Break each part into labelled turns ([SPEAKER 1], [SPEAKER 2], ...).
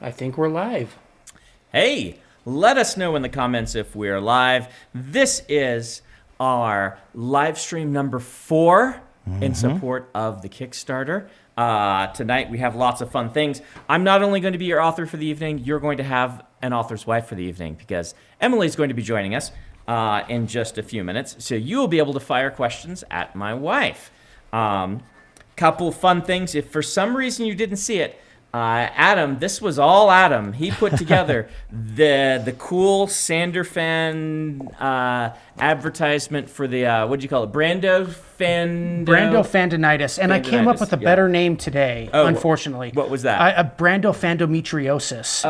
[SPEAKER 1] I think we're live.
[SPEAKER 2] Hey, let us know in the comments if we're live. This is our live stream number 4 in support of the Kickstarter. Tonight we have lots of fun things. I'm not only going to be your author for the evening, you're going to have an author's wife for the evening because Emily's going to be joining us in just a few minutes. So you will be able to fire questions at my wife. Couple fun things. If for some reason you didn't see it, Adam, this was all Adam. He put together the cool Sanderson advertisement for the, what do you call it? Brando
[SPEAKER 3] Fandonitis. And I came up with a better name today, unfortunately.
[SPEAKER 2] What was that?
[SPEAKER 3] Brandofandometriosis is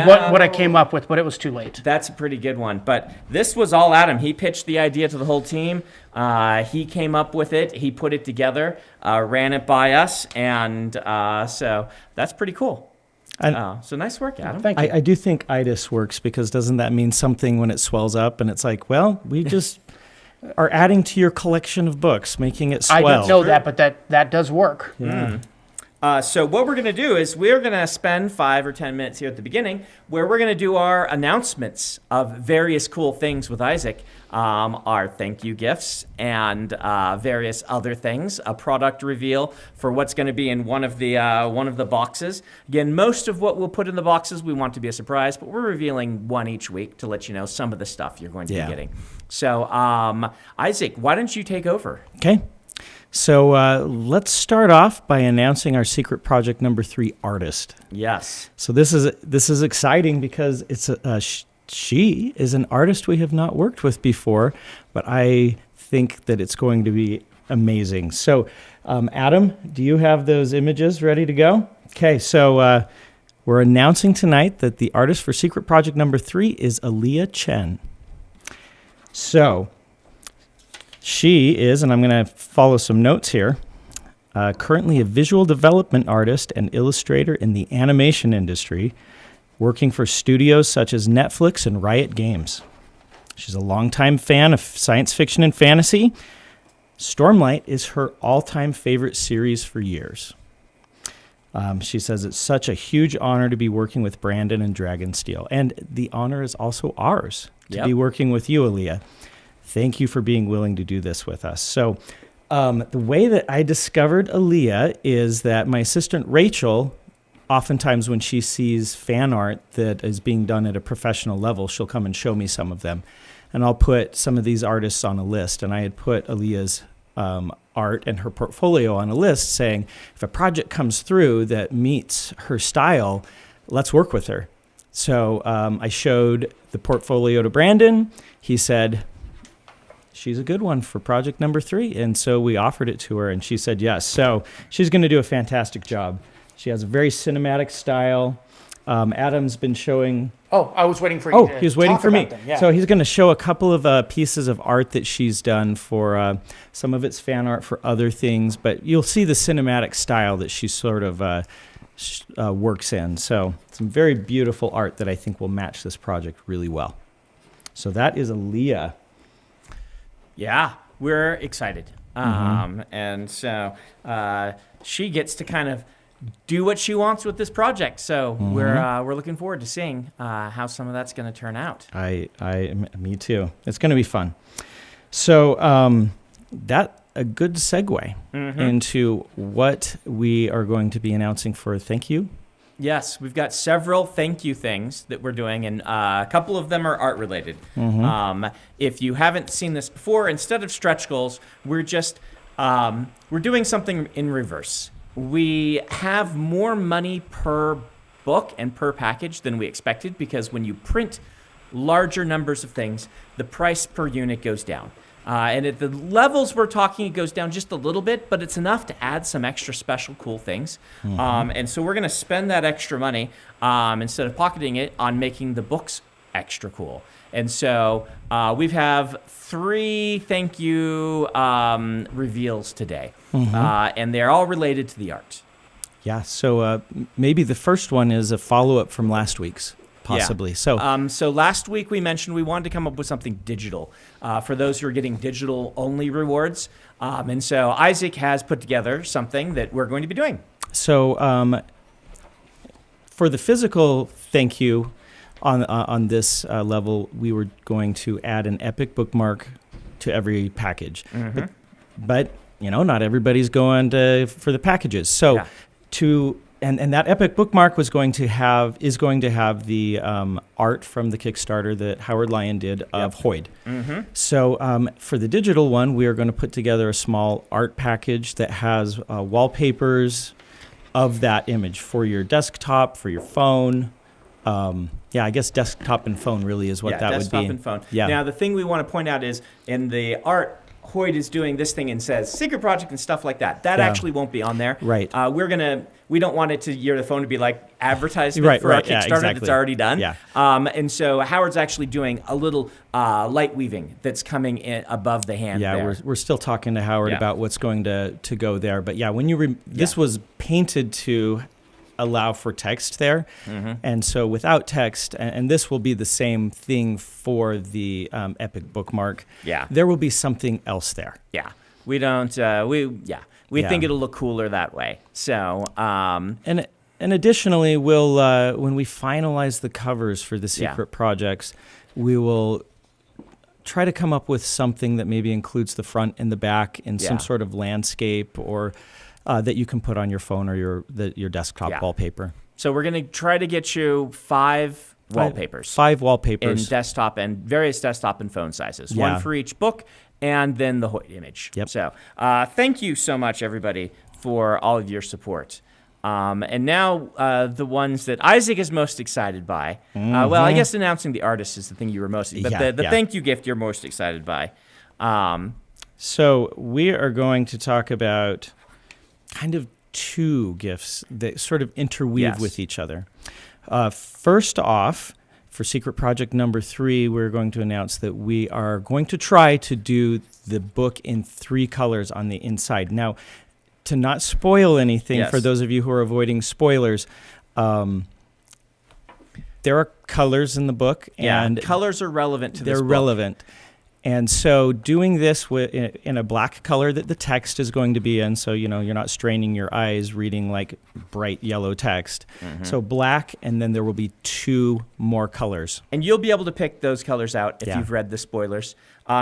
[SPEAKER 3] what I came up with, but it was too late.
[SPEAKER 2] That's a pretty good one. But this was all Adam. He pitched the idea to the whole team. He came up with it. He put it together, ran it by us, and so that's pretty cool. So nice work, Adam.
[SPEAKER 3] Thank you.
[SPEAKER 4] I do think itis works because doesn't that mean something when it swells up and it's like, well, we just are adding to your collection of books, making it swell.
[SPEAKER 3] I didn't know that, but that does work.
[SPEAKER 4] Yeah.
[SPEAKER 2] So what we're going to do is we're going to spend 5 or 10 minutes here at the beginning where we're going to do our announcements of various cool things with Isaac, our thank you gifts and various other things, a product reveal for what's going to be in one of the boxes. Again, most of what we'll put in the boxes we want to be a surprise, but we're revealing one each week to let you know some of the stuff you're going to be getting. So Isaac, why don't you take over?
[SPEAKER 4] Okay. So let's start off by announcing our secret project number 3 artist.
[SPEAKER 2] Yes.
[SPEAKER 4] So this is exciting because it's she is an artist we have not worked with before, but I think that it's going to be amazing. So Adam, do you have those images ready to go? Okay, so we're announcing tonight that the artist for secret project number 3 is Aaliyah Chen. So she is, and I'm going to follow some notes here, currently a visual development artist and illustrator in the animation industry, working for studios such as Netflix and Riot Games. She's a longtime fan of science fiction and fantasy. Stormlight is her all-time favorite series for years. She says it's such a huge honor to be working with Brandon and Dragonsteel, and the honor is also ours to be working with you, Aaliyah. Thank you for being willing to do this with us. So the way that I discovered Aaliyah is that my assistant Rachel, oftentimes when she sees fan art that is being done at a professional level, she'll come and show me some of them. And I'll put some of these artists on a list. And I had put Aaliyah's art and her portfolio on a list saying, if a project comes through that meets her style, let's work with her. So I showed the portfolio to Brandon. He said, she's a good one for project number 3. And so we offered it to her and she said yes. So she's going to do a fantastic job. She has a very cinematic style. Adam's been showing...
[SPEAKER 3] Oh, I was waiting for you to
[SPEAKER 4] he was waiting
[SPEAKER 3] talk
[SPEAKER 4] for me.
[SPEAKER 3] about them. Yeah.
[SPEAKER 4] So he's going to show a couple of pieces of art that she's done for some of it's fan art for other things, but you'll see the cinematic style that she sort of works in. So some very beautiful art that I think will match this project really well. So that is Aaliyah.
[SPEAKER 2] Yeah, we're excited. And so she gets to kind of do what she wants with this project. So we're looking forward to seeing how some of that's going to turn out.
[SPEAKER 4] Me too. It's going to be fun. So that a good segue into what we are going to be announcing for thank you.
[SPEAKER 2] Yes, we've got several thank you things that we're doing, and a couple of them are art related. If you haven't seen this before, instead of stretch goals, we're doing something in reverse. We have more money per book and per package than we expected because when you print larger numbers of things, the price per unit goes down. And at the levels we're talking, it goes down just a little bit, but it's enough to add some extra special cool things. And so we're going to spend that extra money instead of pocketing it on making the books extra cool. And so we have 3 thank you reveals today, and they're all related to the art.
[SPEAKER 4] Yeah, so maybe the first one is a follow-up from last week's. Possibly.
[SPEAKER 2] Yeah. So last week we mentioned we wanted to come up with something digital for those who are getting digital only rewards. And so Isaac has put together something that we're going to be doing.
[SPEAKER 4] So for the physical thank you on this level, we were going to add an epic bookmark to every package. But not everybody's going for the packages. So and that epic bookmark is going to have the art from the Kickstarter that Howard Lyon did of Hoyd. So for the digital one, we are going to put together a small art package that has wallpapers of that image for your desktop, for your phone. I guess desktop and phone really is what that would be.
[SPEAKER 2] Desktop and phone.
[SPEAKER 4] Yeah.
[SPEAKER 2] Now, the thing we want to point out is in the art, Hoyd is doing this thing and says secret project and stuff like that. That actually won't be on there.
[SPEAKER 4] Right.
[SPEAKER 2] We don't want it to the phone to be like advertisement for our Kickstarter that's already done.
[SPEAKER 4] Yeah.
[SPEAKER 2] And so Howard's actually doing a little light weaving that's coming in above the hand.
[SPEAKER 4] Yeah, we're still talking to Howard about what's going to go there. But when this was painted to allow for text there, and so without text, and this will be the same thing for the epic bookmark.
[SPEAKER 2] Yeah.
[SPEAKER 4] There will be something else there.
[SPEAKER 2] Yeah. We don't. We think it'll look cooler that way. So.
[SPEAKER 4] And additionally, we'll when we finalize the covers for the secret projects, we will try to come up with something that maybe includes the front and the back in some sort of landscape or that you can put on your phone or your desktop wallpaper.
[SPEAKER 2] So we're going to try to get you 5 wallpapers.
[SPEAKER 4] 5 wallpapers.
[SPEAKER 2] In desktop and various desktop and phone sizes. One for each book, and then the Hoyd image.
[SPEAKER 4] Yep.
[SPEAKER 2] So thank you so much, everybody, for all of your support. And now the ones that Isaac is most excited by. Well, I guess announcing the artist is the thing you were most, but the thank you gift you're most excited by.
[SPEAKER 4] So we are going to talk about kind of 2 gifts that sort of interweave with each other. First off, for Secret Project number 3, we're going to announce that we are going to try to do the book in 3 colors on the inside. Now, to not spoil anything for those of you who are avoiding spoilers, there are colors in the book. And
[SPEAKER 2] colors are relevant to this book.
[SPEAKER 4] They're relevant. And so doing this in a black color that the text is going to be in, so you're not straining your eyes reading like bright yellow text. So black, and then there will be 2 more colors.
[SPEAKER 2] And you'll be able to pick those colors out if you've read the spoilers.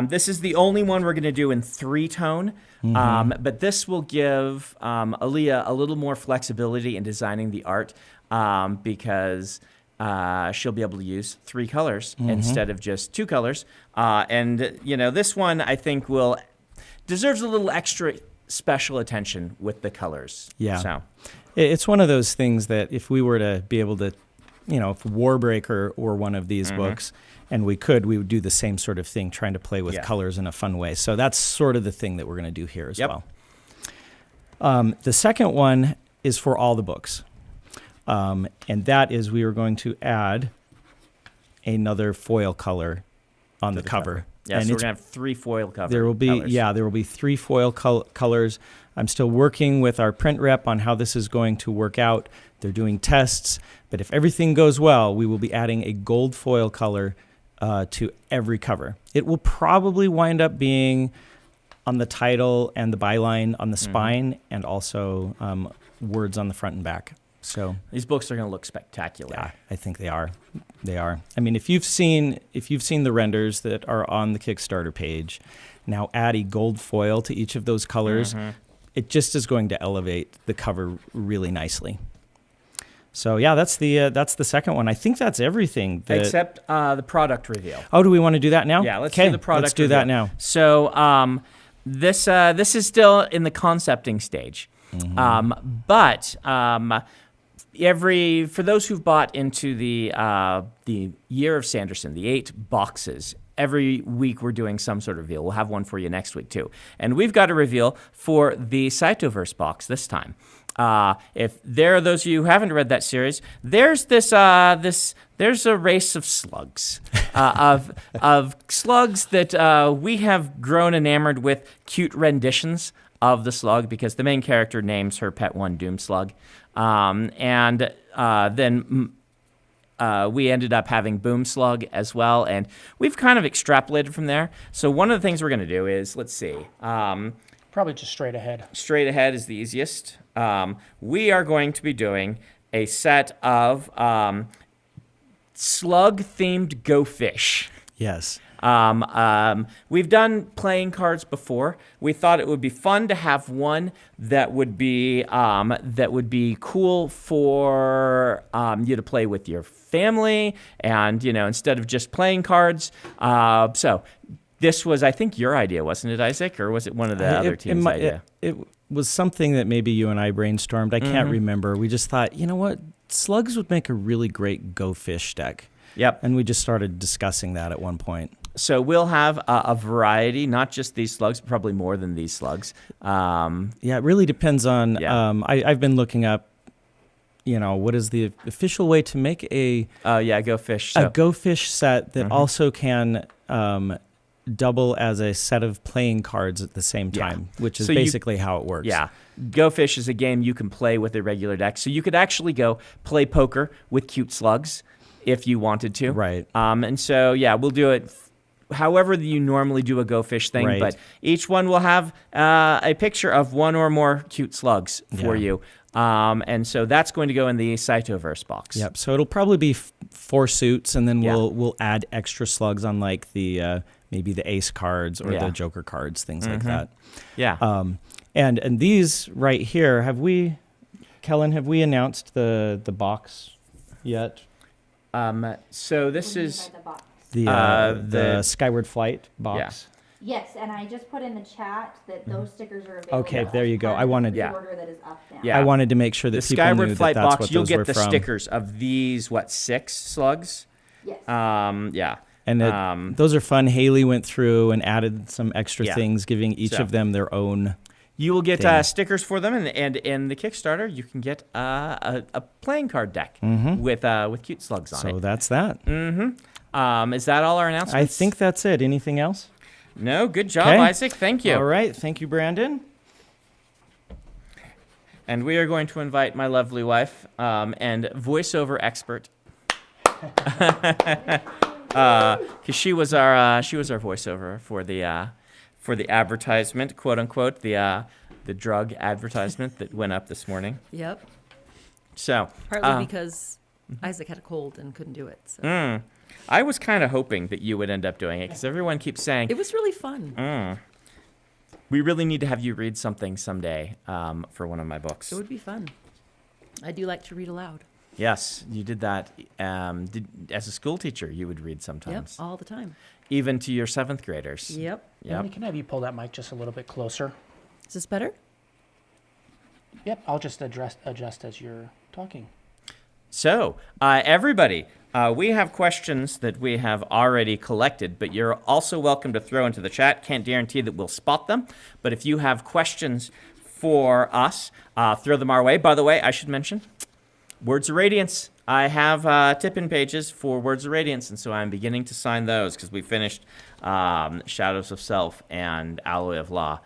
[SPEAKER 2] This is the only one we're going to do in 3-tone, but this will give Aaliyah a little more flexibility in designing the art because she'll be able to use 3 colors instead of just 2 colors. And this one I think deserves a little extra special attention with the colors.
[SPEAKER 4] Yeah.
[SPEAKER 2] So
[SPEAKER 4] it's one of those things that if we were to be able to, if Warbreaker were one of these books, and we would do the same sort of thing, trying to play with colors in a fun way. So that's sort of the thing that we're going to do here as well. The second one is for all the books. And that is we are going to add another foil color on the cover.
[SPEAKER 2] Yeah,
[SPEAKER 4] and
[SPEAKER 2] so we're going to have 3 foil covers.
[SPEAKER 4] There will be 3 foil colors. I'm still working with our print rep on how this is going to work out. They're doing tests, but if everything goes well, we will be adding a gold foil color to every cover. It will probably wind up being on the title and the byline on the spine, and also words on the front and back. So
[SPEAKER 2] these books are going to look spectacular.
[SPEAKER 4] Yeah, I think they are. They are. I mean, if you've seen the renders that are on the Kickstarter page, now add a gold foil to each of those colors. It just is going to elevate the cover really nicely. So yeah, that's the second one. I think that's everything.
[SPEAKER 2] Except the product reveal.
[SPEAKER 4] Oh, do we want to do that now?
[SPEAKER 2] Yeah, let's do the product.
[SPEAKER 4] Let's do that now.
[SPEAKER 2] So this is still in the concepting stage, but for those who've bought into the Year of Sanderson, the 8 boxes, every week we're doing some sort of reveal. We'll have one for you next week too. And we've got a reveal for the Cytoverse box this time. If there are those of you who haven't read that series, there's there's a race of slugs, of slugs that we have grown enamored with cute renditions of the slug because the main character names her pet one Doom Slug. And then we ended up having Boom Slug as well, and we've kind of extrapolated from there. So one of the things we're going to do is, let's see.
[SPEAKER 3] Probably just straight ahead.
[SPEAKER 2] Straight ahead is the easiest. We are going to be doing a set of slug-themed Go Fish.
[SPEAKER 4] Yes.
[SPEAKER 2] We've done playing cards before. We thought it would be fun to have one that would be cool for you to play with your family, and instead of just playing cards. So this was, I think, your idea, wasn't it, Isaac, or was it one of the other team's idea?
[SPEAKER 4] It was something that maybe you and I brainstormed. I can't remember. We just thought, you know what, slugs would make a really great Go Fish deck.
[SPEAKER 2] Yep.
[SPEAKER 4] And we just started discussing that at one point.
[SPEAKER 2] So we'll have a variety, not just these slugs, probably more than these slugs.
[SPEAKER 4] Yeah, it really depends on.
[SPEAKER 2] Yeah.
[SPEAKER 4] I've been looking up. What is the official way to make a
[SPEAKER 2] Go Fish. So.
[SPEAKER 4] a Go Fish set that also can double as a set of playing cards at the same time, which is basically how it works.
[SPEAKER 2] Yeah. Go Fish is a game you can play with a regular deck. So you could actually go play poker with cute slugs if you wanted to.
[SPEAKER 4] Right.
[SPEAKER 2] And so, we'll do it however you normally do a Go Fish thing,
[SPEAKER 4] Right.
[SPEAKER 2] but each one will have a picture of one or more cute slugs for you. And so that's going to go in the Cytoverse box.
[SPEAKER 4] Yep. So it'll probably be 4 suits, and then we'll add extra slugs on like the maybe the ace cards or the joker cards, things like that.
[SPEAKER 2] Yeah.
[SPEAKER 4] And these right here, Kellen, have we announced the box yet?
[SPEAKER 2] So this is
[SPEAKER 4] The Skyward Flight box.
[SPEAKER 1] Yes, and I just put in the chat that those stickers are available.
[SPEAKER 4] Okay, there you go.
[SPEAKER 1] as
[SPEAKER 4] I wanted-
[SPEAKER 1] the order that is up now.
[SPEAKER 2] Yeah.
[SPEAKER 4] I wanted to make sure that
[SPEAKER 2] the
[SPEAKER 4] people
[SPEAKER 2] Skyward
[SPEAKER 4] knew
[SPEAKER 2] Flight
[SPEAKER 4] that that's
[SPEAKER 2] box.
[SPEAKER 4] what
[SPEAKER 2] You'll
[SPEAKER 4] those
[SPEAKER 2] get
[SPEAKER 4] were
[SPEAKER 2] the
[SPEAKER 4] from.
[SPEAKER 2] stickers of these 6 slugs.
[SPEAKER 1] Yes.
[SPEAKER 2] Yeah.
[SPEAKER 4] And those are fun. Haley went through and added some extra things, giving each
[SPEAKER 2] So-
[SPEAKER 4] of them their own.
[SPEAKER 2] You will get
[SPEAKER 4] thing.
[SPEAKER 2] stickers for them, and in the Kickstarter, you can get a playing card deck with cute slugs on
[SPEAKER 4] So
[SPEAKER 2] it.
[SPEAKER 4] that's that.
[SPEAKER 2] Is that all our announcements?
[SPEAKER 4] I think that's it. Anything else?
[SPEAKER 2] No, good job,
[SPEAKER 4] Okay.
[SPEAKER 2] Isaac. Thank you.
[SPEAKER 4] All right. Thank you, Brandon.
[SPEAKER 2] And we are going to invite my lovely wife and voiceover expert, because she was our voiceover for the advertisement, quote unquote, the drug advertisement that went up this morning.
[SPEAKER 5] Yep.
[SPEAKER 2] So
[SPEAKER 5] Partly because Isaac had a cold and couldn't do it. So.
[SPEAKER 2] I was kind of hoping that you would end up doing it, because everyone keeps saying
[SPEAKER 5] It was really fun.
[SPEAKER 2] we really need to have you read something someday for one of my books.
[SPEAKER 5] It would be fun. I do like to read aloud.
[SPEAKER 2] Yes, you did that. As a school teacher, you would read
[SPEAKER 5] Yep,
[SPEAKER 2] sometimes,
[SPEAKER 5] all the time.
[SPEAKER 2] even to your 7th graders.
[SPEAKER 5] Yep.
[SPEAKER 3] Emily, can I have you pull that mic just a little bit closer?
[SPEAKER 5] Is this better?
[SPEAKER 3] Yep, I'll just adjust as you're talking.
[SPEAKER 2] So, everybody, we have questions that we have already collected, but you're also welcome to throw into the chat. Can't guarantee that we'll spot them, but if you have questions for us, throw them our way. By the way, I should mention, Words of Radiance. I have tip-in pages for Words of Radiance, and so I'm beginning to sign those because we finished Shadows of Self and Alloy of Law.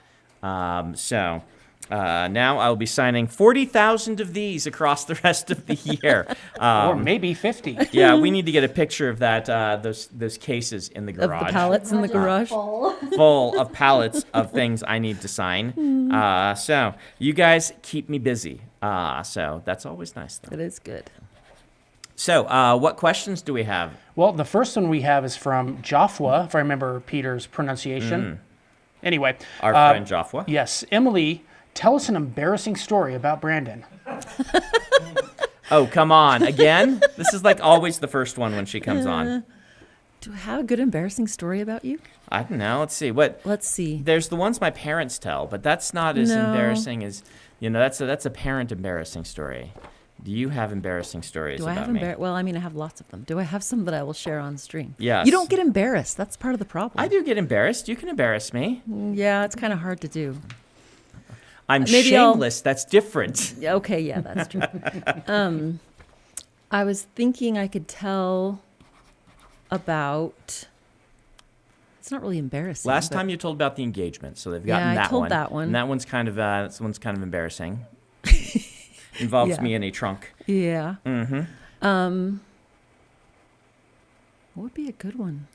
[SPEAKER 2] Now I'll be signing 40,000 of these across the rest of the year.
[SPEAKER 3] Or maybe 50.
[SPEAKER 2] Yeah, we need to get a picture of that. Those cases in the
[SPEAKER 5] Of
[SPEAKER 2] garage,
[SPEAKER 5] the pallets in the garage.
[SPEAKER 1] Full.
[SPEAKER 2] full of pallets of things I need to sign. So you guys keep me busy. So that's always nice, though.
[SPEAKER 5] It is good.
[SPEAKER 2] So what questions do we have?
[SPEAKER 3] Well, the first one we have is from Joffwa, if I remember Peter's pronunciation. Anyway.
[SPEAKER 2] Our friend Joffwa.
[SPEAKER 3] Yes. Emily, tell us an embarrassing story about Brandon.
[SPEAKER 2] Oh, come on. Again? This is like always the first one when she comes on.
[SPEAKER 5] Do I have a good embarrassing story about you?
[SPEAKER 2] I don't know. Let's see. What?
[SPEAKER 5] Let's see.
[SPEAKER 2] There's the ones my parents tell, but that's not as
[SPEAKER 5] No.
[SPEAKER 2] embarrassing as, that's a parent embarrassing story. Do you have embarrassing stories
[SPEAKER 5] Do I
[SPEAKER 2] about
[SPEAKER 5] have
[SPEAKER 2] me?
[SPEAKER 5] Well, I mean, I have lots of them. Do I have some that I will share on stream?
[SPEAKER 2] Yes.
[SPEAKER 5] You don't get embarrassed. That's part of the problem.
[SPEAKER 2] I do get embarrassed. You can embarrass me.
[SPEAKER 5] Yeah, it's kind of hard to do.
[SPEAKER 2] I'm
[SPEAKER 5] Maybe I'll-
[SPEAKER 2] shameless. That's different.
[SPEAKER 5] Yeah, okay, yeah, that's true. I was thinking I could tell about. It's not really embarrassing.
[SPEAKER 2] Last
[SPEAKER 5] but-
[SPEAKER 2] time you told about the engagement, so they've gotten
[SPEAKER 5] Yeah, I
[SPEAKER 2] that
[SPEAKER 5] told
[SPEAKER 2] one.
[SPEAKER 5] that one.
[SPEAKER 2] And that one's kind of embarrassing. Involves
[SPEAKER 5] Yeah.
[SPEAKER 2] me in a trunk.
[SPEAKER 5] Yeah.
[SPEAKER 2] Mm-hmm.
[SPEAKER 5] What would be a good one?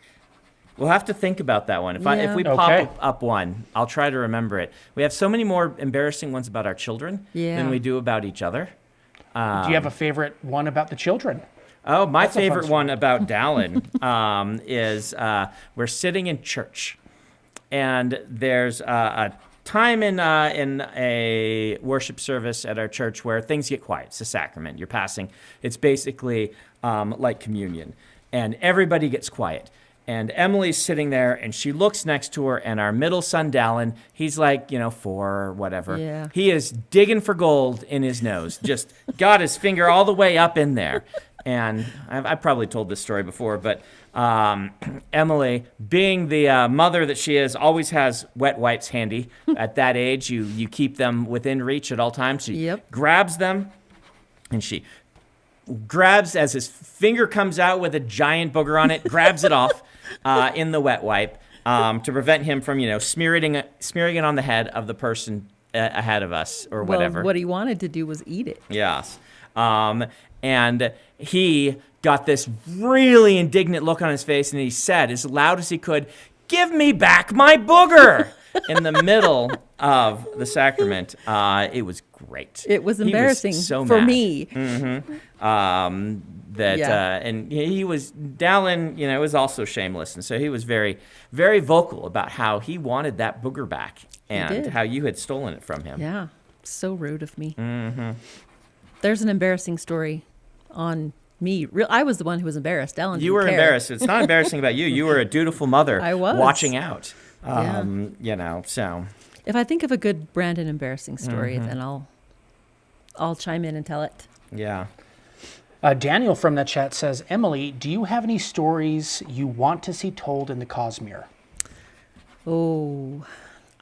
[SPEAKER 2] We'll have to think about that one. If
[SPEAKER 5] Yeah.
[SPEAKER 2] we
[SPEAKER 3] Okay.
[SPEAKER 2] pop up one, I'll try to remember it. We have so many more embarrassing ones about our children
[SPEAKER 5] Yeah.
[SPEAKER 2] than we do about each other.
[SPEAKER 3] Do you have a favorite one about the children?
[SPEAKER 2] Oh, my
[SPEAKER 3] That's a fun
[SPEAKER 2] favorite
[SPEAKER 3] story.
[SPEAKER 2] one about Dallin is we're sitting in church, and there's a time in a worship service at our church where things get quiet. It's a sacrament. You're passing. It's basically like communion, and everybody gets quiet. And Emily's sitting there, and she looks next to her, and our middle son, Dallin, he's like, 4 or whatever.
[SPEAKER 5] Yeah.
[SPEAKER 2] He is digging for gold in his nose, just got his finger all the way up in there. And I've probably told this story before, but Emily, being the mother that she is, always has wet wipes handy. At that age, you keep them within reach at all times. She
[SPEAKER 5] Yep.
[SPEAKER 2] grabs them, and she grabs as his finger comes out with a giant booger on it, grabs it off in the wet wipe to prevent him from, smearing it on the head of the person ahead of us or whatever.
[SPEAKER 5] Well, what he wanted to do was eat it.
[SPEAKER 2] Yes. And he got this really indignant look on his face, and he said, as loud as he could, "Give me back my booger!" in the middle of the sacrament. It was great.
[SPEAKER 5] It was
[SPEAKER 2] He
[SPEAKER 5] embarrassing
[SPEAKER 2] so
[SPEAKER 5] for
[SPEAKER 2] mad.
[SPEAKER 5] me.
[SPEAKER 2] And he was, Dallin, was also shameless. And so he was very, very vocal about how he wanted that booger back and
[SPEAKER 5] did.
[SPEAKER 2] how you had stolen it from him.
[SPEAKER 5] Yeah, so rude of me. There's an embarrassing story on me. I was the one who was embarrassed. Ellen
[SPEAKER 2] You
[SPEAKER 5] didn't
[SPEAKER 2] were
[SPEAKER 5] care.
[SPEAKER 2] embarrassed. It's not embarrassing about you. You were a dutiful mother.
[SPEAKER 5] I was.
[SPEAKER 2] Watching out.
[SPEAKER 5] Yeah.
[SPEAKER 2] So.
[SPEAKER 5] If I think of a good Brandon embarrassing story, then I'll chime in and tell it.
[SPEAKER 2] Yeah.
[SPEAKER 3] Daniel from the chat says, Emily, do you have any stories you want to see told in the Cosmere?
[SPEAKER 5] Oh,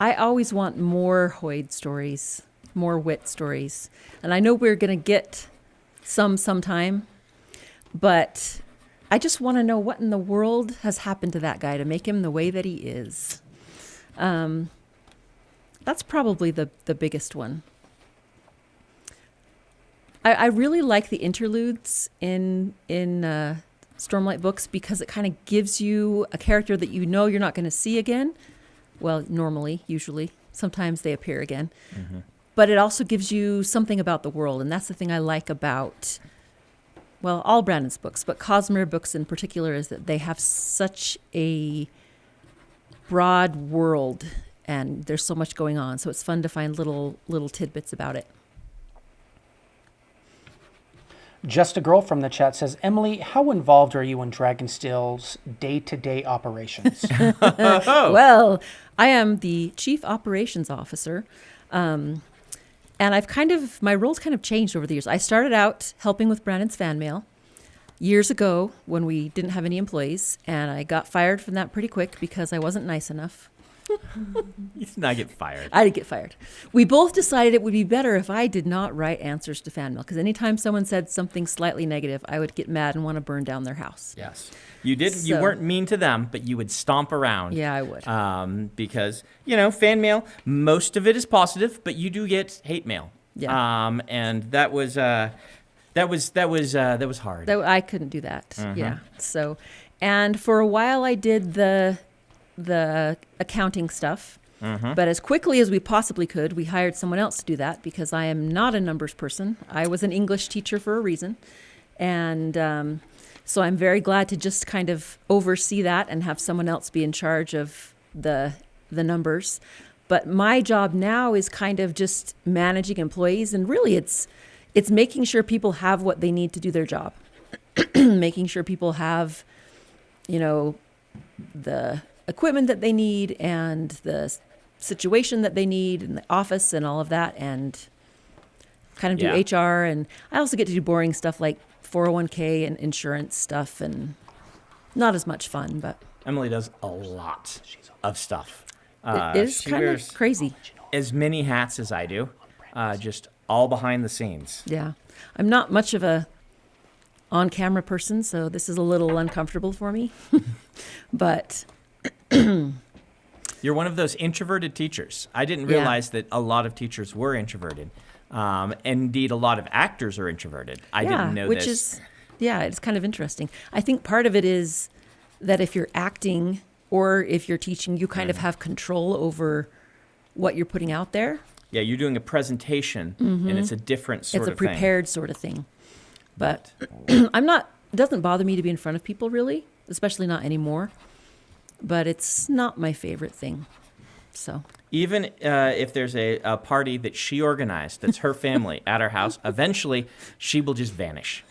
[SPEAKER 5] I always want more Hoyd stories, more wit stories. And I know we're going to get some sometime, but I just want to know what in the world has happened to that guy to make him the way that he is. That's probably the biggest one. I really like the interludes in Stormlight books because it kind of gives you a character that you know you're not going to see again. Well, normally, usually. Sometimes they appear again. But it also gives you something about the world, and that's the thing I like about, well, all Brandon's books, but Cosmere books in particular, is that they have such a broad world, and there's so much going on. So it's fun to find little tidbits about it.
[SPEAKER 3] Just a Girl from the chat says, Emily, how involved are you in Dragonsteel's day-to-day operations?
[SPEAKER 5] Well, I am the chief operations officer. And my role's kind of changed over the years. I started out helping with Brandon's fan mail years ago when we didn't have any employees, and I got fired from that pretty quick because I wasn't nice enough.
[SPEAKER 2] You did not get fired.
[SPEAKER 5] I did get fired. We both decided it would be better if I did not write answers to fan mail, because anytime someone said something slightly negative, I would get mad and want to burn down their house.
[SPEAKER 2] Yes. You did. You
[SPEAKER 5] So-
[SPEAKER 2] weren't mean to them, but you would stomp around.
[SPEAKER 5] Yeah, I would.
[SPEAKER 2] Because, fan mail, most of it is positive, but you do get hate mail.
[SPEAKER 5] Yeah.
[SPEAKER 2] And that was hard.
[SPEAKER 5] I couldn't do that. Yeah. So, and for a while I did the accounting stuff. But as quickly as we possibly could, we hired someone else to do that because I am not a numbers person. I was an English teacher for a reason. And so I'm very glad to just kind of oversee that and have someone else be in charge of the numbers. But my job now is kind of just managing employees, and really it's making sure people have what they need to do their job. Making sure people have, the equipment that they need and the situation that they need in the office and all of that, and kind of do HR. And I also get to do boring stuff like 401k and insurance stuff, and not as much fun, but
[SPEAKER 2] Emily does a lot of stuff.
[SPEAKER 5] it is
[SPEAKER 2] She
[SPEAKER 5] kind of
[SPEAKER 2] wears
[SPEAKER 5] crazy.
[SPEAKER 2] as many hats as I do, just all behind the scenes.
[SPEAKER 5] Yeah. I'm not much of a on-camera person, so this is a little uncomfortable for me. But
[SPEAKER 2] You're one of those introverted teachers. I didn't
[SPEAKER 5] Yeah.
[SPEAKER 2] realize that a lot of teachers were introverted. And indeed, a lot of actors are introverted. I didn't know
[SPEAKER 5] which
[SPEAKER 2] this.
[SPEAKER 5] is, it's kind of interesting. I think part of it is that if you're acting or if you're teaching, you kind of have control over what you're putting out there.
[SPEAKER 2] Yeah, you're doing a presentation, and it's a different sort
[SPEAKER 5] It's a
[SPEAKER 2] of thing.
[SPEAKER 5] prepared sort of thing. But I'm not, it doesn't bother me to be in front of people really, especially not anymore. But it's not my favorite thing. So
[SPEAKER 2] Even if there's a party that she organized, that's her family at our house, eventually she will just vanish.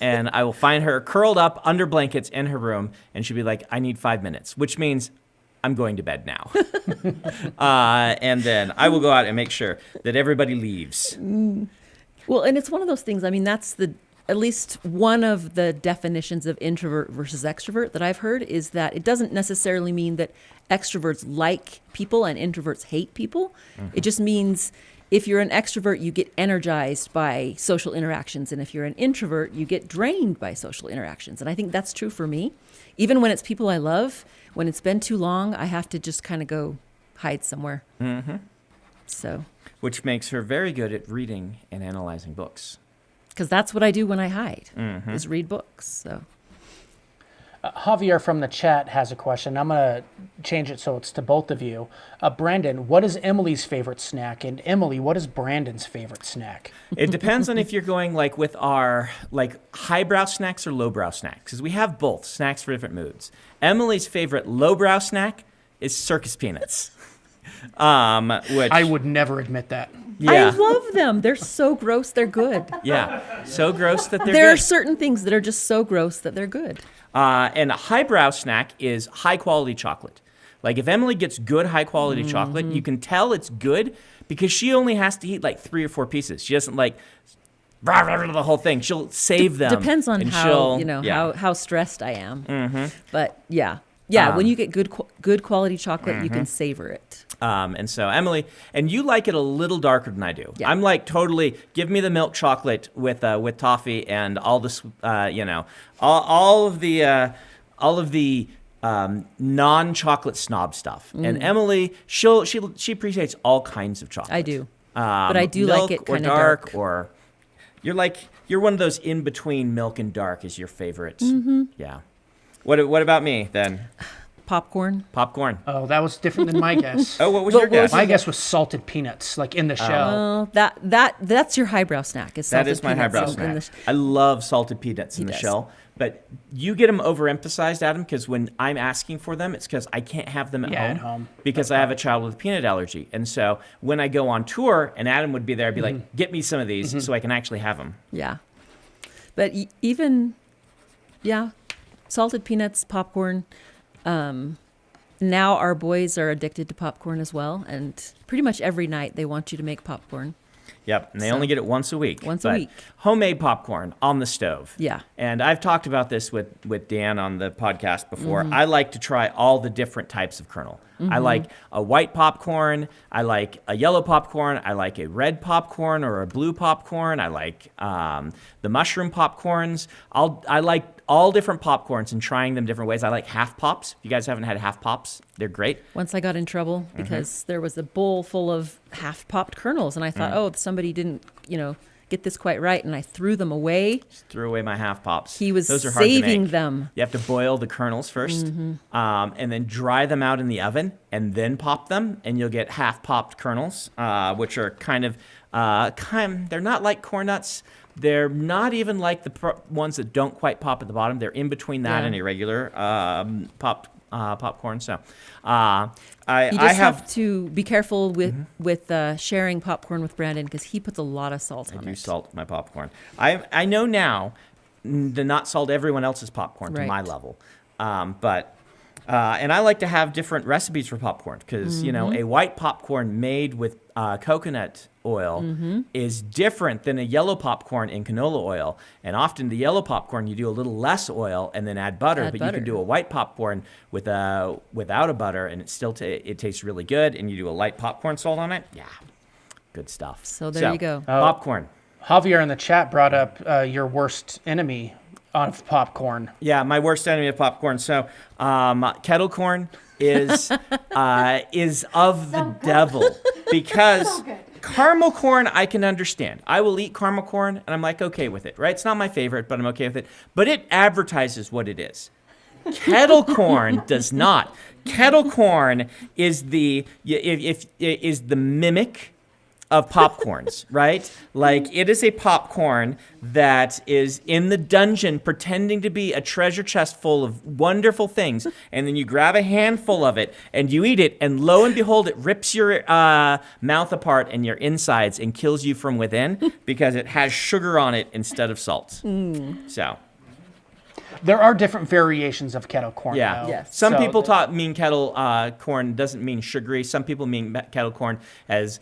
[SPEAKER 2] And I will find her curled up under blankets in her room, and she'll be like, I need 5 minutes, which means I'm going to bed now. And then I will go out and make sure that everybody leaves.
[SPEAKER 5] well, and it's one of those things. I mean, that's at least one of the definitions of introvert versus extrovert that I've heard is that it doesn't necessarily mean that extroverts like people and introverts hate people. It just means if you're an extrovert, you get energized by social interactions. And if you're an introvert, you get drained by social interactions. And I think that's true for me. Even when it's people I love, when it's been too long, I have to just kind of go hide somewhere. So,
[SPEAKER 2] Which makes her very good at reading and analyzing books.
[SPEAKER 5] because that's what I do when I hide, is read books. So.
[SPEAKER 3] Javier from the chat has a question. I'm going to change it so it's to both of you. Brandon, what is Emily's favorite snack? And Emily, what is Brandon's favorite snack?
[SPEAKER 2] It depends on if you're going like with our like highbrow snacks or lowbrow snacks, because we have both snacks for different moods. Emily's favorite lowbrow snack is circus peanuts, which
[SPEAKER 3] I would never admit that.
[SPEAKER 2] yeah,
[SPEAKER 5] I love them. They're so gross. They're good.
[SPEAKER 2] yeah, so gross that they're
[SPEAKER 5] There are
[SPEAKER 2] good.
[SPEAKER 5] certain things that are just so gross that they're good.
[SPEAKER 2] And a highbrow snack is high quality chocolate. Like if Emily gets good high quality chocolate, you can tell it's good because she only has to eat like 3 or 4 pieces. She doesn't like the whole thing. She'll save them.
[SPEAKER 5] Depends on
[SPEAKER 2] and
[SPEAKER 5] how
[SPEAKER 2] she'll-
[SPEAKER 5] how stressed I am. But yeah, when you get good quality chocolate, you can savor it.
[SPEAKER 2] And so Emily, and you like it a little darker than I do.
[SPEAKER 5] Yeah.
[SPEAKER 2] I'm like totally give me the milk chocolate with toffee and all this, all of the non-chocolate snob stuff. And Emily, she appreciates all kinds of chocolate.
[SPEAKER 5] I do, but I do
[SPEAKER 2] milk
[SPEAKER 5] like it
[SPEAKER 2] or
[SPEAKER 5] kind of
[SPEAKER 2] dark,
[SPEAKER 5] dark.
[SPEAKER 2] or you're one of those in between milk and dark is your favorite. Yeah. What about me then?
[SPEAKER 5] Popcorn.
[SPEAKER 2] Popcorn.
[SPEAKER 3] Oh, that was different than my guess.
[SPEAKER 2] Oh, what was
[SPEAKER 5] But
[SPEAKER 2] your guess?
[SPEAKER 3] My guess was salted peanuts, like in the shell.
[SPEAKER 5] Oh, that's your highbrow snack. Is
[SPEAKER 2] That
[SPEAKER 5] salted
[SPEAKER 2] is my
[SPEAKER 5] peanuts
[SPEAKER 2] highbrow
[SPEAKER 5] in
[SPEAKER 2] snack.
[SPEAKER 5] the
[SPEAKER 2] I love salted peanuts in the
[SPEAKER 5] does.
[SPEAKER 2] shell, but you get them overemphasized, Adam, because when I'm asking for them, it's because I can't have them at home because I have a child with a peanut allergy. And so when I go on tour and Adam would be there, I'd be like, get me some of these so I can actually have them.
[SPEAKER 5] Yeah, but salted peanuts, popcorn. Now our boys are addicted to popcorn as well, and pretty much every night they want you to make popcorn.
[SPEAKER 2] Yep, and they
[SPEAKER 5] So,
[SPEAKER 2] only get it once a week.
[SPEAKER 5] once a
[SPEAKER 2] but
[SPEAKER 5] week.
[SPEAKER 2] Homemade popcorn on the stove.
[SPEAKER 5] Yeah.
[SPEAKER 2] And I've talked about this with Dan on the podcast before. I like to try all the different types of kernel. I like a white popcorn. I like a yellow popcorn. I like a red popcorn or a blue popcorn. I like the mushroom popcorns. I like all different popcorns and trying them different ways. I like half pops. If you guys haven't had half pops, they're great.
[SPEAKER 5] Once I got in trouble because there was a bowl full of half-popped kernels, and I thought, oh, somebody didn't, get this quite right, and I threw them away.
[SPEAKER 2] Just threw away my half pops.
[SPEAKER 5] He was
[SPEAKER 2] Those are hard to
[SPEAKER 5] saving
[SPEAKER 2] make.
[SPEAKER 5] them.
[SPEAKER 2] You have to boil the kernels first, and then dry them out in the oven, and then pop them, and you'll get half-popped kernels, which are they're not like corn nuts. They're not even like the ones that don't quite pop at the bottom. They're in between that
[SPEAKER 5] Yeah.
[SPEAKER 2] and a regular popcorn. So
[SPEAKER 5] You just have to be careful with sharing popcorn with Brandon because he puts a lot of salt on
[SPEAKER 2] I do
[SPEAKER 5] it.
[SPEAKER 2] salt my popcorn. I know now to not salt everyone else's popcorn to
[SPEAKER 5] Right.
[SPEAKER 2] my level, and I like to have different recipes for popcorn because a white popcorn made with coconut oil is different than a yellow popcorn in canola oil. And often the yellow popcorn you do a little less oil and then add butter, but you can do a white popcorn without a butter and it still it tastes really good. And you do a light popcorn salt on it, yeah, good stuff.
[SPEAKER 5] So there you go.
[SPEAKER 2] Popcorn.
[SPEAKER 3] Javier in the chat brought up your worst enemy of popcorn.
[SPEAKER 2] Yeah, my worst enemy of popcorn. So, kettle corn is of the devil because
[SPEAKER 1] So good.
[SPEAKER 2] caramel corn I can understand. I will eat caramel corn and I'm like okay with it, right? It's not my favorite, but I'm okay with it. But it advertises what it is. Kettle corn does not. Kettle corn is the mimic of popcorns, right? Like, it is a popcorn that is in the dungeon pretending to be a treasure chest full of wonderful things, and then you grab a handful of it and you eat it, and lo and behold, it rips your mouth apart and your insides and kills you from within because it has sugar on it instead of salt. So,
[SPEAKER 3] There are different variations of kettle corn.
[SPEAKER 2] yeah.
[SPEAKER 3] though.
[SPEAKER 5] Yes.
[SPEAKER 2] Some
[SPEAKER 3] So
[SPEAKER 2] people
[SPEAKER 3] the-
[SPEAKER 2] mean kettle corn doesn't mean sugary. Some people mean kettle corn as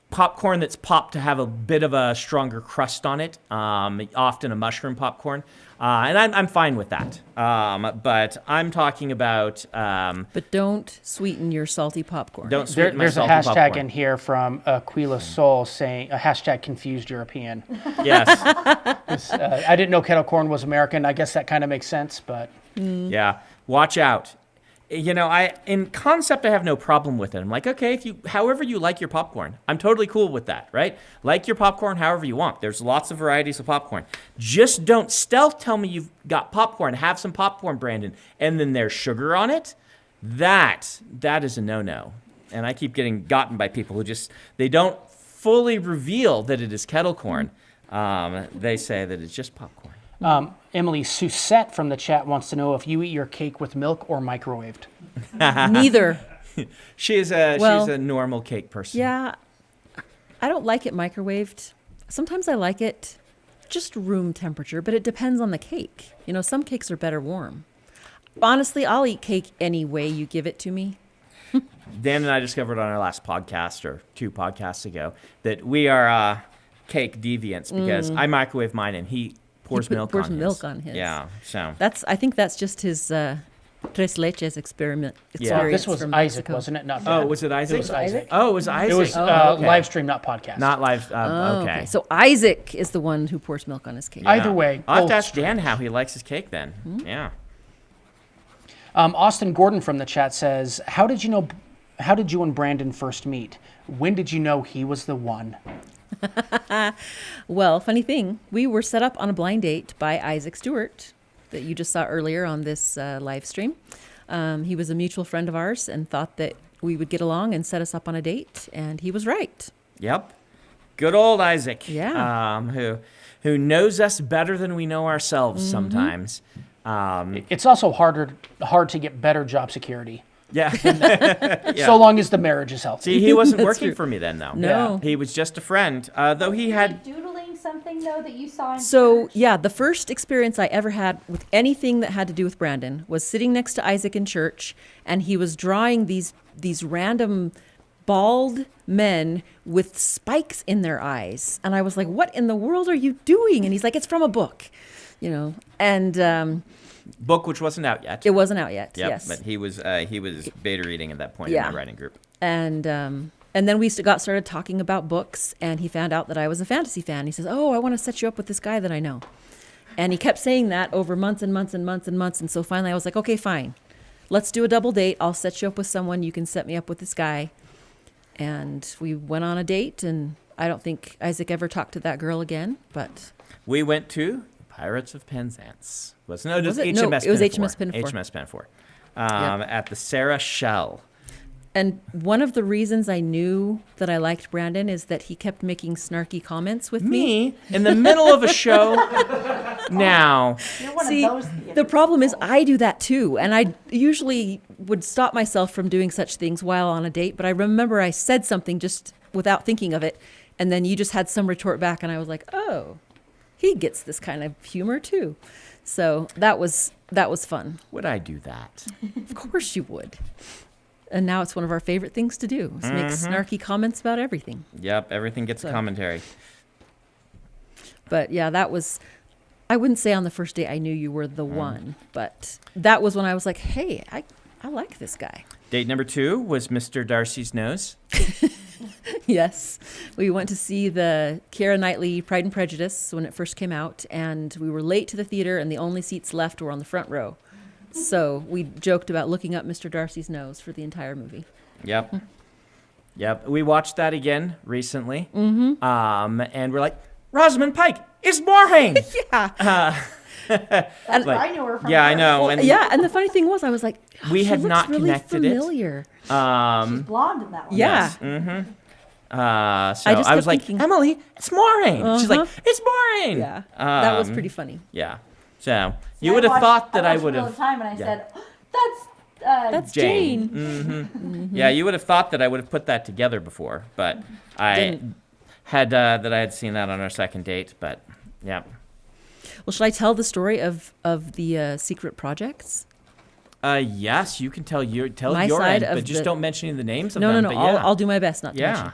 [SPEAKER 2] popcorn that's popped to have a bit of a stronger crust on it, often a mushroom popcorn. And I'm fine with that. But I'm talking about
[SPEAKER 5] But don't sweeten your salty popcorn.
[SPEAKER 2] don't sweeten my
[SPEAKER 3] There's a
[SPEAKER 2] salty
[SPEAKER 3] hashtag
[SPEAKER 2] popcorn.
[SPEAKER 3] in here from Aquila Soul saying a hashtag confused European.
[SPEAKER 2] Yes.
[SPEAKER 3] I didn't know kettle corn was American. I guess that kind of makes sense, but
[SPEAKER 2] Yeah. Watch out. You know, in concept, I have no problem with it. I'm like, okay, however you like your popcorn, I'm totally cool with that, right? Like your popcorn however you want. There's lots of varieties of popcorn. Just don't stealth tell me you've got popcorn. Have some popcorn, Brandon, and then there's sugar on it. That is a no-no. And I keep getting gotten by people who they don't fully reveal that it is kettle corn. They say that it's just popcorn.
[SPEAKER 3] Emily Susette from the chat wants to know if you eat your cake with milk or microwaved.
[SPEAKER 5] Neither.
[SPEAKER 2] She's
[SPEAKER 5] Well,
[SPEAKER 2] a normal cake person.
[SPEAKER 5] Yeah, I don't like it microwaved. Sometimes I like it just room temperature, but it depends on the cake. You know, some cakes are better warm. Honestly, I'll eat cake any way you give it to me.
[SPEAKER 2] Dan and I discovered on our last podcast, or 2 podcasts ago, that we are cake deviants because I microwave mine and he pours milk on his. Yeah, so.
[SPEAKER 5] I think that's just his tres leches experiment.
[SPEAKER 2] Yeah.
[SPEAKER 3] Well,
[SPEAKER 5] experience
[SPEAKER 3] this was
[SPEAKER 5] from
[SPEAKER 3] Isaac,
[SPEAKER 5] Mexico.
[SPEAKER 3] wasn't it? Not
[SPEAKER 2] Oh,
[SPEAKER 3] Dad.
[SPEAKER 2] was it Isaac?
[SPEAKER 3] It was Isaac.
[SPEAKER 2] Oh, it was Isaac.
[SPEAKER 3] It was
[SPEAKER 2] okay.
[SPEAKER 3] live stream, not podcast.
[SPEAKER 2] Not live.
[SPEAKER 5] Oh,
[SPEAKER 2] okay.
[SPEAKER 5] So Isaac is the one who pours milk on his cake.
[SPEAKER 3] Either way,
[SPEAKER 2] I'll have
[SPEAKER 3] both
[SPEAKER 2] to ask Dan how he likes his cake then. Yeah.
[SPEAKER 3] Austin Gordon from the chat says, how did you and Brandon first meet? When did you know he was the one?
[SPEAKER 5] Well, funny thing, we were set up on a blind date by Isaac Stewart that you just saw earlier on this live stream. He was a mutual friend of ours and thought that we would get along and set us up on a date, and he was right.
[SPEAKER 2] Yep. Good old Isaac.
[SPEAKER 5] Yeah.
[SPEAKER 2] Who knows us better than we know ourselves sometimes.
[SPEAKER 3] It's also hard to get better job security,
[SPEAKER 2] Yeah.
[SPEAKER 3] so long as the marriage is healthy.
[SPEAKER 2] See, he wasn't
[SPEAKER 5] That's
[SPEAKER 2] working
[SPEAKER 5] true.
[SPEAKER 2] for me then, though.
[SPEAKER 5] No.
[SPEAKER 2] He was just a friend, though he had.
[SPEAKER 1] Doodling something though that you saw in
[SPEAKER 5] So,
[SPEAKER 1] church?
[SPEAKER 5] yeah, the first experience I ever had with anything that had to do with Brandon was sitting next to Isaac in church, and he was drawing these random bald men with spikes in their eyes. And I was like, what in the world are you doing? And he's like, it's from a book, you know. And
[SPEAKER 2] Book which wasn't out yet.
[SPEAKER 5] it wasn't out yet,
[SPEAKER 2] Yep,
[SPEAKER 5] yes.
[SPEAKER 2] but he was beta reading at that point
[SPEAKER 5] Yeah.
[SPEAKER 2] in my writing group.
[SPEAKER 5] And then we got started talking about books, and he found out that I was a fantasy fan. He says, oh, I want to set you up with this guy that I know. And he kept saying that over months and months and months and months. And so finally I was like, okay, fine. Let's do a double date. I'll set you up with someone. You can set me up with this guy. And we went on a date, and I don't think Isaac ever talked to that girl again, but
[SPEAKER 2] We went to Pirates of Penzance. Was it
[SPEAKER 5] Was it?
[SPEAKER 2] HMS
[SPEAKER 5] No, it was
[SPEAKER 2] Pinafore.
[SPEAKER 5] HMS Pinafore.
[SPEAKER 2] HMS Pinafore.
[SPEAKER 5] Yep.
[SPEAKER 2] At the Sarah Shell.
[SPEAKER 5] And one of the reasons I knew that I liked Brandon is that he kept making snarky comments with me.
[SPEAKER 2] Me in the middle of a show. Now,
[SPEAKER 1] You're one
[SPEAKER 5] See,
[SPEAKER 1] of those
[SPEAKER 5] the problem is I do that too. And I usually would stop myself from doing such things while on a date. But I remember I said something just without thinking of it. And then you just had some retort back. And I was like, oh, he gets this kind of humor too. So that was fun.
[SPEAKER 2] would I do that?
[SPEAKER 5] Of course you would. And now it's one of our favorite things to do, is make snarky comments about everything.
[SPEAKER 2] Yep, everything gets a
[SPEAKER 5] So-
[SPEAKER 2] commentary.
[SPEAKER 5] But yeah, I wouldn't say on the first date I knew you were the one, but that was when I was like, hey, I like this guy.
[SPEAKER 2] Date number 2 was Mr. Darcy's Nose.
[SPEAKER 5] Yes. We went to see the Keira Knightley Pride and Prejudice when it first came out, and we were late to the theater, and the only seats left were on the front row. So we joked about looking up Mr. Darcy's nose for the entire movie.
[SPEAKER 2] Yep. Yep. We watched that again recently. Mm-hmm. And we're like, Rosamund Pike is Morhaime.
[SPEAKER 5] Yeah.
[SPEAKER 1] I knew her from.
[SPEAKER 2] Yeah, I
[SPEAKER 1] first.
[SPEAKER 2] know. And
[SPEAKER 5] Yeah, and the funny thing was, I was like, oh,
[SPEAKER 2] We
[SPEAKER 5] she
[SPEAKER 2] had
[SPEAKER 5] looks
[SPEAKER 2] not
[SPEAKER 5] really
[SPEAKER 2] connected it.
[SPEAKER 5] familiar.
[SPEAKER 1] She's blonde in that one.
[SPEAKER 5] Yeah.
[SPEAKER 2] Mm-hmm. So
[SPEAKER 5] I just
[SPEAKER 2] I was
[SPEAKER 5] kept
[SPEAKER 2] like,
[SPEAKER 5] thinking-
[SPEAKER 2] Emily, it's boring. She's like, it's boring.
[SPEAKER 5] Yeah, that was pretty funny.
[SPEAKER 2] Yeah. So
[SPEAKER 1] See,
[SPEAKER 2] you would have
[SPEAKER 1] watched-
[SPEAKER 2] thought that I
[SPEAKER 1] watched
[SPEAKER 2] would
[SPEAKER 1] it all
[SPEAKER 2] have.
[SPEAKER 1] the time, and I
[SPEAKER 2] yeah.
[SPEAKER 1] said,
[SPEAKER 5] That's Jane.
[SPEAKER 2] Mm-hmm. Yeah, you would have thought that I would have put that together before, but I
[SPEAKER 5] Didn't.
[SPEAKER 2] had that I had seen that on our second date. But yeah.
[SPEAKER 5] Well, should I tell the story of the secret projects?
[SPEAKER 2] Yes, you can tell your
[SPEAKER 5] My
[SPEAKER 2] your
[SPEAKER 5] side
[SPEAKER 2] end, but
[SPEAKER 5] of
[SPEAKER 2] just
[SPEAKER 5] the-
[SPEAKER 2] don't mention any of the names of
[SPEAKER 5] No,
[SPEAKER 2] them.
[SPEAKER 5] no, no.
[SPEAKER 2] But yeah.
[SPEAKER 5] I'll do my best not to mention.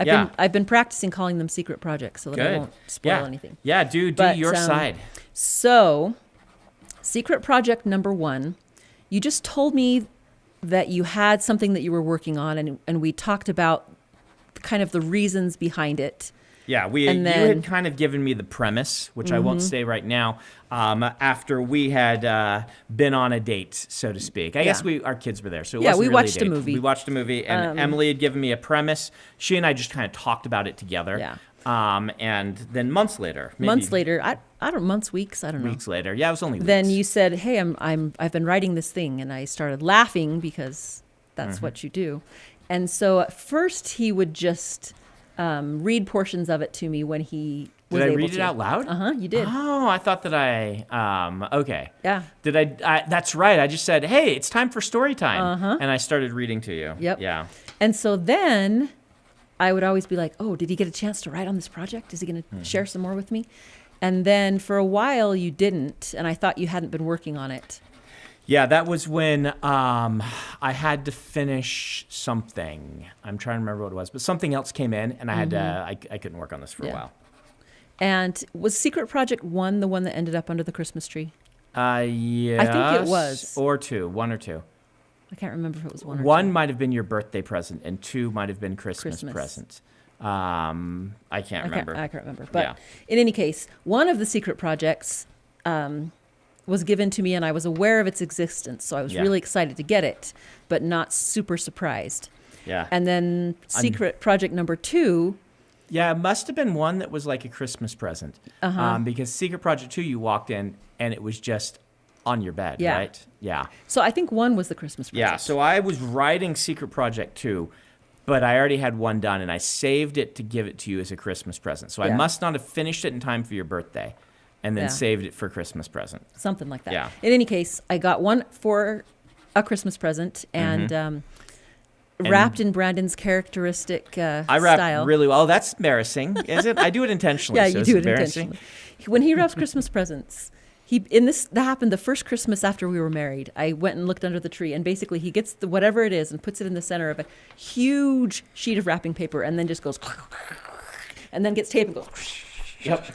[SPEAKER 2] Yeah.
[SPEAKER 5] I've been practicing calling them secret projects so that I
[SPEAKER 2] Good.
[SPEAKER 5] won't spoil
[SPEAKER 2] Yeah.
[SPEAKER 5] anything.
[SPEAKER 2] Yeah, do
[SPEAKER 5] But,
[SPEAKER 2] your side.
[SPEAKER 5] So, secret project number 1, you just told me that you had something that you were working on, and we talked about kind of the reasons behind it.
[SPEAKER 2] Yeah,
[SPEAKER 5] and
[SPEAKER 2] you
[SPEAKER 5] then-
[SPEAKER 2] had kind of given me the premise, which I won't say right now. After we had been on a date, so to speak. I guess our kids were there, so it
[SPEAKER 5] Yeah,
[SPEAKER 2] wasn't
[SPEAKER 5] we
[SPEAKER 2] really
[SPEAKER 5] watched a
[SPEAKER 2] date.
[SPEAKER 5] movie.
[SPEAKER 2] We watched a movie, and Emily had given me a premise. She and I just kind of talked about it together.
[SPEAKER 5] Yeah.
[SPEAKER 2] And then months later, maybe
[SPEAKER 5] Months later, I don't months, weeks, I don't know.
[SPEAKER 2] weeks later, yeah, it was only weeks.
[SPEAKER 5] Then you said, "Hey, I've been writing this thing," and I started laughing because that's what you do. And so at first he would just read portions of it to me when he was
[SPEAKER 2] Did I
[SPEAKER 5] able
[SPEAKER 2] read
[SPEAKER 5] to.
[SPEAKER 2] it out loud?
[SPEAKER 5] You did.
[SPEAKER 2] Oh, I thought that okay.
[SPEAKER 5] Yeah.
[SPEAKER 2] Did I? That's right. I just said, "Hey, it's time for story time," and I started reading to you.
[SPEAKER 5] Yep.
[SPEAKER 2] Yeah.
[SPEAKER 5] And so then I would always be like, "Oh, did he get a chance to write on this project? Is he going to share some more with me?" And then for a while you didn't, and I thought you hadn't been working on it.
[SPEAKER 2] Yeah, that was when I had to finish something. I'm trying to remember what it was, but something else came in, and I had to. I couldn't work on this for a
[SPEAKER 5] Yeah.
[SPEAKER 2] while.
[SPEAKER 5] And was Secret Project 1 the one that ended up under the Christmas tree?
[SPEAKER 2] Yes.
[SPEAKER 5] I think it was.
[SPEAKER 2] Or 2, 1 or 2.
[SPEAKER 5] I can't remember if it was 1 or 2.
[SPEAKER 2] 1 might have been your birthday present, and 2 might have been Christmas
[SPEAKER 5] Christmas.
[SPEAKER 2] present. I can't remember.
[SPEAKER 5] I can't remember. But
[SPEAKER 2] Yeah.
[SPEAKER 5] in any case, one of the secret projects was given to me, and I was aware of its existence. So I was
[SPEAKER 2] Yeah.
[SPEAKER 5] really excited to get it, but not super surprised.
[SPEAKER 2] Yeah.
[SPEAKER 5] And then secret project number 2,
[SPEAKER 2] Yeah, it must have been one that was like a Christmas present. Because Secret Project 2, you walked in and it was just on your bed,
[SPEAKER 5] Yeah.
[SPEAKER 2] right? Yeah.
[SPEAKER 5] so I think 1 was the Christmas present.
[SPEAKER 2] Yeah, so I was writing Secret Project 2, but I already had 1 done, and I saved it to give it to you as a Christmas present. So I
[SPEAKER 5] Yeah.
[SPEAKER 2] must not have finished it in time for your birthday, and then
[SPEAKER 5] Yeah.
[SPEAKER 2] saved it for Christmas present.
[SPEAKER 5] Something like that.
[SPEAKER 2] Yeah.
[SPEAKER 5] In any case, I got 1 for a Christmas present, and wrapped in Brandon's characteristic
[SPEAKER 2] I wrap
[SPEAKER 5] style.
[SPEAKER 2] really well. Oh, that's embarrassing, is it? I do it intentionally.
[SPEAKER 5] Yeah,
[SPEAKER 2] so
[SPEAKER 5] you
[SPEAKER 2] it's
[SPEAKER 5] do it
[SPEAKER 2] embarrassing.
[SPEAKER 5] intentionally. When he wraps Christmas presents, that happened the first Christmas after we were married. I went and looked under the tree, and basically he gets whatever it is and puts it in the center of a huge sheet of wrapping paper, and then just goes, and then gets tape and goes,
[SPEAKER 2] Yep.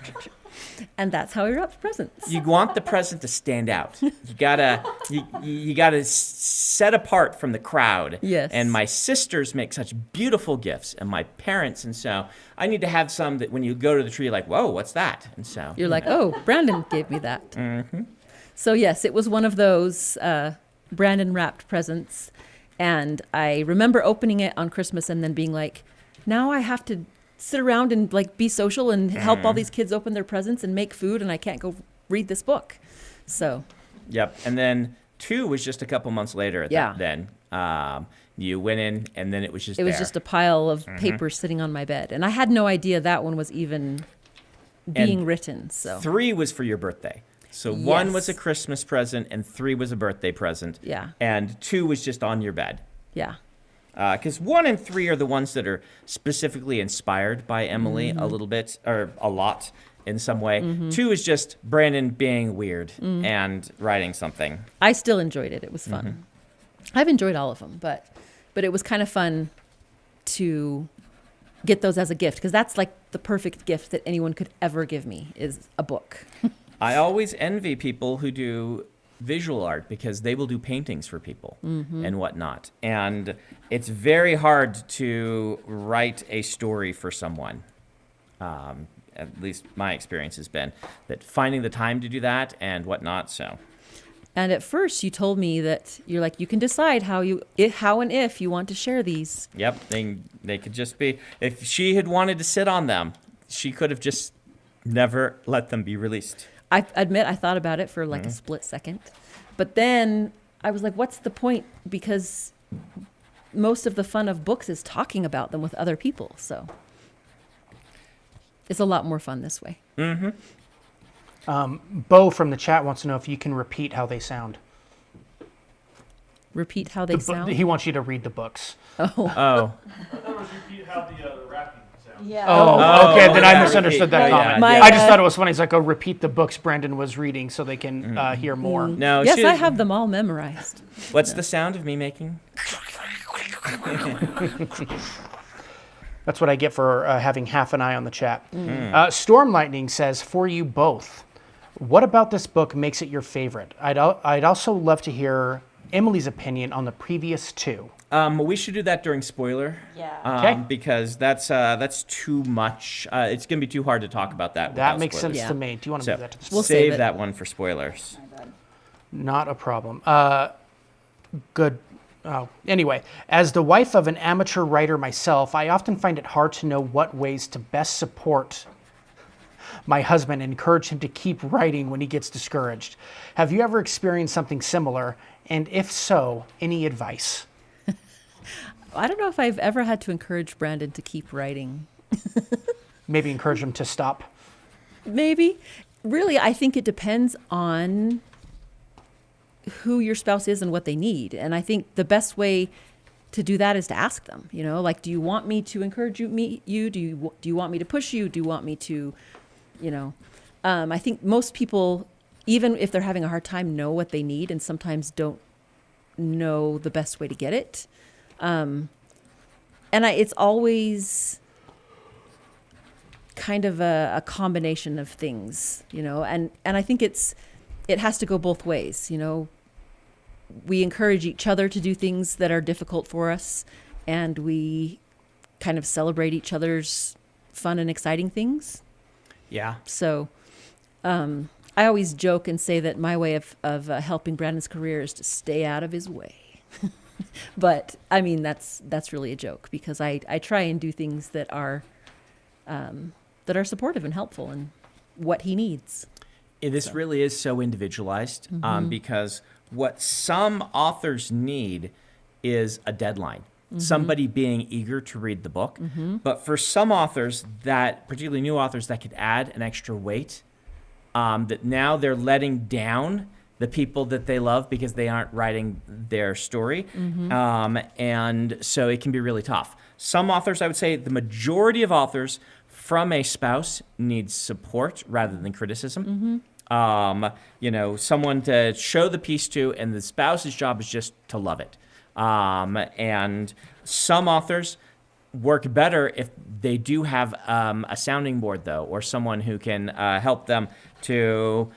[SPEAKER 5] and that's how he wraps presents.
[SPEAKER 2] You want the present to stand out. You gotta set apart from the crowd.
[SPEAKER 5] Yes.
[SPEAKER 2] And my sisters make such beautiful gifts, and my parents, and so I need to have some that when you go to the tree, you're like, whoa, what's that? And so
[SPEAKER 5] You're like, oh, Brandon gave me that. So yes, it was one of those Brandon wrapped presents, and I remember opening it on Christmas and then being like, now I have to sit around and like be social and help all these kids open their presents and make food, and I can't go read this book. So
[SPEAKER 2] Yep. And then 2 was just a couple months later.
[SPEAKER 5] Yeah.
[SPEAKER 2] Then you went in, and then it was just
[SPEAKER 5] it was
[SPEAKER 2] there.
[SPEAKER 5] just a pile of papers sitting on my bed, and I had no idea that one was even being
[SPEAKER 2] And
[SPEAKER 5] written. So
[SPEAKER 2] 3 was for your birthday. So 1 was a
[SPEAKER 5] Yes.
[SPEAKER 2] Christmas present, and 3 was a birthday present.
[SPEAKER 5] Yeah.
[SPEAKER 2] And 2 was just on your bed.
[SPEAKER 5] yeah.
[SPEAKER 2] Because 1 and 3 are the ones that are specifically inspired by Emily a little bit, or a lot in some way. 2 is just Brandon being weird and writing something.
[SPEAKER 5] I still enjoyed it. It was fun. I've enjoyed all of them, but it was kind of fun to get those as a gift, because that's like the perfect gift that anyone could ever give me is a book.
[SPEAKER 2] I always envy people who do visual art, because they will do paintings for people and whatnot. And it's very hard to write a story for someone. At least my experience has been that finding the time to do that and whatnot. So
[SPEAKER 5] And at first you told me that you're like, you can decide how and if you want to share these.
[SPEAKER 2] yep, they could just be, if she had wanted to sit on them, she could have just never let them be released.
[SPEAKER 5] I admit I thought about it for like a split second, but then I was like, what's the point? Because most of the fun of books is talking about them with other people. So it's a lot more fun this way.
[SPEAKER 3] Bo from the chat wants to know if you can repeat how they sound.
[SPEAKER 5] Repeat how they sound.
[SPEAKER 3] He wants you to read the books.
[SPEAKER 2] Oh.
[SPEAKER 6] I thought it was repeat how the rapping sounds.
[SPEAKER 1] Yeah.
[SPEAKER 3] Oh, okay. Then I
[SPEAKER 2] yeah,
[SPEAKER 3] misunderstood that
[SPEAKER 2] yeah,
[SPEAKER 3] comment.
[SPEAKER 5] yeah.
[SPEAKER 3] I just thought it was funny. It's like, repeat the books Brandon was reading so they can hear more.
[SPEAKER 2] No,
[SPEAKER 5] Yes,
[SPEAKER 2] she-
[SPEAKER 5] I have them all memorized.
[SPEAKER 2] What's the sound of me making?
[SPEAKER 3] That's what I get for having half an eye on the chat. Storm Lightning says, for you both, what about this book makes it your favorite? I'd also love to hear Emily's opinion on the previous two.
[SPEAKER 2] We should do that during spoiler.
[SPEAKER 1] Yeah.
[SPEAKER 3] Okay.
[SPEAKER 2] Because that's too much. It's gonna be too hard to talk about that.
[SPEAKER 3] That
[SPEAKER 2] without
[SPEAKER 3] makes
[SPEAKER 2] spoilers.
[SPEAKER 3] sense to me. Do you want to
[SPEAKER 2] So
[SPEAKER 3] move that to the
[SPEAKER 5] We'll save
[SPEAKER 2] save
[SPEAKER 5] it.
[SPEAKER 2] that one for spoilers.
[SPEAKER 3] Not a problem. Good. Oh, anyway, as the wife of an amateur writer myself, I often find it hard to know what ways to best support my husband and encourage him to keep writing when he gets discouraged. Have you ever experienced something similar? And if so, any advice?
[SPEAKER 5] I don't know if I've ever had to encourage Brandon to keep writing.
[SPEAKER 3] Maybe encourage him to stop.
[SPEAKER 5] Maybe. Really, I think it depends on who your spouse is and what they need. And I think the best way to do that is to ask them, like, do you want me to encourage you? Do you want me to push you? Do you want me to, I think most people, even if they're having a hard time, know what they need and sometimes don't know the best way to get it. It's always kind of a combination of things, and I think it has to go both ways. We encourage each other to do things that are difficult for us, and we kind of celebrate each other's fun and exciting things.
[SPEAKER 2] Yeah.
[SPEAKER 5] So I always joke and say that my way of helping Brandon's career is to stay out of his way. But I mean, that's really a joke because I try and do things that are supportive and helpful and what he needs.
[SPEAKER 2] This really is so individualized because what some authors need is a deadline. Somebody being eager to read the book. But for some authors, particularly new authors, that could add an extra weight, that now they're letting down the people that they love because they aren't writing their story. And so it can be really tough. Some authors, I would say the majority of authors from a spouse needs support rather than criticism. Someone to show the piece to, and the spouse's job is just to love it. And some authors work better if they do have a sounding board, though, or someone who can help them to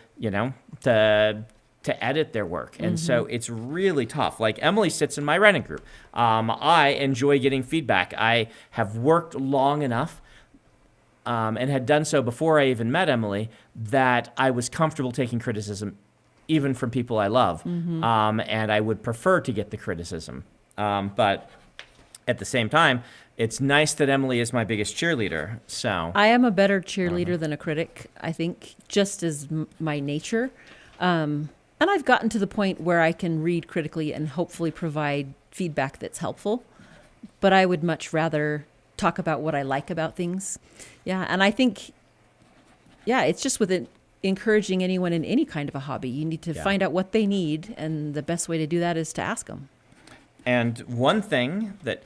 [SPEAKER 2] edit their work. And so it's really tough. Like Emily sits in my writing group. I enjoy getting feedback. I have worked long enough and had done so before I even met Emily that I was comfortable taking criticism even from people I love. And I would prefer to get the criticism. But at the same time, it's nice that Emily is my biggest cheerleader. So
[SPEAKER 5] I am a better cheerleader than a critic, I think, just as my nature. And I've gotten to the point where I can read critically and hopefully provide feedback that's helpful. But I would much rather talk about what I like about things. Yeah, and I think, it's just with it, encouraging anyone in any kind of a hobby. You need to find out what they need, and the best way to do that is to ask them.
[SPEAKER 2] And one thing that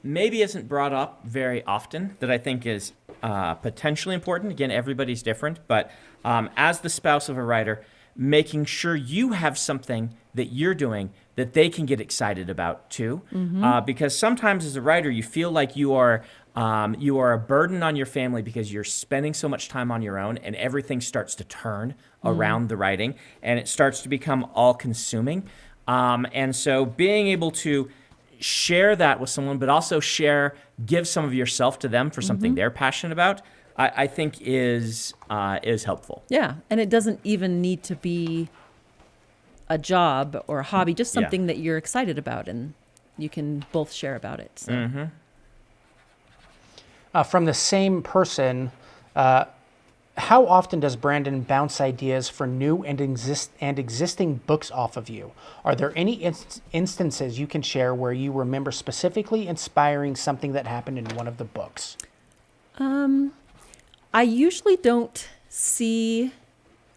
[SPEAKER 2] maybe isn't brought up very often that I think is potentially important, again, everybody's different, but as the spouse of a writer, making sure you have something that you're doing that they can get excited about too. Because sometimes as a writer, you feel like you are a burden on your family because you're spending so much time on your own and everything starts to turn around the writing and it starts to become all-consuming. And so being able to share that with someone, but also give some of yourself to them for something they're passionate about, I think is helpful.
[SPEAKER 5] Yeah, and it doesn't even need to be a job or a hobby, just something that you're excited about, and you can both share about it. So.
[SPEAKER 3] From the same person, How often does Brandon bounce ideas for new and existing books off of you? Are there any instances you can share where you remember specifically inspiring something that happened in one of the books?
[SPEAKER 5] I usually don't see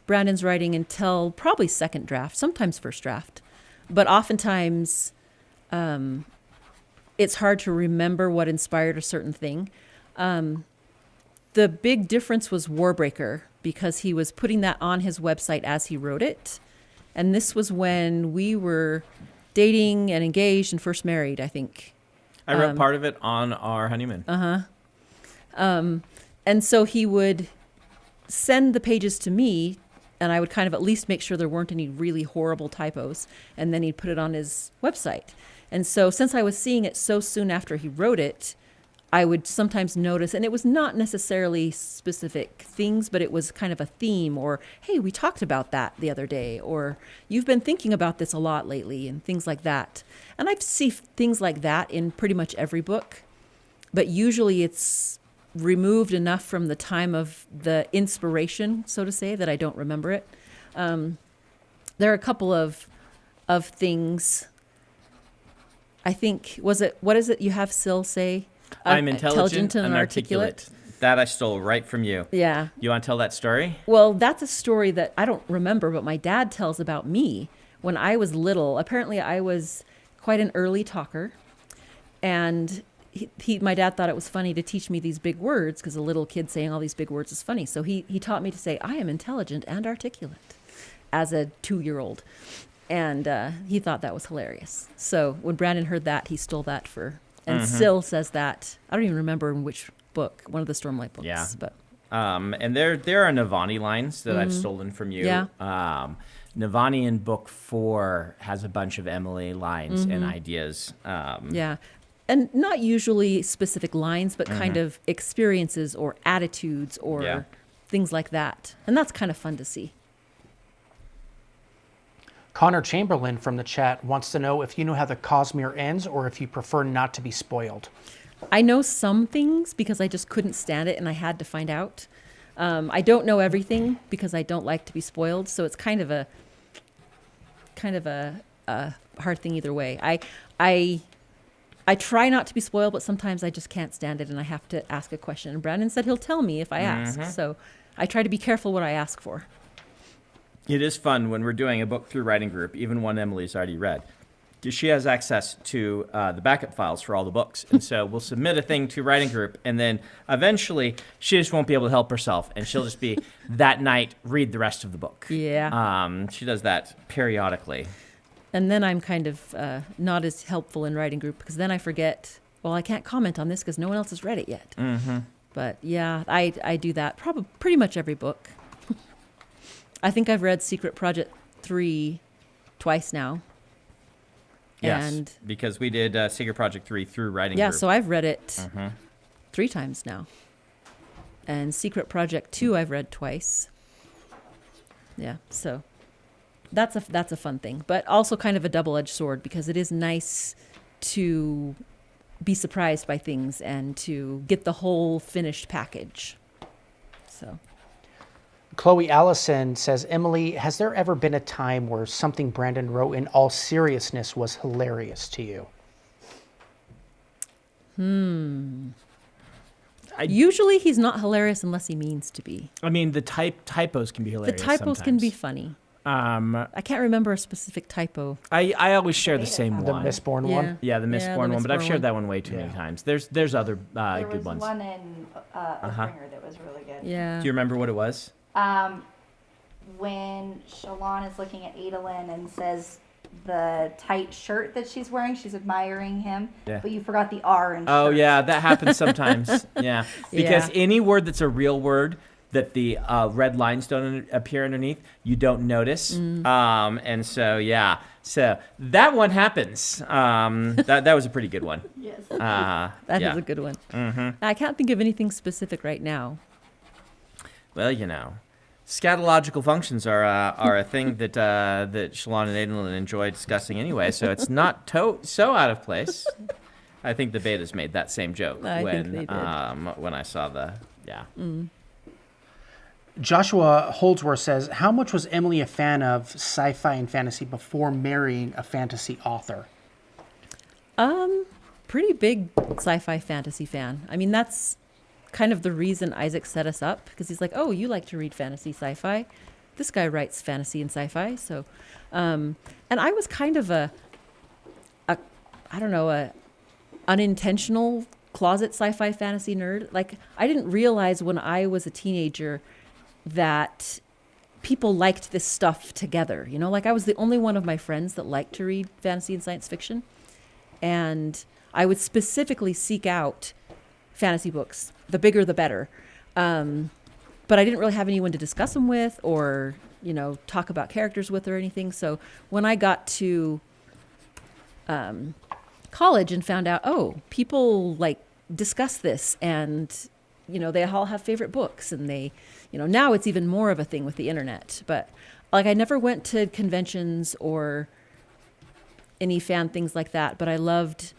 [SPEAKER 5] Brandon's writing until probably second draft, sometimes first draft. But oftentimes, it's hard to remember what inspired a certain thing. The big difference was Warbreaker, because he was putting that on his website as he wrote it. And this was when we were dating and engaged and first married, I think.
[SPEAKER 2] I wrote part of it on our honeymoon.
[SPEAKER 5] And so he would send the pages to me, and I would kind of at least make sure there weren't any really horrible typos, and then he'd put it on his website. And so since I was seeing it so soon after he wrote it, I would sometimes notice, and it was not necessarily specific things, but it was kind of a theme, or, hey, we talked about that the other day, or you've been thinking about this a lot lately, and things like that. And I see things like that in pretty much every book, but usually it's removed enough from the time of the inspiration, so to say, that I don't remember it. There are a couple of things. I think, what is it you have Syl say?
[SPEAKER 2] I'm intelligent and articulate. That I stole right from you.
[SPEAKER 5] Yeah.
[SPEAKER 2] You want to tell that story?
[SPEAKER 5] Well, that's a story that I don't remember, but my dad tells about me when I was little. Apparently, I was quite an early talker, and my dad thought it was funny to teach me these big words, because a little kid saying all these big words is funny. So he taught me to say, I am intelligent and articulate, as a 2-year-old. And he thought that was hilarious. So when Brandon heard that, he stole that and Syl says that. I don't even remember in which book, one of the Stormlight books.
[SPEAKER 2] Yeah.
[SPEAKER 5] But
[SPEAKER 2] and there are Navani lines that I've stolen from you.
[SPEAKER 5] Yeah.
[SPEAKER 2] Navani in book 4 has a bunch of Emily lines and ideas.
[SPEAKER 5] yeah. And not usually specific lines, but kind of experiences or attitudes or things like that. And that's kind of fun to see.
[SPEAKER 3] Connor Chamberlain from the chat wants to know if you know how the Cosmere ends, or if you prefer not to be spoiled.
[SPEAKER 5] I know some things because I just couldn't stand it and I had to find out. I don't know everything because I don't like to be spoiled. So it's kind of a hard thing either way. I try not to be spoiled, but sometimes I just can't stand it and I have to ask a question. And Brandon said he'll tell me if I ask. So I try to be careful what I ask for.
[SPEAKER 2] It is fun when we're doing a book through writing group, even one Emily's already read. She has access to the backup files for all the books. And so we'll submit a thing to writing group, and then eventually she just won't be able to help herself. And she'll just be, that night, read the rest of the book.
[SPEAKER 5] Yeah.
[SPEAKER 2] She does that periodically.
[SPEAKER 5] And then I'm kind of not as helpful in writing group, because then I forget, well, I can't comment on this because no one else has read it yet. But yeah, I do that probably pretty much every book. I think I've read Secret Project 3 twice now.
[SPEAKER 2] Yes,
[SPEAKER 5] And
[SPEAKER 2] because we did Secret Project 3 through writing
[SPEAKER 5] yeah,
[SPEAKER 2] group.
[SPEAKER 5] so I've read it 3 times now. And Secret Project 2 I've read twice. Yeah, so that's a fun thing, but also kind of a double-edged sword, because it is nice to be surprised by things and to get the whole finished package. So
[SPEAKER 3] Chloe Allison says, Emily, has there ever been a time where something Brandon wrote in all seriousness was hilarious to you?
[SPEAKER 5] Usually he's not hilarious unless he means to be.
[SPEAKER 2] I mean, the typos can be
[SPEAKER 5] The
[SPEAKER 2] hilarious
[SPEAKER 5] typos can be
[SPEAKER 2] sometimes.
[SPEAKER 5] funny. I can't remember a specific typo.
[SPEAKER 2] I always share the same
[SPEAKER 3] The
[SPEAKER 2] one.
[SPEAKER 3] Misborn
[SPEAKER 5] Yeah.
[SPEAKER 3] one?
[SPEAKER 2] Yeah, the Mistborn one, but I've
[SPEAKER 5] Mistborn
[SPEAKER 2] shared
[SPEAKER 5] one.
[SPEAKER 2] that one way too many
[SPEAKER 3] Yeah.
[SPEAKER 2] times. There's other
[SPEAKER 1] There
[SPEAKER 2] good
[SPEAKER 1] was
[SPEAKER 2] ones.
[SPEAKER 1] one in Oathbringer that was really good.
[SPEAKER 5] Yeah.
[SPEAKER 2] Do you remember what it was?
[SPEAKER 1] When Shalon is looking at Adolin and says the tight shirt that she's wearing, she's admiring him,
[SPEAKER 2] Yeah.
[SPEAKER 1] but you forgot the R in
[SPEAKER 2] Oh
[SPEAKER 1] shirt.
[SPEAKER 2] yeah, that happens sometimes. Yeah, because
[SPEAKER 5] Yeah.
[SPEAKER 2] any word that's a real word that the red lines don't appear underneath, you don't notice. And so yeah, so that one happens. That was a pretty good one.
[SPEAKER 1] Yes.
[SPEAKER 5] That is a good one. I can't think of anything specific right now.
[SPEAKER 2] Well, you know, scatological functions are a thing that Shalon and Adolin enjoy discussing anyway, so it's not so out of place. I think the betas made that same joke
[SPEAKER 5] I think
[SPEAKER 2] when
[SPEAKER 5] they did.
[SPEAKER 2] when I saw the
[SPEAKER 3] Joshua Holdsworth says, how much was Emily a fan of sci-fi and fantasy before marrying a fantasy author?
[SPEAKER 5] Pretty big sci-fi fantasy fan. I mean, that's kind of the reason Isaac set us up, because he's like, oh, you like to read fantasy sci-fi. This guy writes fantasy and sci-fi. So, and I was kind of a unintentional closet sci-fi fantasy nerd. Like, I didn't realize when I was a teenager that people liked this stuff together. You know, like I was the only one of my friends that liked to read fantasy and science fiction. And I would specifically seek out fantasy books. The bigger, the better. But I didn't really have anyone to discuss them with or, you know, talk about characters with or anything. So when I got to college and found out, oh, people like discuss this and, you know, they all have favorite books and they, you know, now it's even more of a thing with the internet. But like I never went to conventions or any fan things like that, but I loved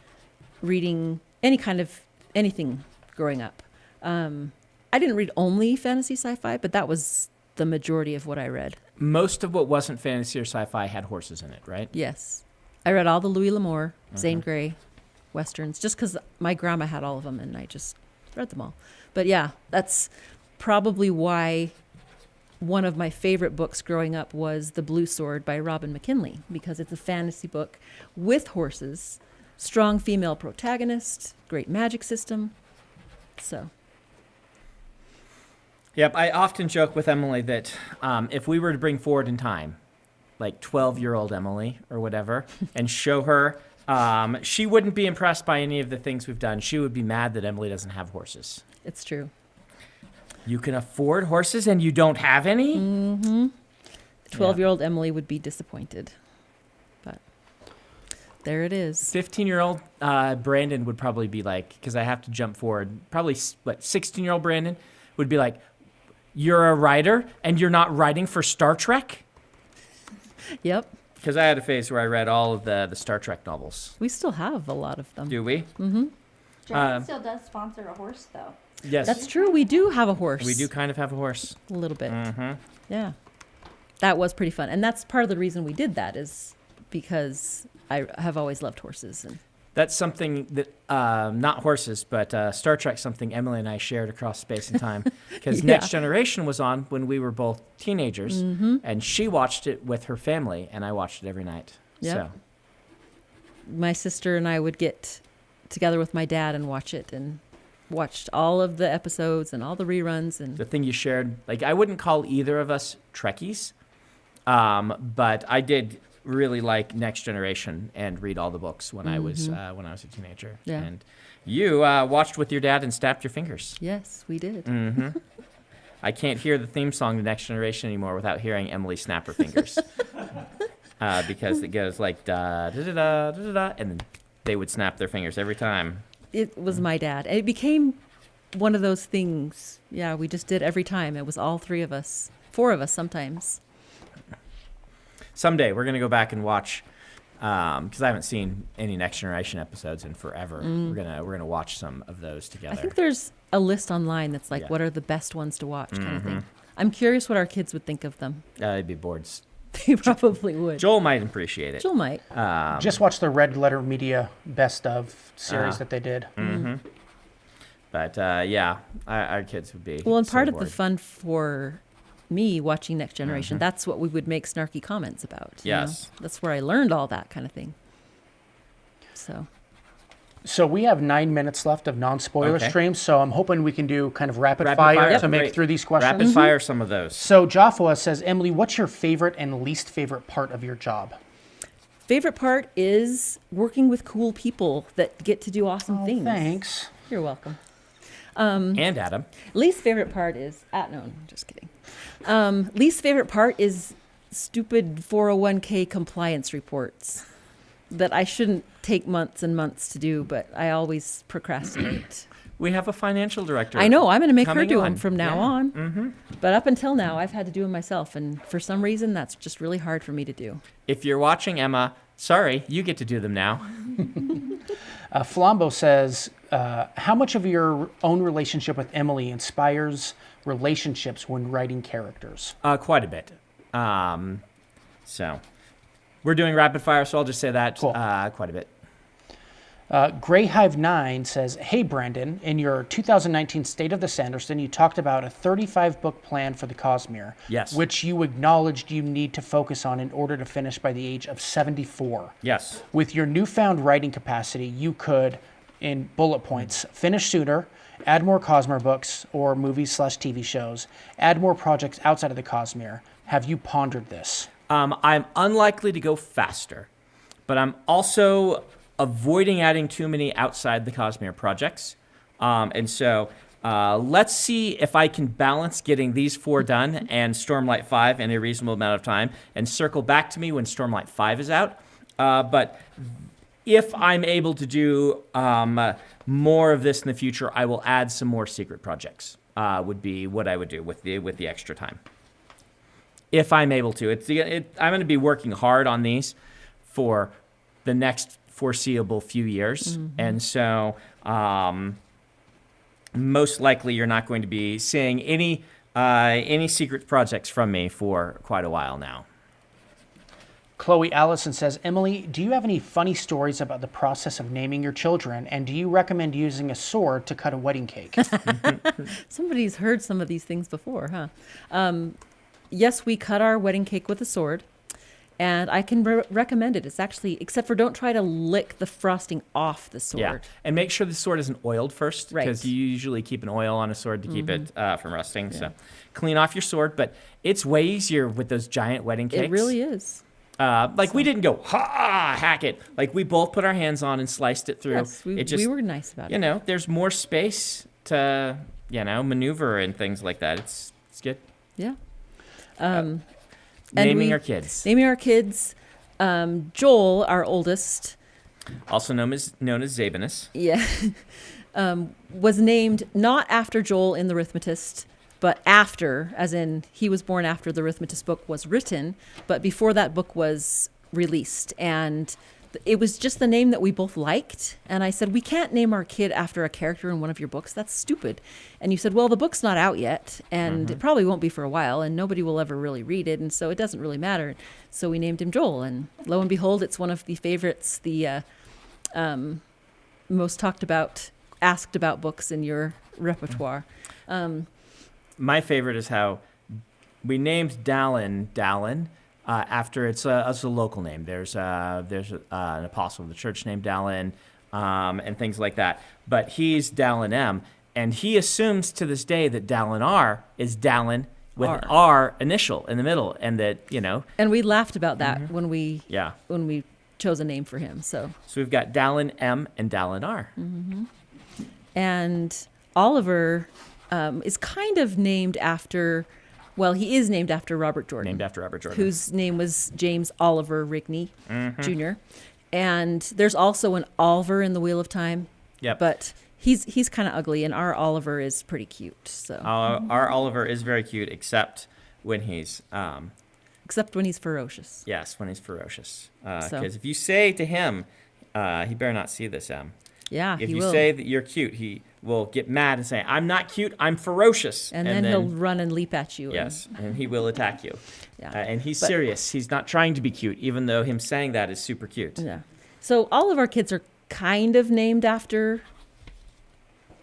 [SPEAKER 5] reading any kind of anything growing up. I didn't read only fantasy sci-fi, but that was the majority of what I read.
[SPEAKER 2] Most of what wasn't fantasy or sci-fi had horses in it, right?
[SPEAKER 5] Yes. I read all the Louis L'Amour, Zane Grey Westerns, just because my grandma had all of them and I just read them all. But yeah, that's probably why one of my favorite books growing up was The Blue Sword by Robin McKinley, because it's a fantasy book with horses, strong female protagonist, great magic system. So.
[SPEAKER 2] Yep, I often joke with Emily that if we were to bring forward in time, like 12-year-old Emily or whatever, and show her, she wouldn't be impressed by any of the things we've done. She would be mad that Emily doesn't have horses.
[SPEAKER 5] It's true.
[SPEAKER 2] You can afford horses and you don't have any?
[SPEAKER 5] Mm-hmm. 12-year-old Emily would be disappointed. But there it is.
[SPEAKER 2] 15-year-old Brandon would probably be like, because I have to jump forward, probably 16-year-old Brandon would be like, you're a writer and you're not writing for Star Trek?
[SPEAKER 5] Yep.
[SPEAKER 2] Because I had a phase where I read all of the Star Trek novels.
[SPEAKER 5] We still have a lot of them.
[SPEAKER 2] Do we?
[SPEAKER 5] Mm-hmm.
[SPEAKER 1] Dragonsteel does sponsor a horse, though.
[SPEAKER 2] Yes.
[SPEAKER 5] That's true. We do have a horse.
[SPEAKER 2] We do kind of have a horse.
[SPEAKER 5] A little bit.
[SPEAKER 2] Mm-hmm.
[SPEAKER 5] Yeah. That was pretty fun. And that's part of the reason we did that is because I have always loved horses. And
[SPEAKER 2] That's something that, not horses, but Star Trek, something Emily and I shared across space and time. Because
[SPEAKER 5] Yeah.
[SPEAKER 2] Next Generation was on when we were both teenagers,
[SPEAKER 5] Mm-hmm.
[SPEAKER 2] and she watched it with her family, and I watched it every night.
[SPEAKER 5] Yep.
[SPEAKER 2] So
[SPEAKER 5] my sister and I would get together with my dad and watch it and watched all of the episodes and all the reruns. And
[SPEAKER 2] the thing you shared, like I wouldn't call either of us Trekkies, but I did really like Next Generation and read all the books when I was a teenager.
[SPEAKER 5] Yeah.
[SPEAKER 2] And you watched with your dad and snapped your fingers.
[SPEAKER 5] yes, we did.
[SPEAKER 2] Mm-hmm. I can't hear the theme song to Next Generation anymore without hearing Emily snap her fingers. Because it goes like da da da da da da, and then they would snap their fingers every time.
[SPEAKER 5] It was my dad. And it became one of those things. Yeah, we just did every time. It was all three of us, four of us sometimes.
[SPEAKER 2] Someday we're gonna go back and watch, because I haven't seen any Next Generation episodes in forever. We're gonna watch some of those together.
[SPEAKER 5] I think there's a list online that's like,
[SPEAKER 2] Yeah.
[SPEAKER 5] what are the best ones to watch kind of thing. I'm curious what our kids would think of them.
[SPEAKER 2] They'd be bored.
[SPEAKER 5] They probably would.
[SPEAKER 2] Joel might appreciate it.
[SPEAKER 5] Joel might.
[SPEAKER 3] Just watch the Red Letter Media best of series that they did.
[SPEAKER 2] But yeah, our kids would be.
[SPEAKER 5] Well, and
[SPEAKER 2] so
[SPEAKER 5] part of
[SPEAKER 2] bored.
[SPEAKER 5] the fun for me watching Next Generation, that's what we would make snarky comments about. you know?
[SPEAKER 2] Yes.
[SPEAKER 5] That's where I learned all that kind of thing. So,
[SPEAKER 3] So we have 9 minutes left of non-spoiler
[SPEAKER 2] Okay.
[SPEAKER 3] streams, so I'm hoping we can do kind of rapid
[SPEAKER 2] Rapid
[SPEAKER 3] fire
[SPEAKER 2] fire?
[SPEAKER 3] to make
[SPEAKER 2] Great.
[SPEAKER 3] through these questions.
[SPEAKER 2] Rapid fire some of those.
[SPEAKER 3] So Joshua says, Emily, what's your favorite and least favorite part of your job?
[SPEAKER 5] favorite part is working with cool people that get to do awesome things.
[SPEAKER 3] Thanks.
[SPEAKER 5] You're welcome.
[SPEAKER 2] And Adam.
[SPEAKER 5] Least favorite part is no, just kidding. Least favorite part is stupid 401k compliance reports that I shouldn't take months and months to do, but I always procrastinate.
[SPEAKER 2] We have a financial director.
[SPEAKER 5] I know, I'm going to make her
[SPEAKER 2] coming
[SPEAKER 5] do
[SPEAKER 2] on.
[SPEAKER 5] them from now
[SPEAKER 2] Yeah.
[SPEAKER 5] on. But up until now, I've had to do them myself, and for some reason, that's just really hard for me to do.
[SPEAKER 2] If you're watching Emma, Sorry, you get to do them now.
[SPEAKER 3] Flambeau says, how much of your own relationship with Emily inspires relationships when writing characters?
[SPEAKER 2] Quite a bit. So we're doing rapid fire, so I'll just say that
[SPEAKER 3] Cool.
[SPEAKER 2] quite a bit.
[SPEAKER 3] Greyhive9 says, hey, Brandon, in your 2019 State of the Sanderson, you talked about a 35-book plan for the Cosmere,
[SPEAKER 2] Yes.
[SPEAKER 3] which you acknowledged you need to focus on in order to finish by the age of 74.
[SPEAKER 2] Yes.
[SPEAKER 3] With your newfound writing capacity, you could, in bullet points, finish sooner, add more Cosmere books or movies/TV shows, add more projects outside of the Cosmere. Have you pondered this?
[SPEAKER 2] I'm unlikely to go faster, but I'm also avoiding adding too many outside the Cosmere projects. And so let's see if I can balance getting these 4 done and Stormlight 5 in a reasonable amount of time, and circle back to me when Stormlight 5 is out. But if I'm able to do more of this in the future, I will add some more secret projects, would be what I would do with the extra time. If I'm able to. I'm going to be working hard on these for the next foreseeable few years. And so most likely you're not going to be seeing any secret projects from me for quite a while now.
[SPEAKER 3] Chloe Allison says, Emily, do you have any funny stories about the process of naming your children? And do you recommend using a sword to cut a wedding cake?
[SPEAKER 5] Somebody's heard some of these things before, huh? Yes, we cut our wedding cake with a sword. And I can recommend it. It's actually, except for don't try to lick the frosting off the sword.
[SPEAKER 2] Yeah, and make sure the sword isn't oiled first,
[SPEAKER 5] Right.
[SPEAKER 2] because you usually keep an oil on a sword to keep it from rusting. Yeah. So clean off your sword, but it's way easier with those giant wedding cakes.
[SPEAKER 5] It really is.
[SPEAKER 2] We didn't go, hack it. Like, we both put our hands on and sliced it through.
[SPEAKER 5] Yes, we were nice about it.
[SPEAKER 2] There's more space to, maneuver and things like that. It's good.
[SPEAKER 5] Yeah.
[SPEAKER 2] Naming our kids.
[SPEAKER 5] Naming our kids. Joel, our oldest,
[SPEAKER 2] Also known as Zabinus.
[SPEAKER 5] yeah, was named not after Joel in the Arithmetist, but after, as in he was born after the Arithmetist book was written, but before that book was released. And it was just the name that we both liked. And I said, we can't name our kid after a character in one of your books. That's stupid. And you said, well, the book's not out yet, and it probably won't be for a while, and nobody will ever really read it, and so it doesn't really matter. So we named him Joel, and lo and behold, it's one of the favorites, the most asked about books in your repertoire.
[SPEAKER 2] My favorite is how we named Dallin after it's a local name. There's an apostle of the church named Dallin, and things like that. But he's Dallin M, and he assumes to this day that Dallin R is Dallin with an R initial in the middle, and that
[SPEAKER 5] And we laughed about that when we
[SPEAKER 2] Yeah.
[SPEAKER 5] chose a name for him. So
[SPEAKER 2] we've got Dallin M and Dallin R.
[SPEAKER 5] and Oliver is kind of named after. Well, he is named after Robert Jordan.
[SPEAKER 2] Named after Robert Jordan.
[SPEAKER 5] Whose name was James Oliver Rigney Jr. And there's also an Oliver in the Wheel of Time.
[SPEAKER 2] Yep.
[SPEAKER 5] But he's kind of ugly, and our Oliver is pretty cute. So
[SPEAKER 2] Our Oliver is very cute, except when he's
[SPEAKER 5] except when he's ferocious.
[SPEAKER 2] yes, when he's ferocious. Because
[SPEAKER 5] So.
[SPEAKER 2] if you say to him, he better not see this,
[SPEAKER 5] Yeah,
[SPEAKER 2] If
[SPEAKER 5] he
[SPEAKER 2] you
[SPEAKER 5] will.
[SPEAKER 2] say that you're cute, he will get mad and say, "I'm not cute. I'm ferocious."
[SPEAKER 5] and then he'll run and leap at you.
[SPEAKER 2] Yes, and he will attack you.
[SPEAKER 5] Yeah.
[SPEAKER 2] And he's
[SPEAKER 5] But-
[SPEAKER 2] serious. He's not trying to be cute, even though him saying that is super cute.
[SPEAKER 5] Yeah. So all of our kids are kind of named after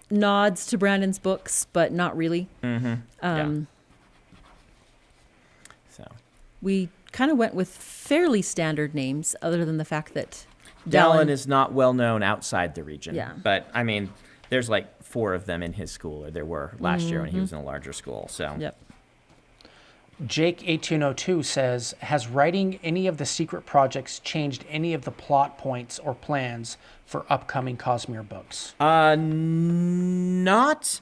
[SPEAKER 5] nods to Brandon's books, but not really.
[SPEAKER 2] So
[SPEAKER 5] We kind of went with fairly standard names, other than the fact that
[SPEAKER 2] Dallin is not well known outside the region.
[SPEAKER 5] Yeah.
[SPEAKER 2] But I mean, there's like 4 of them in his school, or there were last year when he was in a larger school. So
[SPEAKER 5] Yep.
[SPEAKER 3] Jake 1802 says, has writing any of the secret projects changed any of the plot points or plans for upcoming Cosmere books?
[SPEAKER 2] Not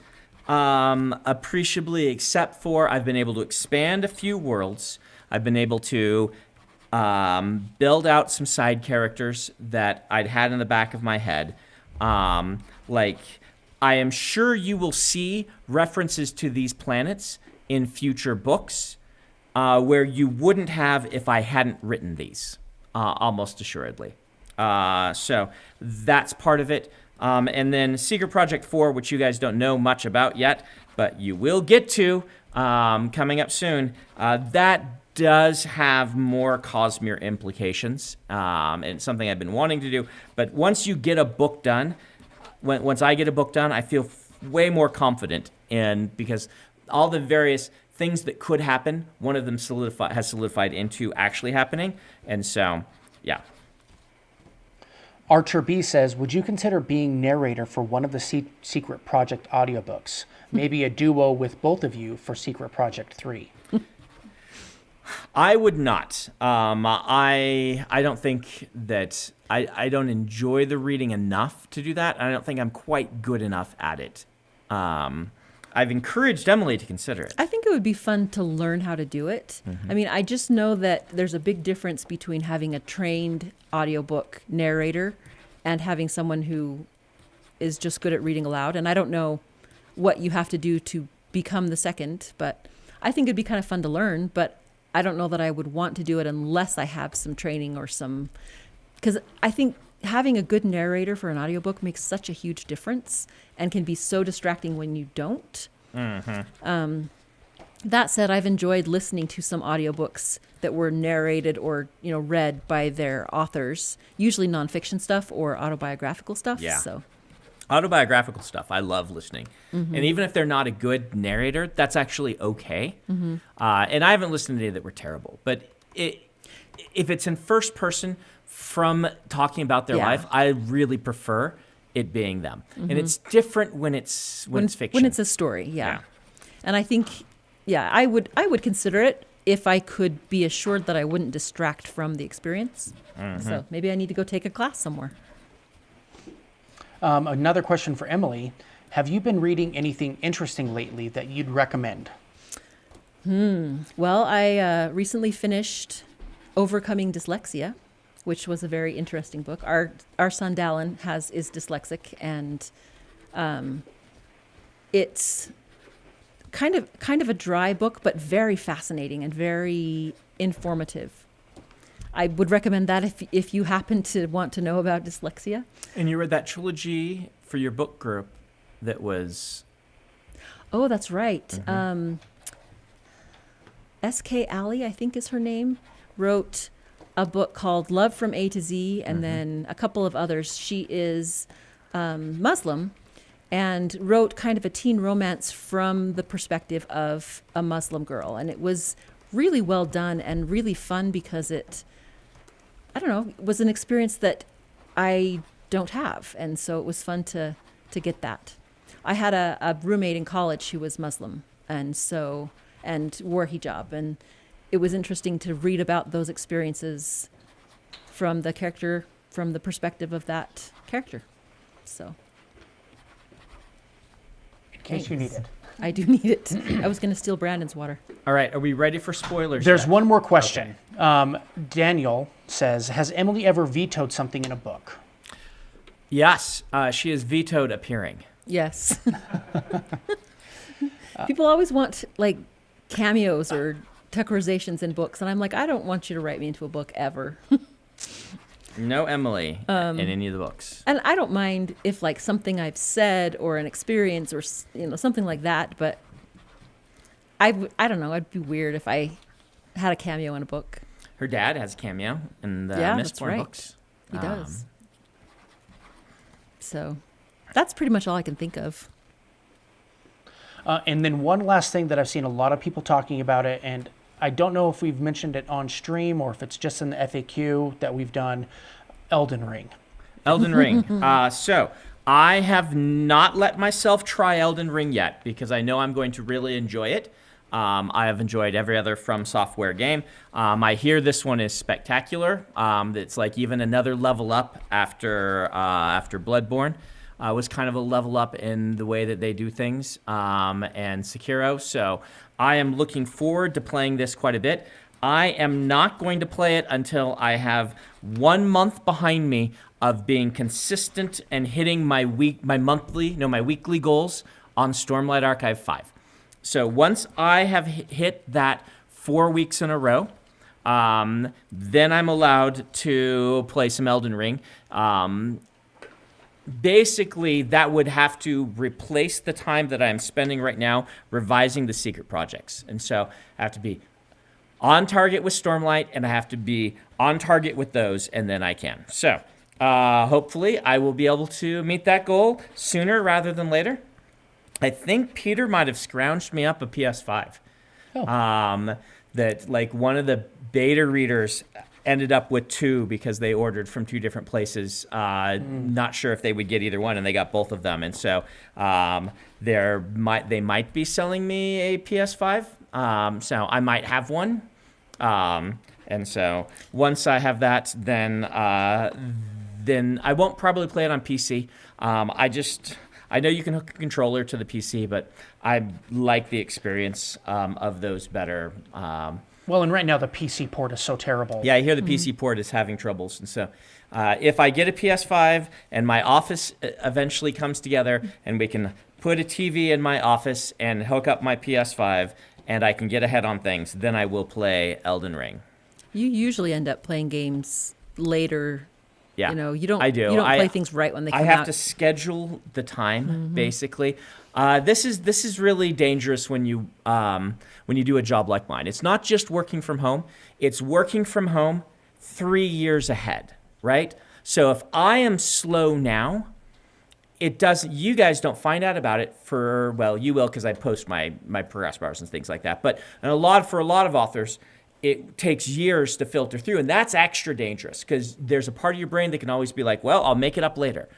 [SPEAKER 2] appreciably, except for I've been able to expand a few worlds. I've been able to build out some side characters that I'd had in the back of my head. Like, I am sure you will see references to these planets in future books where you wouldn't have if I hadn't written these. almost assuredly. So that's part of it. And then Secret Project 4, which you guys don't know much about yet, but you will get to coming up soon. That does have more Cosmere implications, and it's something I've been wanting to do. But once you get a book done, once I get a book done, I feel way more confident because all the various things that could happen, one of them has solidified into actually happening. And so, yeah.
[SPEAKER 3] Archer B says, would you consider being narrator for one of the Secret Project audiobooks? Maybe a duo with both of you for Secret Project 3.
[SPEAKER 2] I would not. I don't think that I don't enjoy the reading enough to do that. I don't think I'm quite good enough at it. I've encouraged Emily to consider it.
[SPEAKER 5] I think it would be fun to learn how to do it. I mean, I just know that there's a big difference between having a trained audiobook narrator and having someone who is just good at reading aloud. And I don't know what you have to do to become the second, but I think it'd be kind of fun to learn, but I don't know that I would want to do it unless I have some training or because I think having a good narrator for an audiobook makes such a huge difference and can be so distracting when you don't. That said, I've enjoyed listening to some audiobooks that were narrated or, read by their authors, usually nonfiction stuff or autobiographical stuff.
[SPEAKER 2] Yeah.
[SPEAKER 5] So
[SPEAKER 2] Autobiographical stuff, I love listening. And even if they're not a good narrator, that's actually okay. And I haven't listened to any that were terrible. But if it's in first person from talking about their life, I really prefer it being them. And it's different when it's fiction.
[SPEAKER 5] When it's a story, yeah. And I think, I would consider it if I could be assured that I wouldn't distract from the experience. So maybe I need to go take a class somewhere.
[SPEAKER 3] Another question for Emily. Have you been reading anything interesting lately that you'd recommend?
[SPEAKER 5] Well, I recently finished Overcoming Dyslexia, which was a very interesting book. Our son Dallin is dyslexic, and it's kind of a dry book, but very fascinating and very informative. I would recommend that if you happen to want to know about dyslexia.
[SPEAKER 2] And you read that trilogy for your book group that was...
[SPEAKER 5] Oh, that's right. S.K. Alley, I think is her name, wrote a book called Love from A to Z, and then a couple of others. She is Muslim and wrote kind of a teen romance from the perspective of a Muslim girl. And it was really well done and really fun because it was an experience that I don't have. And so it was fun to get that. I had a roommate in college who was Muslim and wore hijab. And it was interesting to read about those experiences from the perspective of that character. So.
[SPEAKER 3] In case you need it.
[SPEAKER 5] I do need it. I was going to steal Brandon's water.
[SPEAKER 2] All right, are we ready for spoilers?
[SPEAKER 3] There's
[SPEAKER 2] yet?
[SPEAKER 3] one more question. Daniel says, has Emily ever vetoed something in a book?
[SPEAKER 2] Yes, she has vetoed appearing.
[SPEAKER 5] Yes. People always want cameos or tuckerizations in books, and I'm like, I don't want you to write me into a book ever.
[SPEAKER 2] No Emily in any of the books.
[SPEAKER 5] And I don't mind if something I've said or an experience or something like that, but I don't know, it'd be weird if I had a cameo in a book.
[SPEAKER 2] Her dad has a cameo in the Mistborn books.
[SPEAKER 5] He does. So that's pretty much all I can think of.
[SPEAKER 3] And then one last thing that I've seen a lot of people talking about it, and I don't know if we've mentioned it on stream or if it's just in the FAQ that we've done, Elden Ring.
[SPEAKER 2] Elden Ring. So I have not let myself try Elden Ring yet because I know I'm going to really enjoy it. I have enjoyed every other From Software game. I hear this one is spectacular. It's like even another level up after Bloodborne. Was kind of a level up in the way that they do things, and Sekiro. So I am looking forward to playing this quite a bit. I am not going to play it until I have 1 month behind me of being consistent and hitting my weekly goals on Stormlight Archive 5. So once I have hit that 4 weeks in a row, Then I'm allowed to play some Elden Ring. Basically, that would have to replace the time that I'm spending right now revising the secret projects. And so I have to be on target with Stormlight, and I have to be on target with those, and then I can. So hopefully I will be able to meet that goal sooner rather than later. I think Peter might have scrounged me up a PS5. That like one of the beta readers ended up with 2 because they ordered from 2 different places. Not sure if they would get either one, and they got both of them. And so they might be selling me a PS5. So I might have one. And so once I have that, then I won't probably play it on PC. I know you can hook a controller to the PC, but I like the experience of those better.
[SPEAKER 3] Well, and right now the PC port is so terrible.
[SPEAKER 2] Yeah, I hear the PC port is having troubles. And so if I get a PS5 and my office eventually comes together and we can put a TV in my office and hook up my PS5 and I can get ahead on things, then I will play Elden Ring.
[SPEAKER 5] You usually end up playing games later.
[SPEAKER 2] Yeah,
[SPEAKER 5] you know, you don't.
[SPEAKER 2] I do.
[SPEAKER 5] You don't play things right when they come out.
[SPEAKER 2] I have to schedule the time, basically. This is really dangerous when you do a job like mine. It's not just working from home. It's working from home 3 years ahead, right? So if I am slow now, it doesn't. You guys don't find out about it you will because I post my progress bars and things like that. But for a lot of authors, it takes years to filter through, and that's extra dangerous because there's a part of your brain that can always be like, well, I'll make it up later.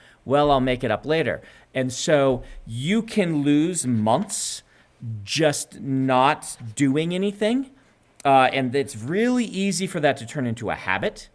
[SPEAKER 2] And so you can lose months just not doing anything, and it's really easy for that to turn into a habit,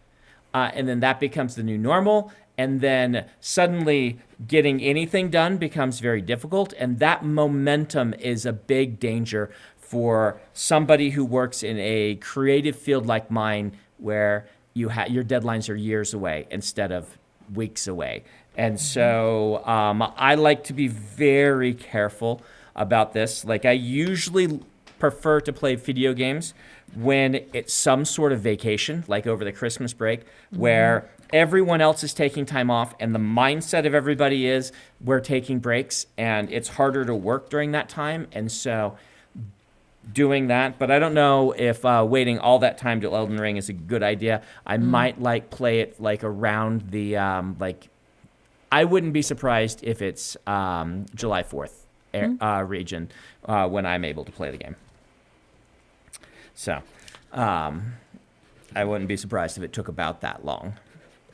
[SPEAKER 2] and then that becomes the new normal, and then suddenly getting anything done becomes very difficult, and that momentum is a big danger for somebody who works in a creative field like mine where your deadlines are years away instead of weeks away. And so I like to be very careful about this. Like I usually prefer to play video games when it's some sort of vacation, like over the Christmas break, where everyone else is taking time off and the mindset of everybody is we're taking breaks and it's harder to work during that time. And so doing that, but I don't know if waiting all that time till Elden Ring is a good idea. I might play it like around the I wouldn't be surprised if it's July 4th region when I'm able to play the game. So I wouldn't be surprised if it took about that long.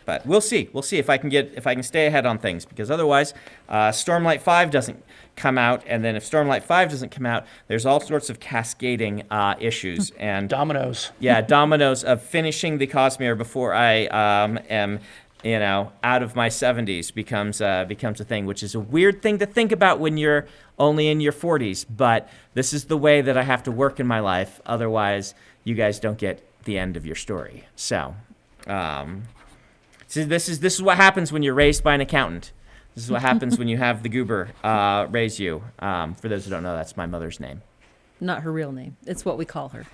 [SPEAKER 2] But we'll see. We'll see if I can stay ahead on things, because otherwise, Stormlight 5 doesn't come out, and then if Stormlight 5 doesn't come out, there's all sorts of cascading issues and
[SPEAKER 3] Dominoes.
[SPEAKER 2] Yeah, dominoes of finishing the Cosmere before I am, out of my 70s becomes a thing, which is a weird thing to think about when you're only in your 40s. But this is the way that I have to work in my life. Otherwise, you guys don't get the end of your story. So. So this is what happens when you're raised by an accountant. This is what happens when you have the goober raise you. For those who don't know, that's my mother's name.
[SPEAKER 5] Not her real name. It's what we call her.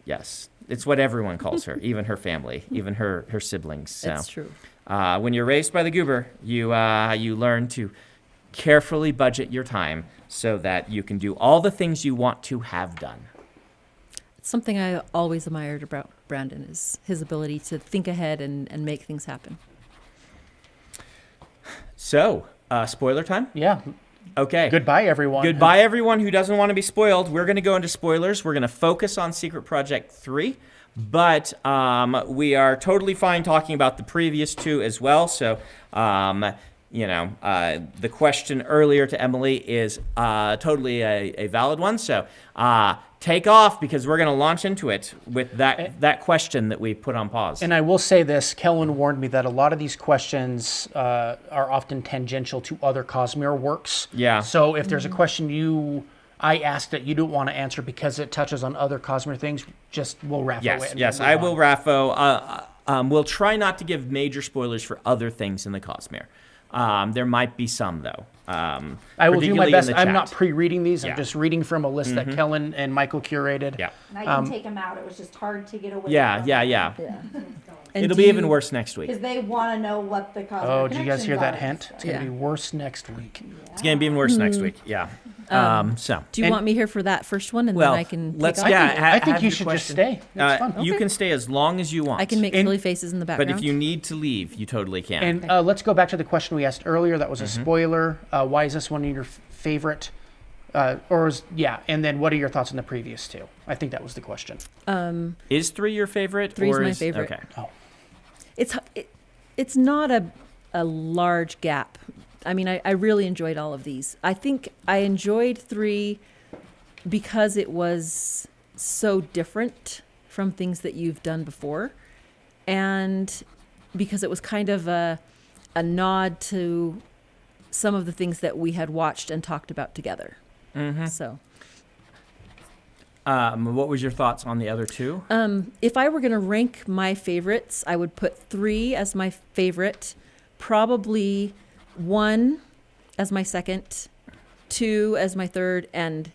[SPEAKER 2] Yes, it's what everyone calls her, even her family, even her siblings. So,
[SPEAKER 5] That's true.
[SPEAKER 2] When you're raised by the goober, you learn to carefully budget your time so that you can do all the things you want to have done.
[SPEAKER 5] It's something I always admired about Brandon is his ability to think ahead and make things happen.
[SPEAKER 2] So, spoiler time?
[SPEAKER 3] Yeah.
[SPEAKER 2] Okay.
[SPEAKER 3] Goodbye, everyone.
[SPEAKER 2] Goodbye, everyone who doesn't want to be spoiled. We're going to go into spoilers. We're going to focus on Secret Project 3, but we are totally fine talking about the previous 2 as well. So, the question earlier to Emily is totally a valid one. So, take off, because we're going to launch into it with that question that we put on pause.
[SPEAKER 3] And I will say this, Kellen warned me that a lot of these questions are often tangential to other Cosmere works.
[SPEAKER 2] Yeah.
[SPEAKER 3] So if there's a question I asked that you don't want to answer because it touches on other Cosmere things, we'll raffo it.
[SPEAKER 2] Yes, I will raffo. We'll try not to give major spoilers for other things in the Cosmere. There might be some, though.
[SPEAKER 3] I will do my
[SPEAKER 2] particularly in
[SPEAKER 3] best.
[SPEAKER 2] the
[SPEAKER 3] I'm
[SPEAKER 2] chat.
[SPEAKER 3] not pre-reading these.
[SPEAKER 2] Yeah.
[SPEAKER 3] I'm just reading from a list that Kellen and Michael curated.
[SPEAKER 2] Yeah.
[SPEAKER 1] And I can take them out. It was just hard to get away.
[SPEAKER 2] Yeah.
[SPEAKER 5] And
[SPEAKER 2] It'll
[SPEAKER 5] do
[SPEAKER 2] be even
[SPEAKER 5] you-
[SPEAKER 2] worse next week.
[SPEAKER 1] Because they want to know what the cosmic
[SPEAKER 3] Oh, did you guys hear that
[SPEAKER 1] connections
[SPEAKER 3] hint?
[SPEAKER 1] are.
[SPEAKER 3] It's going to
[SPEAKER 5] Yeah.
[SPEAKER 3] be worse next week.
[SPEAKER 2] It's going to be even worse next week. Yeah. So.
[SPEAKER 5] Do you
[SPEAKER 3] And-
[SPEAKER 5] want me here for that first one, and
[SPEAKER 2] Well,
[SPEAKER 5] then I can?
[SPEAKER 2] let's-
[SPEAKER 5] Take off?
[SPEAKER 2] yeah,
[SPEAKER 3] I think
[SPEAKER 2] have
[SPEAKER 3] you
[SPEAKER 2] your
[SPEAKER 3] should just
[SPEAKER 2] question.
[SPEAKER 3] stay. It's fun.
[SPEAKER 2] You
[SPEAKER 5] Okay.
[SPEAKER 2] can stay as long as you want.
[SPEAKER 5] I can make
[SPEAKER 3] And-
[SPEAKER 5] silly faces in the
[SPEAKER 2] But
[SPEAKER 5] background.
[SPEAKER 2] if you need to leave, you totally can.
[SPEAKER 3] And let's go back to the question we asked earlier. That was a spoiler. Why is this one of your favorite? And then what are your thoughts on the previous two? I think that was the question.
[SPEAKER 2] Is 3 your favorite?
[SPEAKER 5] 3's
[SPEAKER 2] or
[SPEAKER 5] my
[SPEAKER 2] is,
[SPEAKER 5] favorite.
[SPEAKER 2] Okay.
[SPEAKER 5] It's not a large gap. I mean, I really enjoyed all of these. I think I enjoyed 3 because it was so different from things that you've done before, and because it was kind of a nod to some of the things that we had watched and talked about together. So
[SPEAKER 2] What was your thoughts on the other 2?
[SPEAKER 5] if I were going to rank my favorites, I would put 3 as my favorite, probably 1 as my second, 2 as my third, and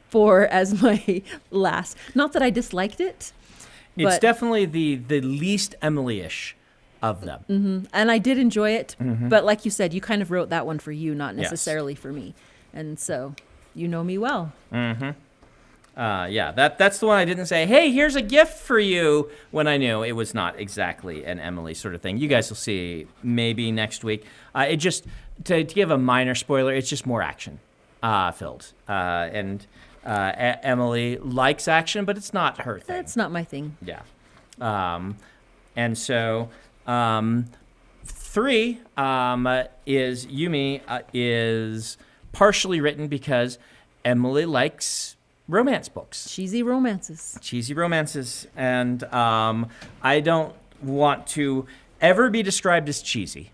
[SPEAKER 5] 4 as my last. Not that I disliked it,
[SPEAKER 2] It's
[SPEAKER 5] but
[SPEAKER 2] definitely the least Emily-ish of them.
[SPEAKER 5] and I did enjoy it. But like you said, you kind of wrote that one for you, not
[SPEAKER 2] Yes.
[SPEAKER 5] necessarily for me, and so you know me well.
[SPEAKER 2] That's the one I didn't say, hey, here's a gift for you, when I knew it was not exactly an Emily sort of thing. You guys will see maybe next week. It just, to give a minor spoiler, it's just more action filled. Emily likes action, but it's not her thing.
[SPEAKER 5] That's not my thing.
[SPEAKER 2] Yeah. And so 3 is Yumi is partially written because Emily likes romance books.
[SPEAKER 5] Cheesy romances.
[SPEAKER 2] Cheesy romances. And I don't want to ever be described as cheesy.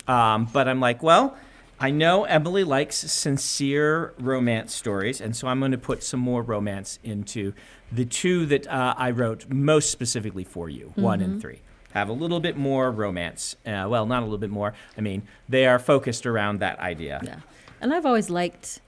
[SPEAKER 2] But I'm like, well, I know Emily likes sincere romance stories, and so I'm going to put some more romance into the 2 that I wrote most specifically for you, 1 and 3. Have a little bit more romance. Well, not a little bit more. I mean, they are focused around that idea.
[SPEAKER 5] Yeah. And I've always liked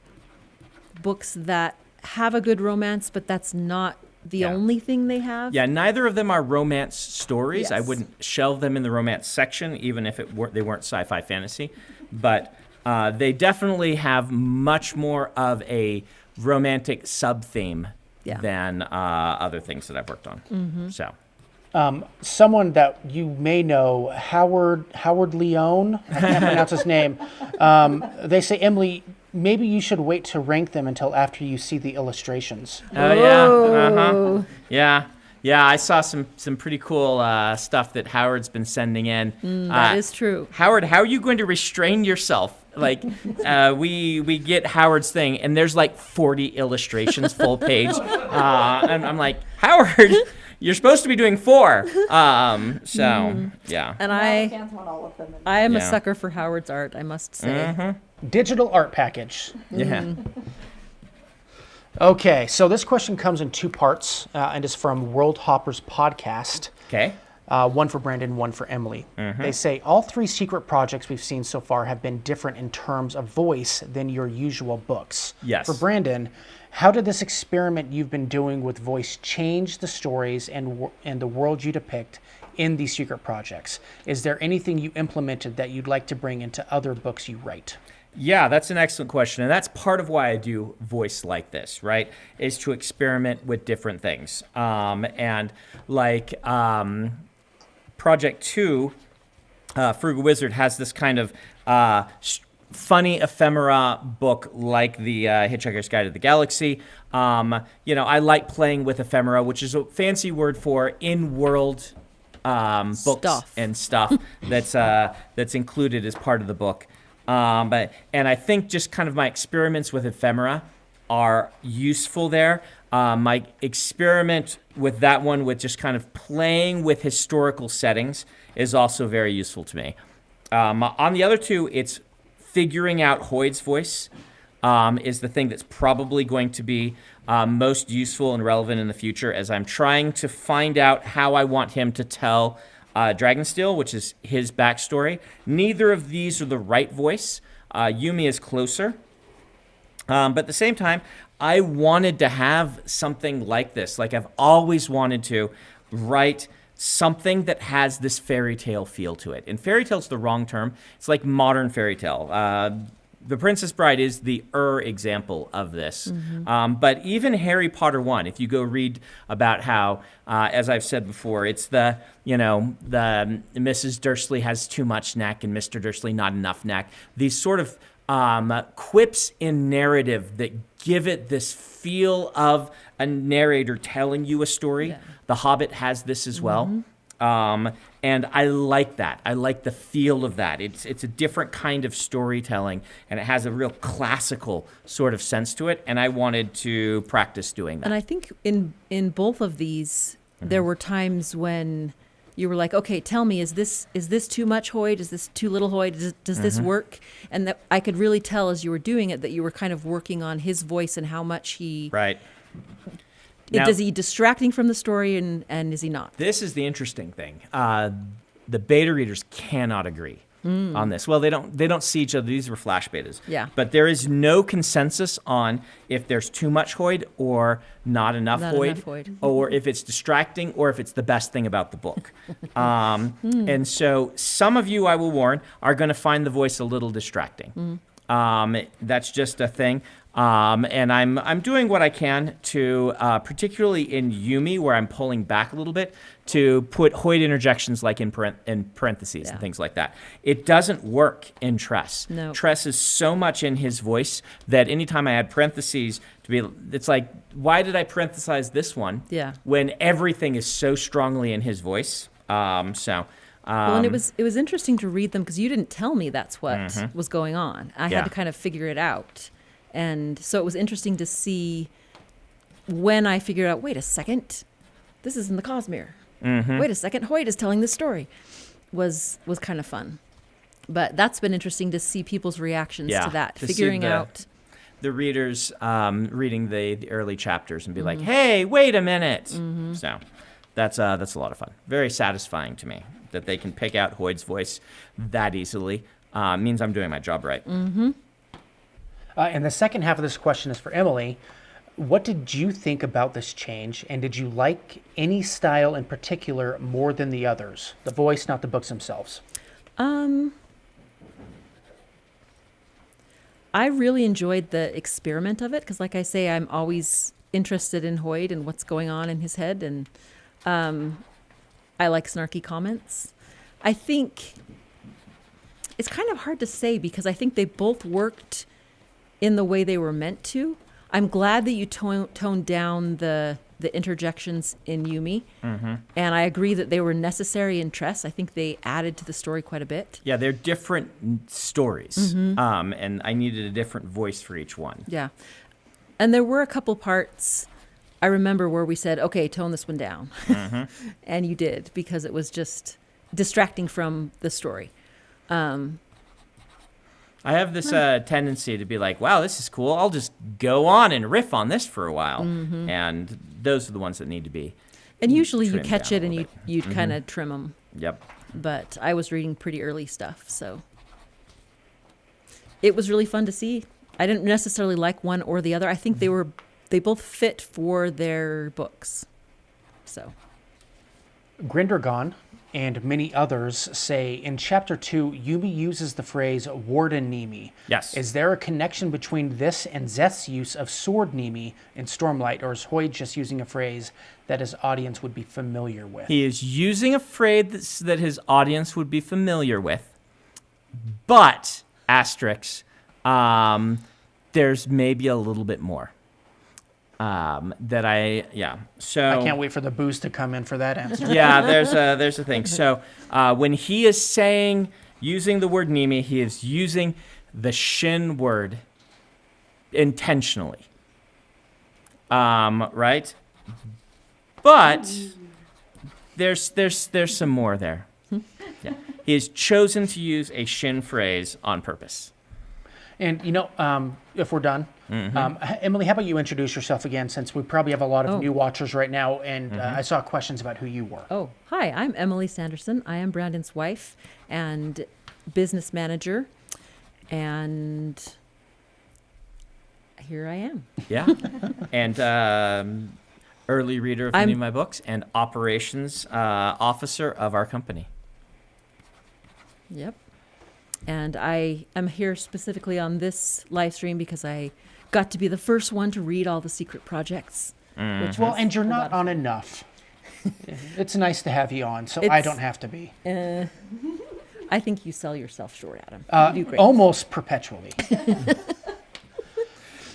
[SPEAKER 5] books that have a good romance, but that's not the
[SPEAKER 2] Yeah.
[SPEAKER 5] only thing they have.
[SPEAKER 2] Yeah, neither of them are romance stories. I
[SPEAKER 5] Yes.
[SPEAKER 2] wouldn't shelve them in the romance section, even if they weren't sci-fi fantasy. But they definitely have much more of a romantic sub-theme
[SPEAKER 5] Yeah.
[SPEAKER 2] than other things that I've worked on. So,
[SPEAKER 3] Someone that you may know, Howard Leone. I can't pronounce his name. They say, Emily, maybe you should wait to rank them until after you see the illustrations.
[SPEAKER 2] Yeah, I saw some pretty cool stuff that Howard's been sending in.
[SPEAKER 5] That is true.
[SPEAKER 2] Howard, how are you going to restrain yourself? Like, we get Howard's thing, and there's like 40 illustrations, full page. And I'm like, Howard, you're supposed to be doing 4. Yeah.
[SPEAKER 5] And
[SPEAKER 1] Now fans want all of them.
[SPEAKER 5] I am a
[SPEAKER 2] Yeah.
[SPEAKER 5] sucker for Howard's art, I must say.
[SPEAKER 3] Digital art package.
[SPEAKER 2] Yeah.
[SPEAKER 3] Okay, so this question comes in 2 parts and is from World Hoppers Podcast.
[SPEAKER 2] Okay.
[SPEAKER 3] One for Brandon, one for Emily. They say all 3 secret projects we've seen so far have been different in terms of voice than your usual books.
[SPEAKER 2] Yes.
[SPEAKER 3] For Brandon, how did this experiment you've been doing with voice change the stories and the world you depict in these secret projects? Is there anything you implemented that you'd like to bring into other books you write?
[SPEAKER 2] Yeah, that's an excellent question. And that's part of why I do voice like this, right? Is to experiment with different things. And like Project 2, Frugal Wizard has this kind of funny ephemera book like the Hitchhiker's Guide to the Galaxy. I like playing with ephemera, which is a fancy word for in-world books
[SPEAKER 5] Stuff.
[SPEAKER 2] and stuff that's included as part of the book. And I think just kind of my experiments with ephemera are useful there. My experiment with that one, with just kind of playing with historical settings, is also very useful to me. On the other 2, it's figuring out Hoyd's voice is the thing that's probably going to be most useful and relevant in the future, as I'm trying to find out how I want him to tell Dragonsteel, which is his backstory. Neither of these are the right voice. Yumi is closer. But at the same time, I wanted to have something like this. Like, I've always wanted to write something that has this fairy tale feel to it. And fairy tale's the wrong term. It's like modern fairy tale. The Princess Bride is the example of this. But even Harry Potter 1, if you go read about how, as I've said before, it's the Mrs. Dursley has too much neck and Mr. Dursley not enough neck. These sort of quips in narrative that give it this feel of a narrator telling you a story.
[SPEAKER 5] Yeah.
[SPEAKER 2] The Hobbit has this as well. And I like that. I like the feel of that. It's a different kind of storytelling, and it has a real classical sort of sense to it, and I wanted to practice doing that.
[SPEAKER 5] And I think in both of these, there were times when you were like, okay, tell me, is this too much Hoyd? Is this too little Hoyd? Does this work? And that I could really tell as you were doing it that you were kind of working on his voice and how much he...
[SPEAKER 2] Right. Now,
[SPEAKER 5] is he distracting from the story and is he not?
[SPEAKER 2] This is the interesting thing. The beta readers cannot agree on this. Well, they don't see each other. These were flash betas.
[SPEAKER 5] Yeah.
[SPEAKER 2] But there is no consensus on if there's too much Hoyd or not enough Hoyd, or if it's distracting or if it's the best thing about the book. And so some of you, I will warn, are going to find the voice a little distracting. That's just a thing. And I'm doing what I can to, particularly in Yumi, where I'm pulling back a little bit, to put Hoyd interjections like in parentheses and things like that. It doesn't work in Tress.
[SPEAKER 5] No.
[SPEAKER 2] Tress is so much in his voice that anytime I add parentheses, it's like, why did I parenthesize this one?
[SPEAKER 5] Yeah.
[SPEAKER 2] When everything is so strongly in his voice.
[SPEAKER 5] Well, and it was interesting to read them because you didn't tell me that's what was going on. I had to kind of figure it out. And so it was interesting to see when I figured out, wait a second, this is in the Cosmere. Wait a second, Hoyd is telling this story. Was kind of fun. But that's been interesting to see people's reactions to that,
[SPEAKER 2] to
[SPEAKER 5] figuring
[SPEAKER 2] see
[SPEAKER 5] out.
[SPEAKER 2] The readers reading the early chapters and be like, hey, wait a minute. So that's a lot of fun. Very satisfying to me that they can pick out Hoyd's voice that easily. Means I'm doing my job right.
[SPEAKER 3] And the second half of this question is for Emily. What did you think about this change, and did you like any style in particular more than the others? The voice, not the books themselves.
[SPEAKER 5] I really enjoyed the experiment of it because, like I say, I'm always interested in Hoyd and what's going on in his head, and I like snarky comments. I think it's kind of hard to say because I think they both worked in the way they were meant to. I'm glad that you toned down the interjections in Yumi, and I agree that they were necessary in Tress. I think they added to the story quite a bit.
[SPEAKER 2] Yeah, they're different stories, and I needed a different voice for each one.
[SPEAKER 5] Yeah, and there were a couple parts I remember where we said, okay, tone this one down, and you did because it was just distracting from the story.
[SPEAKER 2] I have this tendency to be like, wow, this is cool. I'll just go on and riff on this for a while. And those are the ones that need to be.
[SPEAKER 5] And usually you
[SPEAKER 2] trimmed
[SPEAKER 5] catch
[SPEAKER 2] down
[SPEAKER 5] it
[SPEAKER 2] a
[SPEAKER 5] and
[SPEAKER 2] little
[SPEAKER 5] you'd kind of trim them.
[SPEAKER 2] Yep.
[SPEAKER 5] But I was reading pretty early stuff, so it was really fun to see. I didn't necessarily like one or the other. I think they both fit for their books. So
[SPEAKER 3] Grindergon and many others say in Chapter 2, Yumi uses the phrase Warden Nimi.
[SPEAKER 2] Yes.
[SPEAKER 3] Is there a connection between this and Zeth's use of Sword Nimi in Stormlight, or is Hoyd just using a phrase that his audience would be familiar with?
[SPEAKER 2] He is using a phrase that his audience would be familiar with, but, asterisk, there's maybe a little bit more. So
[SPEAKER 3] I can't wait for the booze to come in for that answer.
[SPEAKER 2] Yeah, there's a thing. So when he is using the word Nimi, he is using the Shin word intentionally. Right? But there's some more there. Yeah. He has chosen to use a Shin phrase on purpose.
[SPEAKER 3] And, if we're done, Emily, how about you introduce yourself again, since we probably have a lot of new watchers right now, and I saw questions about who you were.
[SPEAKER 5] Oh, hi, I'm Emily Sanderson. I am Brandon's wife and business manager, and here I am.
[SPEAKER 2] Yeah. And early reader of many of my books and operations officer of our company.
[SPEAKER 5] Yep. And I am here specifically on this live stream because I got to be the first one to read all the secret projects. Which
[SPEAKER 3] Well,
[SPEAKER 5] was
[SPEAKER 3] and you're
[SPEAKER 5] a
[SPEAKER 3] not
[SPEAKER 5] lot
[SPEAKER 3] on
[SPEAKER 5] of
[SPEAKER 3] enough. It's nice to have you on, so I
[SPEAKER 5] It's-
[SPEAKER 3] don't have to be.
[SPEAKER 5] fun. I think you sell yourself short, Adam. You do great.
[SPEAKER 3] Almost perpetually.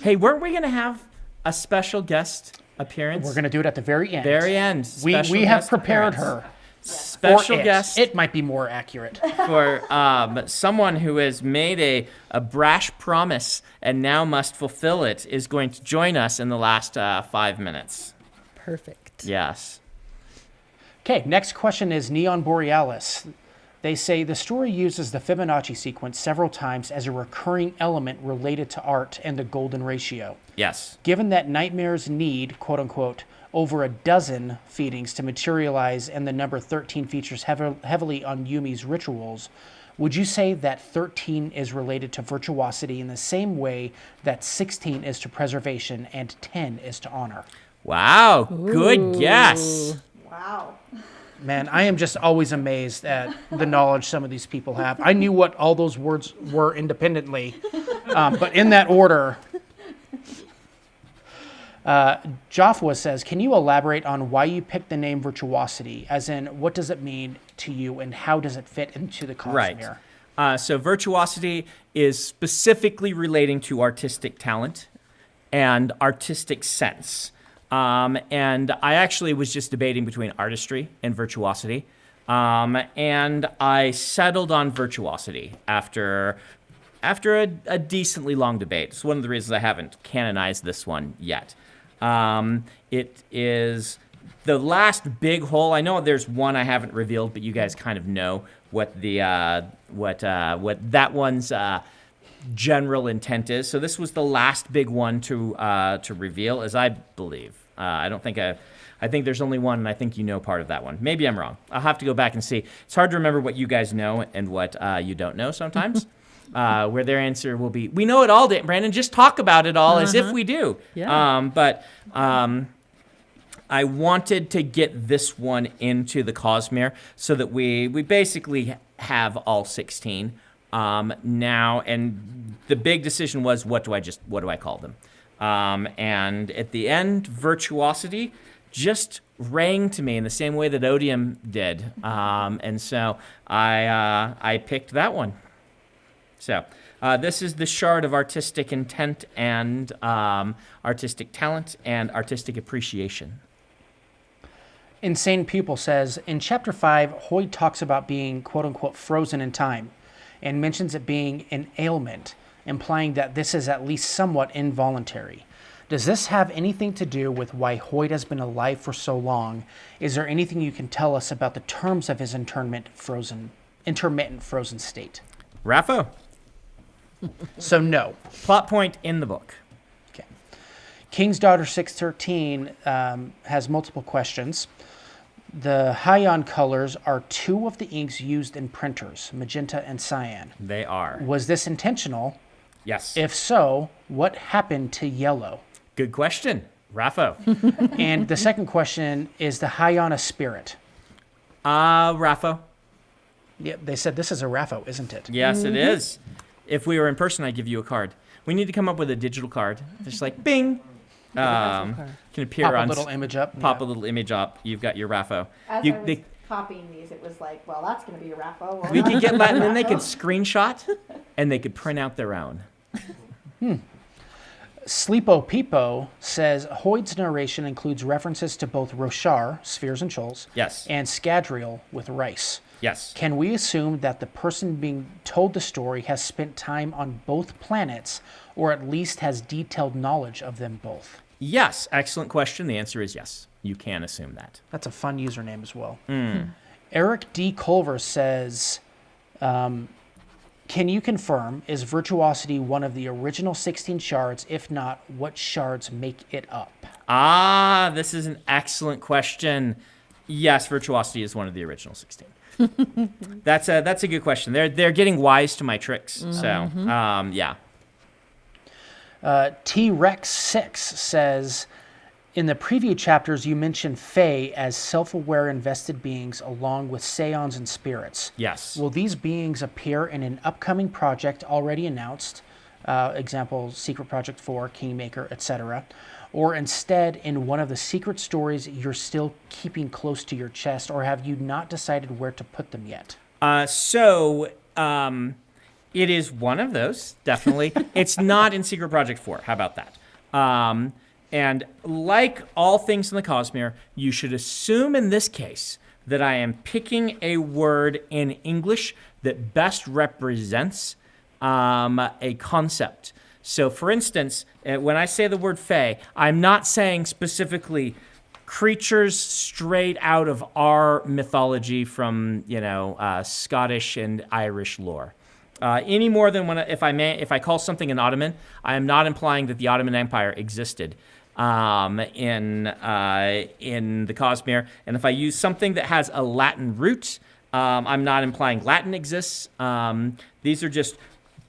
[SPEAKER 2] Hey, weren't we going to have a special guest appearance?
[SPEAKER 3] We're going to do it at the very end.
[SPEAKER 2] Very end.
[SPEAKER 3] We
[SPEAKER 2] Special
[SPEAKER 3] have
[SPEAKER 2] guest
[SPEAKER 3] prepared
[SPEAKER 2] appearance.
[SPEAKER 3] her.
[SPEAKER 2] Special
[SPEAKER 3] Or it.
[SPEAKER 2] guest
[SPEAKER 3] It might be more accurate.
[SPEAKER 2] for someone who has made a brash promise and now must fulfill it is going to join us in the last 5 minutes.
[SPEAKER 5] Perfect.
[SPEAKER 2] Yes.
[SPEAKER 3] Okay, next question is Neon Borealis. They say the story uses the Fibonacci sequence several times as a recurring element related to art and the golden ratio.
[SPEAKER 2] Yes.
[SPEAKER 3] Given that nightmares need, quote unquote, over a dozen feedings to materialize, and the number 13 features heavily on Yumi's rituals, would you say that 13 is related to virtuosity in the same way that 16 is to preservation and 10 is to honor?
[SPEAKER 2] Wow. Good guess.
[SPEAKER 1] Wow.
[SPEAKER 3] Man, I am just always amazed at the knowledge some of these people have. I knew what all those words were independently, but in that order. Joffwa says, can you elaborate on why you picked the name virtuosity? As in, what does it mean to you and how does it fit into the Cosmere?
[SPEAKER 2] Right. So virtuosity is specifically relating to artistic talent and artistic sense. And I actually was just debating between artistry and virtuosity. And I settled on virtuosity after a decently long debate. It's one of the reasons I haven't canonized this one yet. It is the last big hole. I know there's one I haven't revealed, but you guys kind of know what the what that one's general intent is. So this was the last big one to reveal, as I believe. I think there's only one, and I think you know part of that one. Maybe I'm wrong. I'll have to go back and see. It's hard to remember what you guys know and what you don't know sometimes. Where their answer will be, we know it all, Brandon. Just talk about it all as if we do.
[SPEAKER 5] Yeah.
[SPEAKER 2] But I wanted to get this one into the Cosmere so that we basically have all 16 now. And the big decision was, what do I call them? And at the end, virtuosity just rang to me in the same way that odium did. And so I picked that one. So this is the shard of artistic intent and artistic talent and artistic appreciation.
[SPEAKER 3] Insane Pupil says, in Chapter 5, Hoyd talks about being, quote unquote, frozen in time and mentions it being an ailment, implying that this is at least somewhat involuntary. Does this have anything to do with why Hoyd has been alive for so long? Is there anything you can tell us about the terms of his intermittent frozen state?
[SPEAKER 2] Raffo,
[SPEAKER 3] So no.
[SPEAKER 2] plot point in the book.
[SPEAKER 3] Okay. King's Daughter 613 has multiple questions. The Hyon colors are two of the inks used in printers, magenta and cyan.
[SPEAKER 2] They are.
[SPEAKER 3] Was this intentional?
[SPEAKER 2] Yes.
[SPEAKER 3] If so, what happened to yellow?
[SPEAKER 2] Good question. Raffo.
[SPEAKER 3] And the second question is the Hyon a spirit?
[SPEAKER 2] Raffo.
[SPEAKER 3] Yep, they said this is a Raffo, isn't it?
[SPEAKER 2] Yes, it is. If we were in person, I'd give you a card. We need to come up with a digital card. Just like bing. Can appear
[SPEAKER 3] Pop
[SPEAKER 2] on
[SPEAKER 3] a little image up.
[SPEAKER 2] Pop
[SPEAKER 3] yeah.
[SPEAKER 2] a little image up. You've got your Raffo.
[SPEAKER 1] As
[SPEAKER 2] You,
[SPEAKER 1] I was
[SPEAKER 2] they,
[SPEAKER 1] copying these, it was like, well, that's going to be a Raffo. Well,
[SPEAKER 2] we
[SPEAKER 1] that's
[SPEAKER 2] could get
[SPEAKER 1] gonna
[SPEAKER 2] Latin,
[SPEAKER 1] be a
[SPEAKER 2] and they could
[SPEAKER 1] Raffo.
[SPEAKER 2] screenshot, and they could print out their own.
[SPEAKER 3] Sleepo Peepo says Hoyd's narration includes references to both Roshar, spheres and shoals,
[SPEAKER 2] Yes.
[SPEAKER 3] and Scadrial with rice.
[SPEAKER 2] Yes.
[SPEAKER 3] Can we assume that the person being told the story has spent time on both planets, or at least has detailed knowledge of them both?
[SPEAKER 2] Yes. Excellent question. The answer is yes. You can assume that.
[SPEAKER 3] That's a fun username as well. Eric D. Culver says, Can you confirm, is virtuosity one of the original 16 shards? If not, what shards make it up?
[SPEAKER 2] Ah, this is an excellent question. Yes, virtuosity is one of the original 16. That's a good question. They're getting wise to my tricks. So, yeah.
[SPEAKER 3] T-Rex 6 says, in the preview chapters, you mentioned Fae as self-aware invested beings along with Seons and spirits.
[SPEAKER 2] Yes.
[SPEAKER 3] Will these beings appear in an upcoming project already announced, example, Secret Project 4, Kingmaker, etc., or instead in one of the secret stories you're still keeping close to your chest, or have you not decided where to put them yet?
[SPEAKER 2] It is one of those, definitely. It's not in Secret Project 4. How about that? And like all things in the Cosmere, you should assume in this case that I am picking a word in English that best represents a concept. So, for instance, when I say the word fae, I'm not saying specifically creatures straight out of our mythology from, Scottish and Irish lore. Any more than if I call something an Ottoman, I am not implying that the Ottoman Empire existed in the Cosmere. And if I use something that has a Latin root, I'm not implying Latin exists. These are just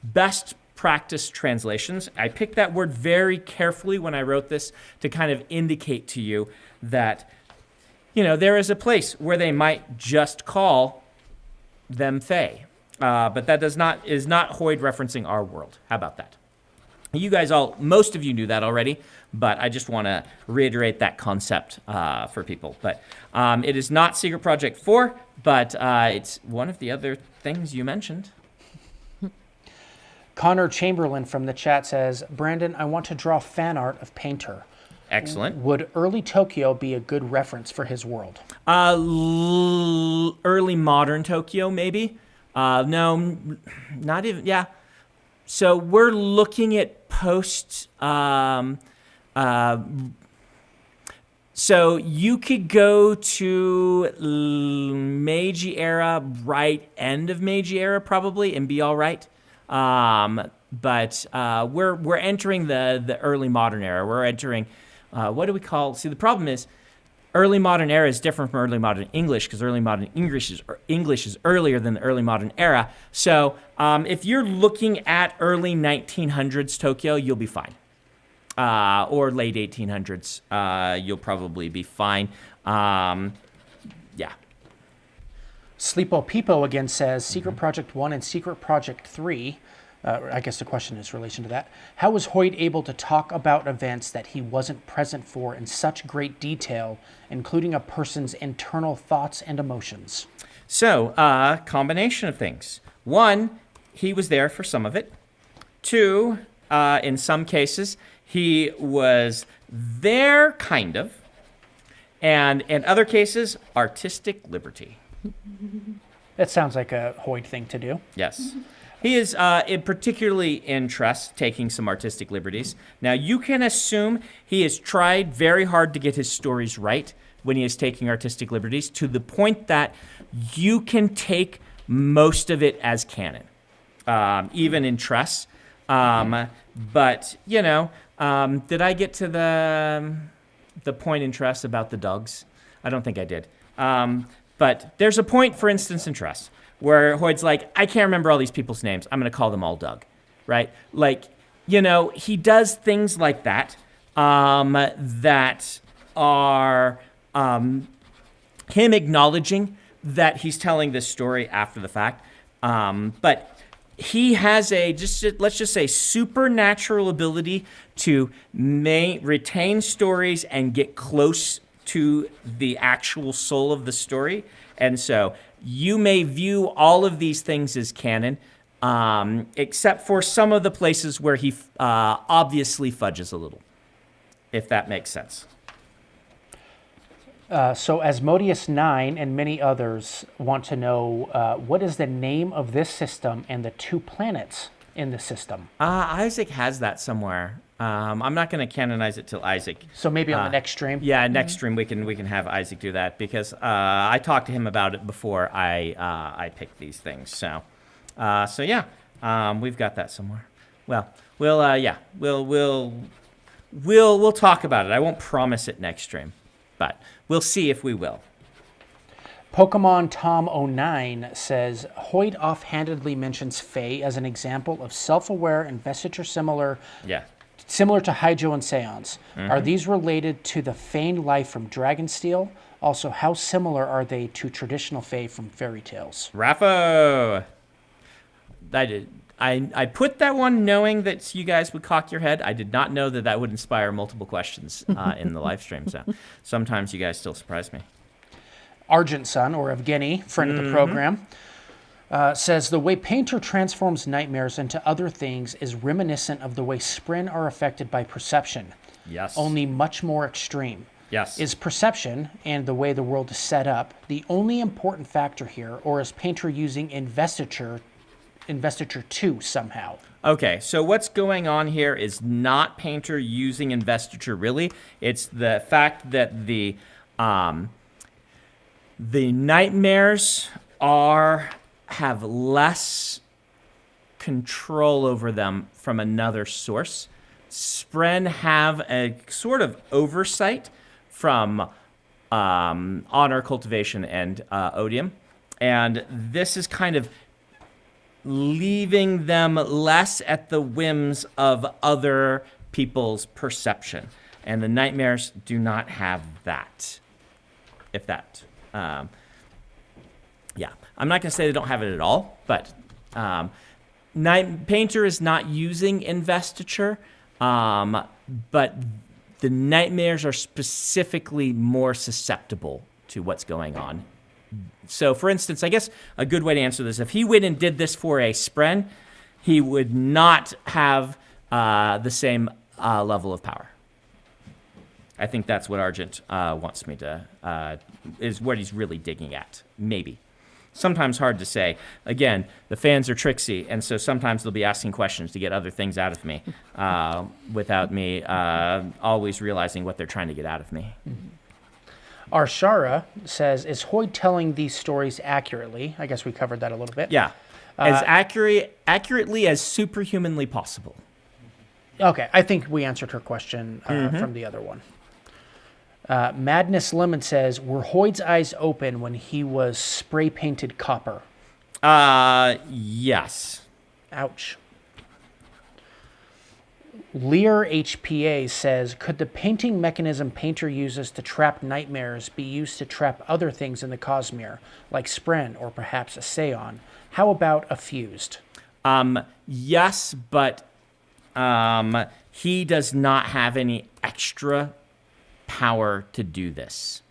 [SPEAKER 2] best practice translations. I picked that word very carefully when I wrote this to kind of indicate to you that, there is a place where they might just call them fae. But that is not Hoyd referencing our world. How about that? You guys most of you knew that already, but I just want to reiterate that concept for people. But it is not Secret Project 4, but it's one of the other things you mentioned.
[SPEAKER 3] Connor Chamberlain from the chat says, Brandon, I want to draw fan art of Painter.
[SPEAKER 2] Excellent.
[SPEAKER 3] Would early Tokyo be a good reference for his world?
[SPEAKER 2] Early modern Tokyo, maybe. No, not even. Yeah. So we're looking at post. So you could go to Meiji era, right end of Meiji era, probably, and be all right. But we're entering the early modern era. We're entering. What do we call? See, the problem is, early modern era is different from early modern English because early modern English is earlier than the early modern era. So if you're looking at early 1900s Tokyo, you'll be fine. Or late 1800s, you'll probably be fine. Yeah.
[SPEAKER 3] Sleepo Peepo again says, Secret Project 1 and Secret Project 3, I guess the question is in relation to that. How was Hoyd able to talk about events that he wasn't present for in such great detail, including a person's internal thoughts and emotions?
[SPEAKER 2] So, combination of things. One, he was there for some of it. Two, in some cases, he was there kind of. And in other cases, artistic liberty.
[SPEAKER 3] That sounds like a Hoyd thing to do.
[SPEAKER 2] Yes. He is particularly in trust, taking some artistic liberties. Now, you can assume he has tried very hard to get his stories right when he is taking artistic liberties, to the point that you can take most of it as canon, even in trust. But, did I get to the point in trust about the dogs? I don't think I did. But there's a point, for instance, in trust, where Hoyd's like, I can't remember all these people's names. I'm going to call them all Doug, right? Like, he does things like that that are him acknowledging that he's telling this story after the fact. But he has let's just say, supernatural ability to retain stories and get close to the actual soul of the story. And so you may view all of these things as canon, except for some of the places where he obviously fudges a little, if that makes sense.
[SPEAKER 3] So Asmodeus 9 and many others want to know, what is the name of this system and the 2 planets in the system?
[SPEAKER 2] Isaac has that somewhere. I'm not going to canonize it till Isaac.
[SPEAKER 3] So maybe on the next stream?
[SPEAKER 2] Yeah, next stream we can have Isaac do that, because I talked to him about it before I picked these things. So yeah. We've got that somewhere. Well, we'll talk about it. I won't promise it next stream, but we'll see if we will.
[SPEAKER 3] Pokemon Tom09 says, Hoyd offhandedly mentions Fae as an example of self-aware investiture similar to Hydro and Seance. Are these related to the feigned life from Dragonsteel? Also, how similar are they to traditional Fae from fairy tales?
[SPEAKER 2] Raffo! I put that one knowing that you guys would cock your head. I did not know that that would inspire multiple questions in the live stream. So sometimes you guys still surprise me.
[SPEAKER 3] Argent Sun, or Evgeny, friend of the program, says the way Painter transforms nightmares into other things is reminiscent of the way Spren are affected by perception.
[SPEAKER 2] Yes.
[SPEAKER 3] Only much more extreme.
[SPEAKER 2] Yes.
[SPEAKER 3] Is perception, and the way the world is set up, the only important factor here, or is Painter using investiture 2 somehow?
[SPEAKER 2] Okay, so what's going on here is not Painter using investiture really. It's the fact that the nightmares have less control over them from another source. Spren have a sort of oversight from honor, cultivation, and odium. And this is kind of leaving them less at the whims of other people's perception. And the nightmares do not have that. If that. I'm not going to say they don't have it at all, but Painter is not using investiture, but the nightmares are specifically more susceptible to what's going on. So, for instance, I guess a good way to answer this, if he went and did this for a Spren, he would not have the same level of power. I think that's what Argent wants me to, is what he's really digging at, maybe. Sometimes hard to say. Again, the fans are tricksy, and so sometimes they'll be asking questions to get other things out of me without me always realizing what they're trying to get out of me.
[SPEAKER 3] Arshara says, is Hoyd telling these stories accurately? I guess we covered that a little bit.
[SPEAKER 2] Yeah, as accurately as superhumanly possible.
[SPEAKER 3] Okay, I think we answered her question from the other one. Madness Lemon says, were Hoyd's eyes open when he was spray painted copper?
[SPEAKER 2] Yes.
[SPEAKER 3] Ouch. Lear HPA says, could the painting mechanism Painter uses to trap nightmares be used to trap other things in the Cosmere, like Spren or perhaps a Seon? How about a fused?
[SPEAKER 2] Yes, but he does not have any extra power to do this.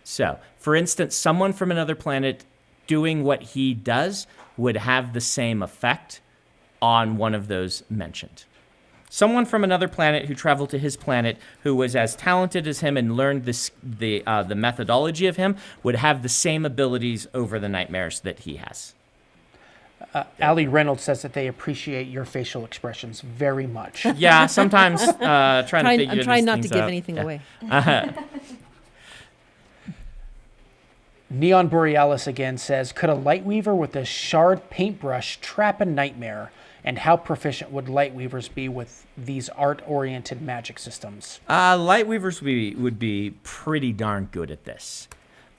[SPEAKER 2] So, for instance, someone from another planet doing what he does would have the same effect on one of those mentioned. Someone from another planet who traveled to his planet, who was as talented as him and learned the methodology of him, would have the same abilities over the nightmares that he has.
[SPEAKER 3] Ali Reynolds says that they appreciate your facial expressions very much.
[SPEAKER 2] Yeah, sometimes trying to figure
[SPEAKER 5] I'm trying
[SPEAKER 2] these
[SPEAKER 5] not
[SPEAKER 2] things
[SPEAKER 5] to give
[SPEAKER 2] out.
[SPEAKER 5] anything away.
[SPEAKER 3] Neon Borealis again says, could a Lightweaver with a shard paintbrush trap a nightmare? And how proficient would Lightweavers be with these art-oriented magic systems?
[SPEAKER 2] Lightweavers would be pretty darn good at this.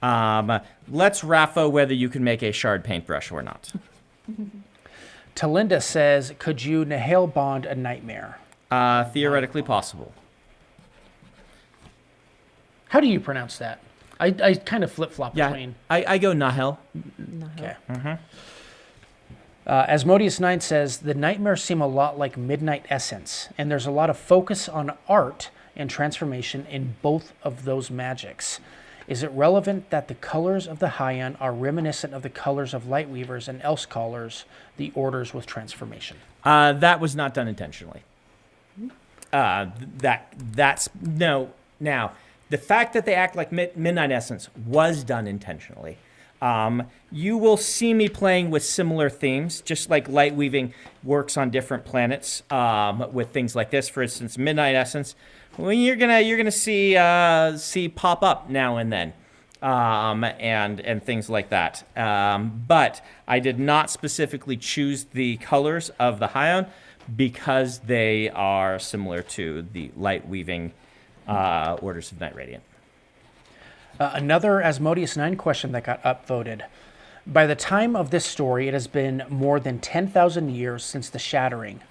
[SPEAKER 2] Let's Raffo whether you can make a shard paintbrush or not.
[SPEAKER 3] Talinda says, could you Nihil Bond a nightmare?
[SPEAKER 2] Theoretically possible.
[SPEAKER 3] How do you pronounce that? I kind of flip-flop between.
[SPEAKER 2] I go Nahel.
[SPEAKER 3] Okay. Asmodeus 9 says, the nightmares seem a lot like Midnight Essence, and there's a lot of focus on art and transformation in both of those magics. Is it relevant that the colors of the Haiyan are reminiscent of the colors of Lightweavers and Elsecolors, the orders with transformation?
[SPEAKER 2] That was not done intentionally. No. Now, the fact that they act like Midnight Essence was done intentionally. You will see me playing with similar themes, just like light weaving works on different planets with things like this. For instance, Midnight Essence, well, you're gonna see pop up now and then. and things like that. But I did not specifically choose the colors of the Hyon because they are similar to the light weaving Orders of Night Radiant.
[SPEAKER 3] Another Asmodeus 9 question that got upvoted. By the time of this story, it has been more than 10,000 years since the Shattering.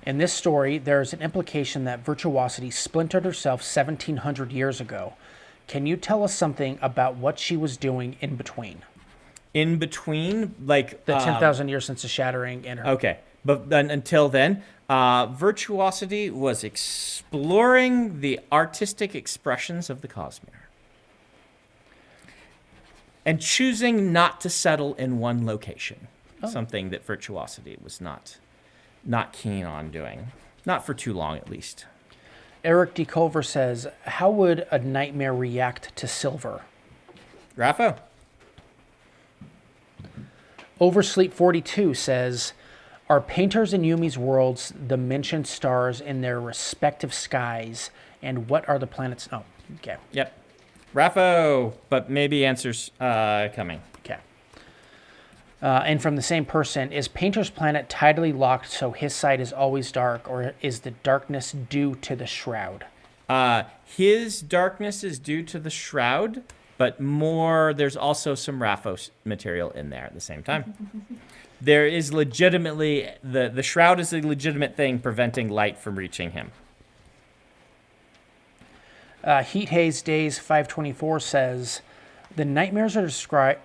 [SPEAKER 3] In this story, there is an implication that Virtuosity splintered herself 1,700 years ago. Can you tell us something about what she was doing in between?
[SPEAKER 2] In between, like...
[SPEAKER 3] The 10,000 years since the Shattering and her...
[SPEAKER 2] Okay, but then until then, Virtuosity was exploring the artistic expressions of the Cosmere. And choosing not to settle in one location. Something that Virtuosity was not keen on doing. Not for too long, at least.
[SPEAKER 3] Eric D. Culver says, how would a nightmare react to silver?
[SPEAKER 2] Raffo?
[SPEAKER 3] Oversleep 42 says, are Painters and Yumi's worlds the mentioned stars in their respective skies, and what are the planets? Oh, okay.
[SPEAKER 2] Yep. Raffo, but maybe answers coming.
[SPEAKER 3] Okay. And from the same person, is Painter's planet tidally locked so his side is always dark, or is the darkness due to the shroud?
[SPEAKER 2] His darkness is due to the shroud, but there's also some Raffo material in there at the same time. There is legitimately, the shroud is a legitimate thing preventing light from reaching him.
[SPEAKER 3] Heat Haze Days 524 says, the nightmares are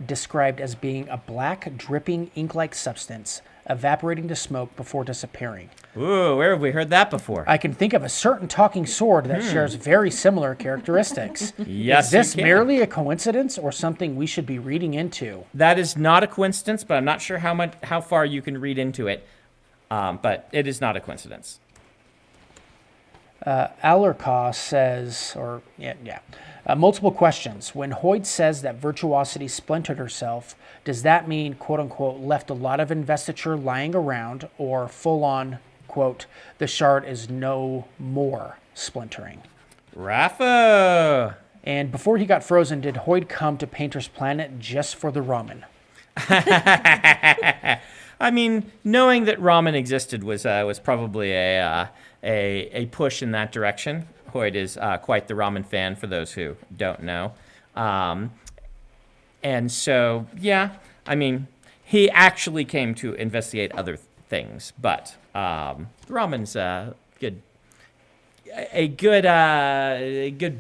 [SPEAKER 3] described as being a black, dripping, ink-like substance, evaporating to smoke before disappearing.
[SPEAKER 2] Ooh, where have we heard that before?
[SPEAKER 3] I can think of a certain talking sword that shares very similar characteristics.
[SPEAKER 2] Yes,
[SPEAKER 3] Is this
[SPEAKER 2] you can.
[SPEAKER 3] merely a coincidence or something we should be reading into?
[SPEAKER 2] That is not a coincidence, but I'm not sure how far you can read into it. But it is not a coincidence.
[SPEAKER 3] Alarka says, multiple questions. When Hoyd says that Virtuosity splintered herself, does that mean, quote unquote, left a lot of investiture lying around, or full on, quote, the shard is no more splintering?
[SPEAKER 2] Raffo!
[SPEAKER 3] And before he got frozen, did Hoyd come to Painter's Planet just for the ramen?
[SPEAKER 2] I mean, knowing that ramen existed was probably a push in that direction. Hoyd is quite the ramen fan, for those who don't know. And so, yeah, I mean, he actually came to investigate other things, but ramen's a good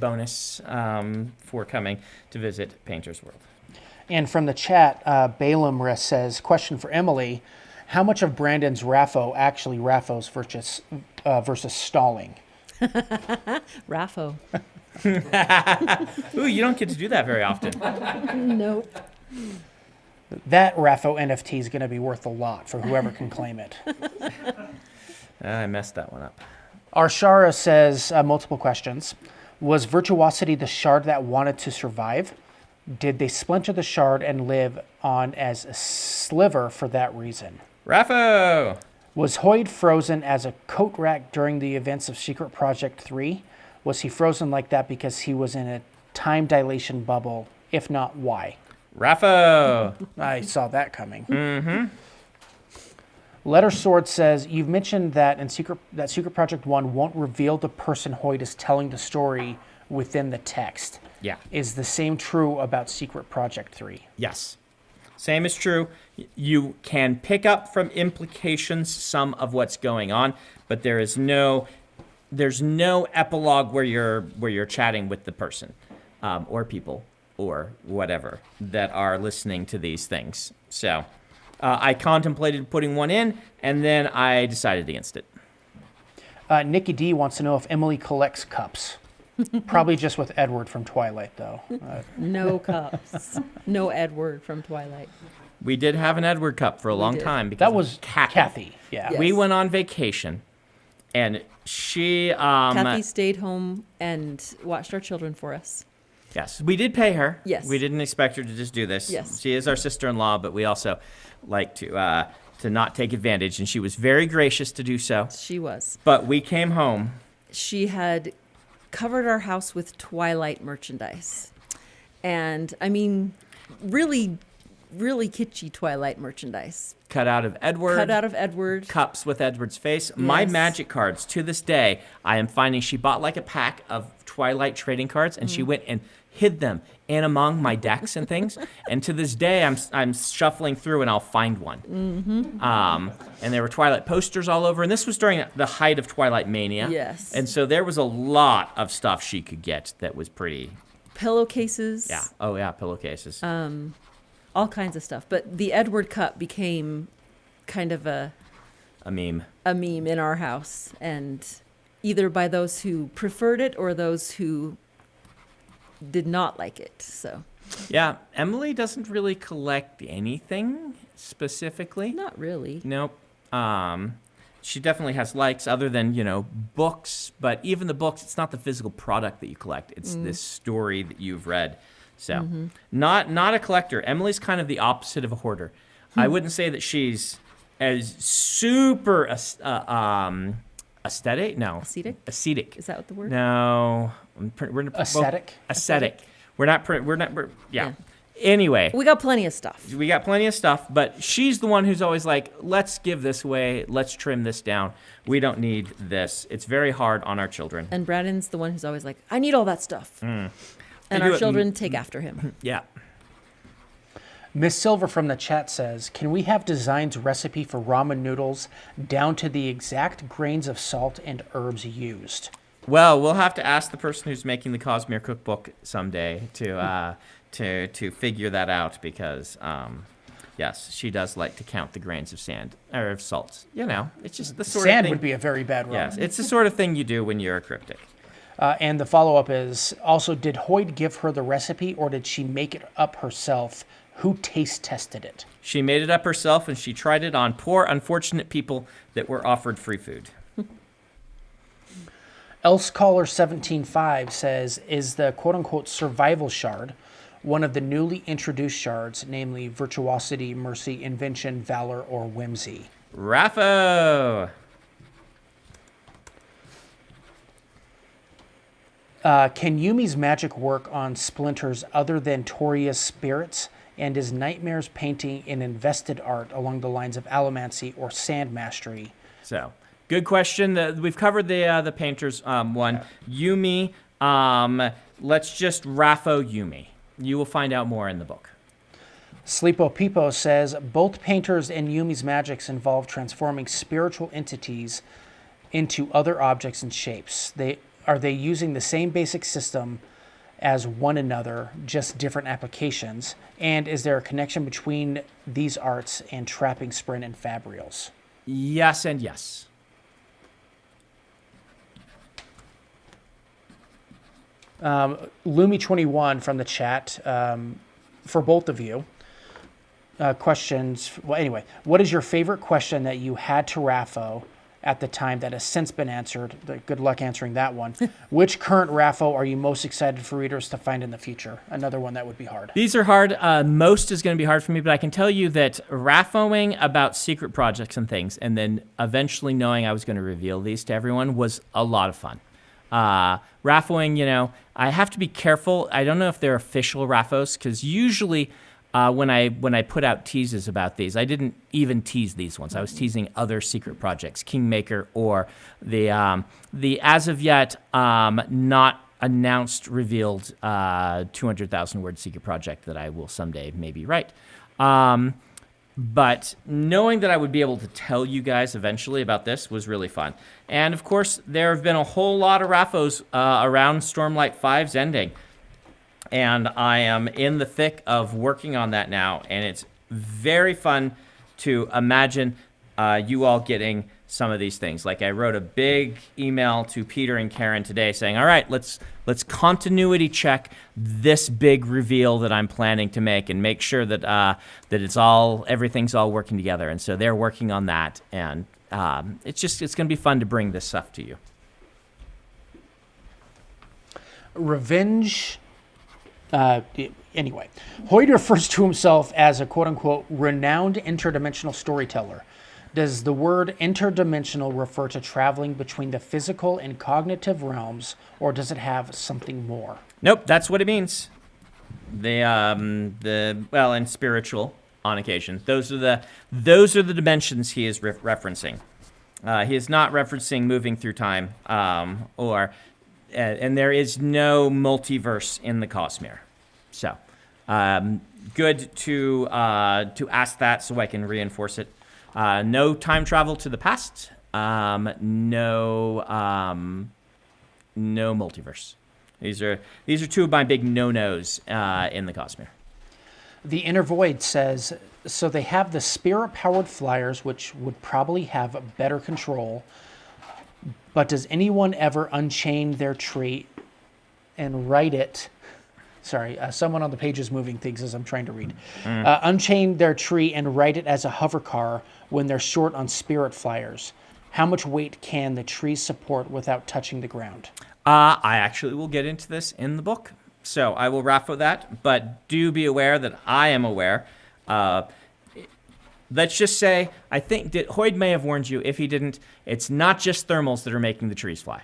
[SPEAKER 2] bonus for coming to visit Painter's World.
[SPEAKER 3] And from the chat, Balaam says, question for Emily, how much of Brandon's Raffo actually Raffos versus stalling?
[SPEAKER 5] Raffo.
[SPEAKER 2] Ooh, you don't get to do that very often.
[SPEAKER 5] Nope.
[SPEAKER 3] That Raffo NFT is going to be worth a lot for whoever can claim it.
[SPEAKER 2] I messed that one up.
[SPEAKER 3] Arshara says, multiple questions. Was Virtuosity the shard that wanted to survive? Did they splinter the shard and live on as a sliver for that reason?
[SPEAKER 2] Raffo!
[SPEAKER 3] Was Hoyd frozen as a coat rack during the events of Secret Project 3? Was he frozen like that because he was in a time dilation bubble? If not, why?
[SPEAKER 2] Raffo!
[SPEAKER 3] I saw that coming. Mm-hmm. Letter Sword says, you've mentioned that Secret Project 1 won't reveal the person Hoyd is telling the story within the text.
[SPEAKER 2] Yeah.
[SPEAKER 3] Is the same true about Secret Project 3?
[SPEAKER 2] Yes. Same is true. You can pick up from implications some of what's going on, but there's no epilogue where you're chatting with the person, or people, or whatever that are listening to these things. So I contemplated putting one in, and then I decided against it.
[SPEAKER 3] Nikki D wants to know if Emily collects cups. Probably just with Edward from Twilight, though.
[SPEAKER 5] No cups. No Edward from Twilight.
[SPEAKER 2] We did have an Edward cup for a long
[SPEAKER 5] did.
[SPEAKER 2] time because
[SPEAKER 3] That
[SPEAKER 2] of
[SPEAKER 3] was Kathy. Yeah.
[SPEAKER 5] Yes.
[SPEAKER 2] We went on vacation, and she
[SPEAKER 5] Kathy stayed home and watched our children for us.
[SPEAKER 2] Yes, we did pay her.
[SPEAKER 5] Yes.
[SPEAKER 2] We didn't expect her to just do this.
[SPEAKER 5] Yes.
[SPEAKER 2] She is our sister-in-law, but we also like to not take advantage, and she was very gracious to do so.
[SPEAKER 5] She was.
[SPEAKER 2] But we came home.
[SPEAKER 5] She had covered our house with Twilight merchandise. And I mean, really, really kitschy Twilight merchandise.
[SPEAKER 2] Cut out of Edward.
[SPEAKER 5] Cut out of Edward.
[SPEAKER 2] Cups with Edward's face. My
[SPEAKER 5] Yes.
[SPEAKER 2] magic cards, to this day, I am finding she bought like a pack of Twilight trading cards, and she went and hid them in among my decks and things. And to this day, I'm shuffling through and I'll find one. And there were Twilight posters all over. And this was during the height of Twilight mania.
[SPEAKER 5] Yes.
[SPEAKER 2] And so there was a lot of stuff she could get that was pretty.
[SPEAKER 5] Pillowcases.
[SPEAKER 2] Yeah. Oh yeah, pillowcases.
[SPEAKER 5] All kinds of stuff. But the Edward cup became kind of a
[SPEAKER 2] meme.
[SPEAKER 5] in our house, and either by those who preferred it or those who did not like it. So
[SPEAKER 2] Yeah, Emily doesn't really collect anything specifically.
[SPEAKER 5] not really.
[SPEAKER 2] Nope. She definitely has likes other than, books, but even the books, it's not the physical product that you collect. It's this story that you've read. So, not a collector. Emily's kind of the opposite of a hoarder. I wouldn't say that she's as super aesthetic. No.
[SPEAKER 5] Ascetic?
[SPEAKER 2] Ascetic.
[SPEAKER 5] Is that what the word?
[SPEAKER 2] No. We're
[SPEAKER 3] Ascetic?
[SPEAKER 2] Ascetic. We're yeah. Anyway.
[SPEAKER 5] We got plenty of stuff.
[SPEAKER 2] We got plenty of stuff, but she's the one who's always like, let's give this away. Let's trim this down. We don't need this. It's very hard on our children.
[SPEAKER 5] And Brandon's the one who's always like, I need all that stuff. And
[SPEAKER 2] do
[SPEAKER 5] our
[SPEAKER 2] it-
[SPEAKER 5] children take after him.
[SPEAKER 2] Yeah.
[SPEAKER 3] Miss Silver from the chat says, can we have Design's recipe for ramen noodles down to the exact grains of salt and herbs used?
[SPEAKER 2] Well, we'll have to ask the person who's making the Cosmere cookbook someday to figure that out because, yes, she does like to count the grains of sand or of salt. It's just the sort of
[SPEAKER 3] Sand
[SPEAKER 2] thing.
[SPEAKER 3] would be a very bad ramen.
[SPEAKER 2] Yes, it's the sort of thing you do when you're a cryptic.
[SPEAKER 3] And the follow-up is, also, did Hoyd give her the recipe or did she make it up herself? Who taste tested it?
[SPEAKER 2] She made it up herself and she tried it on poor, unfortunate people that were offered free food.
[SPEAKER 3] Elsecaller175 says, is the quote-unquote survival shard one of the newly introduced shards, namely virtuosity, mercy, invention, valor, or whimsy?
[SPEAKER 2] Raffo!
[SPEAKER 3] Can Yumi's magic work on splinters other than Toria's spirits? And is Nightmare's painting an invested art along the lines of allomancy or sand mastery?
[SPEAKER 2] So, good question. We've covered the painters one. Yumi, let's just Raffo Yumi. You will find out more in the book.
[SPEAKER 3] Sleepo Peepo says, both painters and Yumi's magics involve transforming spiritual entities into other objects and shapes. Are they using the same basic system as one another, just different applications? And is there a connection between these arts and trapping, sprint, and fabrials?
[SPEAKER 2] Yes and yes.
[SPEAKER 3] Lumi21 from the chat, for both of you, questions. Well, anyway, what is your favorite question that you had to Raffo at the time that has since been answered? Good luck answering that one. Which current Raffo are you most excited for readers to find in the future? Another one that would be hard.
[SPEAKER 2] These are hard. Most is going to be hard for me, but I can tell you that Raffoing about secret projects and things, and then eventually knowing I was going to reveal these to everyone was a lot of fun. Raffoing, I have to be careful. I don't know if they're official Raffos, because usually when I put out teases about these, I didn't even tease these ones. I was teasing other secret projects, Kingmaker or the as of yet not announced, revealed 200,000 word secret project that I will someday maybe write. But knowing that I would be able to tell you guys eventually about this was really fun. And of course, there have been a whole lot of Raffos around Stormlight 5's ending. And I am in the thick of working on that now. And it's very fun to imagine you all getting some of these things. Like I wrote a big email to Peter and Karen today saying, all right, let's continuity check this big reveal that I'm planning to make and make sure that that everything's all working together. And so they're working on that. And it's going to be fun to bring this stuff to you.
[SPEAKER 3] Revenge. Anyway, Hoyd refers to himself as a quote-unquote renowned interdimensional storyteller. Does the word interdimensional refer to traveling between the physical and cognitive realms, or does it have something more?
[SPEAKER 2] Nope, that's what it means. And spiritual on occasion. Those are the dimensions he is referencing. He is not referencing moving through time, and there is no multiverse in the Cosmere. So, good to ask that so I can reinforce it. No time travel to the past. No multiverse. These are two of my big no-nos in the Cosmere.
[SPEAKER 3] The Inner Void says, so they have the spirit-powered flyers, which would probably have better control, but does anyone ever unchain their tree and write it? Sorry, someone on the page is moving things as I'm trying to read. Unchain their tree and write it as a hover car when they're short on spirit flyers. How much weight can the tree support without touching the ground?
[SPEAKER 2] I actually will get into this in the book. So I will raffle that, but do be aware that I am aware. Let's just say, I think Hoyd may have warned you. If he didn't, it's not just thermals that are making the trees fly.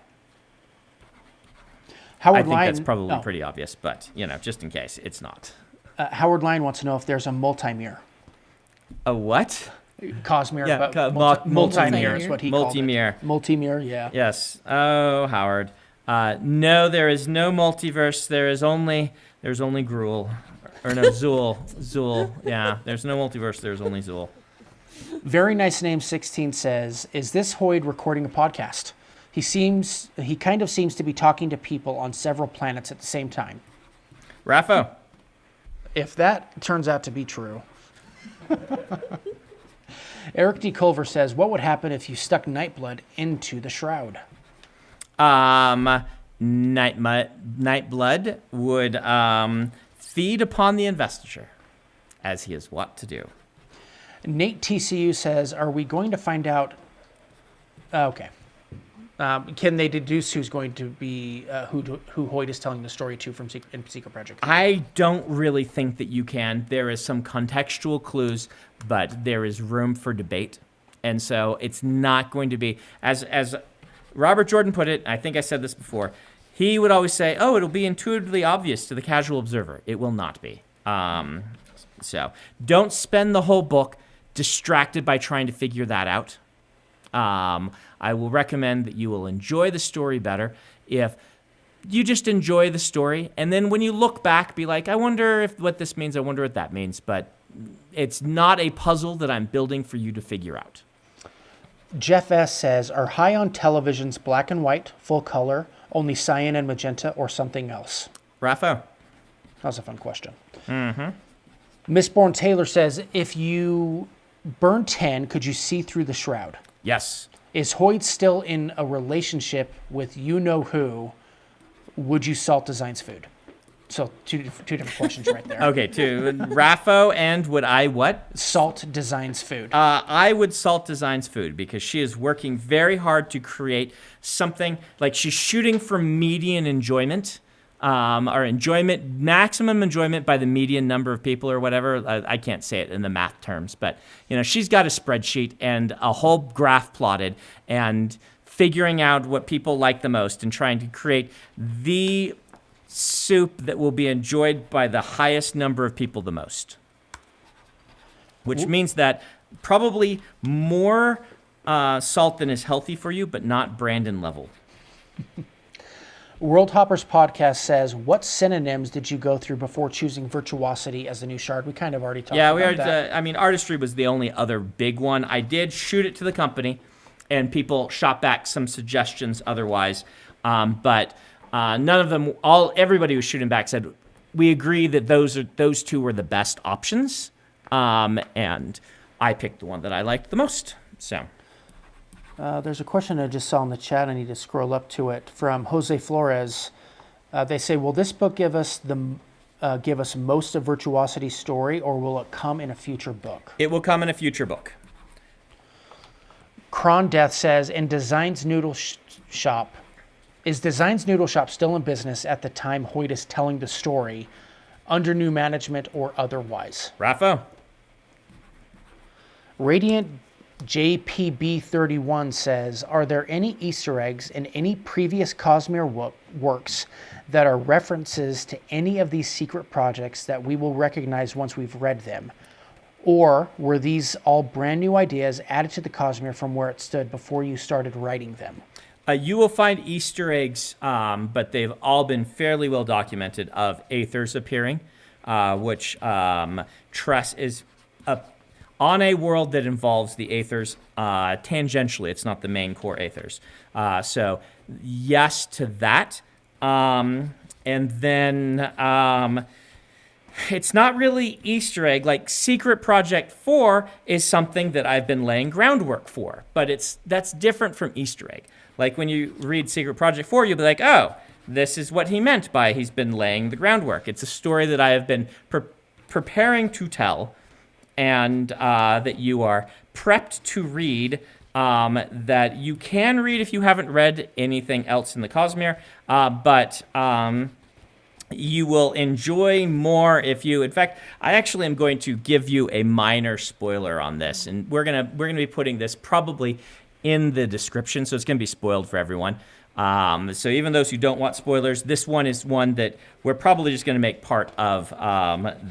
[SPEAKER 2] I think that's probably pretty obvious, but just in case, it's not.
[SPEAKER 3] Howard Lyon wants to know if there's a multi-mirror.
[SPEAKER 2] A what?
[SPEAKER 3] Cosmere,
[SPEAKER 2] Yeah,
[SPEAKER 3] but multi-mirror is
[SPEAKER 5] multi-mirror.
[SPEAKER 3] what he called it.
[SPEAKER 2] Multi-mirror.
[SPEAKER 3] Multi-mirror, yeah.
[SPEAKER 2] Yes. Oh, Howard. No, there is no multiverse. There's only Gruul. Or no, Zool. Zool. Yeah, there's no multiverse. There's only Zool.
[SPEAKER 3] Very Nice Name 16 says, is this Hoyd recording a podcast? He kind of seems to be talking to people on several planets at the same time.
[SPEAKER 2] Raffo.
[SPEAKER 3] If that turns out to be true. Eric D. Culver says, what would happen if you stuck Nightblood into the shroud?
[SPEAKER 2] Nightblood would feed upon the investiture, as he is wont to do.
[SPEAKER 3] Nate TCU says, are we going to find out? Okay. Can they deduce who's going to be who Hoyd is telling the story to from Secret Project?
[SPEAKER 2] I don't really think that you can. There is some contextual clues, but there is room for debate, and so it's not going to be as Robert Jordan put it. I think I said this before. He would always say, "Oh, it'll be intuitively obvious to the casual observer." It will not be. So don't spend the whole book distracted by trying to figure that out. I will recommend that you will enjoy the story better if you just enjoy the story. And then when you look back, be like, I wonder what this means. I wonder what that means. But it's not a puzzle that I'm building for you to figure out.
[SPEAKER 3] Jeff S. says, are High on Television's black and white, full color, only cyan and magenta, or something else?
[SPEAKER 2] Raffo.
[SPEAKER 3] That was a fun question.
[SPEAKER 2] Mm-hmm.
[SPEAKER 3] Missborn Taylor says, if you burn 10, could you see through the shroud?
[SPEAKER 2] Yes.
[SPEAKER 3] Is Hoyd still in a relationship with you-know-who? Would you salt Design's food? So two different questions right there.
[SPEAKER 2] Okay, to Raffo, and would I what?
[SPEAKER 3] Salt Design's food.
[SPEAKER 2] I would salt Design's food because she is working very hard to create something, like she's shooting for median enjoyment. Or maximum enjoyment by the median number of people or whatever. I can't say it in the math terms, but she's got a spreadsheet and a whole graph plotted and figuring out what people like the most and trying to create the soup that will be enjoyed by the highest number of people the most. Which means that probably more salt than is healthy for you, but not Brandon level.
[SPEAKER 3] World Hoppers Podcast says, what synonyms did you go through before choosing virtuosity as the new shard? We kind of already talked about that.
[SPEAKER 2] Artistry was the only other big one. I did shoot it to the company, and people shot back some suggestions otherwise. But none of them, everybody who was shooting back said, we agree that those two were the best options. And I picked the one that I liked the most. So.
[SPEAKER 3] There's a question I just saw in the chat. I need to scroll up to it from Jose Flores. They say, will this book give us most of Virtuosity's story, or will it come in a future book?
[SPEAKER 2] It will come in a future book.
[SPEAKER 3] Cron Death says, in Design's Noodle Shop, is Design's Noodle Shop still in business at the time Hoyd is telling the story, under new management or otherwise?
[SPEAKER 2] Raffo.
[SPEAKER 3] Radiant JPB31 says, are there any Easter eggs in any previous Cosmere works that are references to any of these secret projects that we will recognize once we've read them? Or were these all brand new ideas added to the Cosmere from where it stood before you started writing them?
[SPEAKER 2] You will find Easter eggs, but they've all been fairly well documented, of Aethers appearing, which Tress is on a world that involves the Aethers tangentially. It's not the main core Aethers. So yes to that. And then it's not really Easter egg. Like Secret Project 4 is something that I've been laying groundwork for, but that's different from Easter egg. Like when you read Secret Project 4, you'll be like, oh, this is what he meant by he's been laying the groundwork. It's a story that I have been preparing to tell, and that you are prepped to read, that you can read if you haven't read anything else in the Cosmere, but you will enjoy more if you. In fact, I actually am going to give you a minor spoiler on this, and we're gonna be putting this probably in the description, so it's gonna be spoiled for everyone. So even those who don't want spoilers, this one is one that we're probably just gonna make part of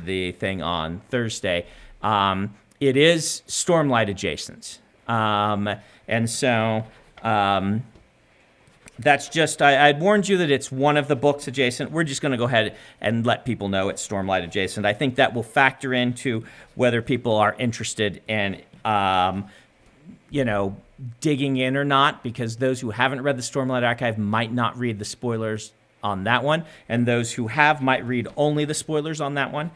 [SPEAKER 2] the thing on Thursday. It is Stormlight adjacent, and so. That's just, I'd warned you that it's one of the books adjacent. We're just going to go ahead and let people know it's Stormlight adjacent. I think that will factor into whether people are interested in, digging in or not, because those who haven't read the Stormlight Archive might not read the spoilers on that one, and those who have might read only the spoilers on that one.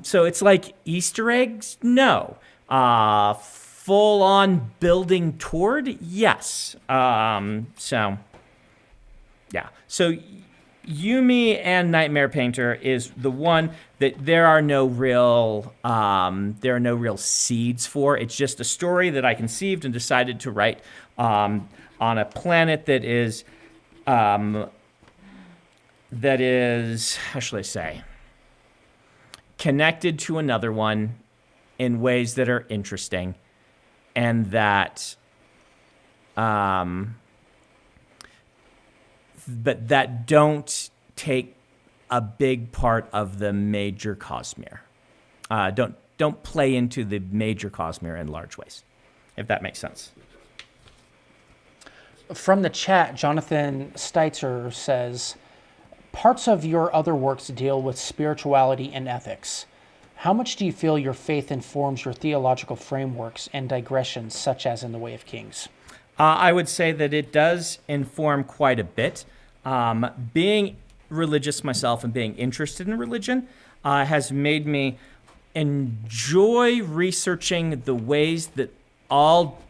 [SPEAKER 2] So it's like Easter eggs? No. Full-on building toward? Yes. So Yumi and Nightmare Painter is the one that there are no real seeds for. It's just a story that I conceived and decided to write on a planet that is how shall I say, connected to another one in ways that are interesting. And that, but that don't take a big part of the major Cosmere. Don't play into the major Cosmere in large ways, if that makes sense.
[SPEAKER 3] From the chat, Jonathan Steitzer says, parts of your other works deal with spirituality and ethics. How much do you feel your faith informs your theological frameworks and digressions, such as in The Way of Kings?
[SPEAKER 2] I would say that it does inform quite a bit. Being religious myself and being interested in religion has made me enjoy researching the ways that all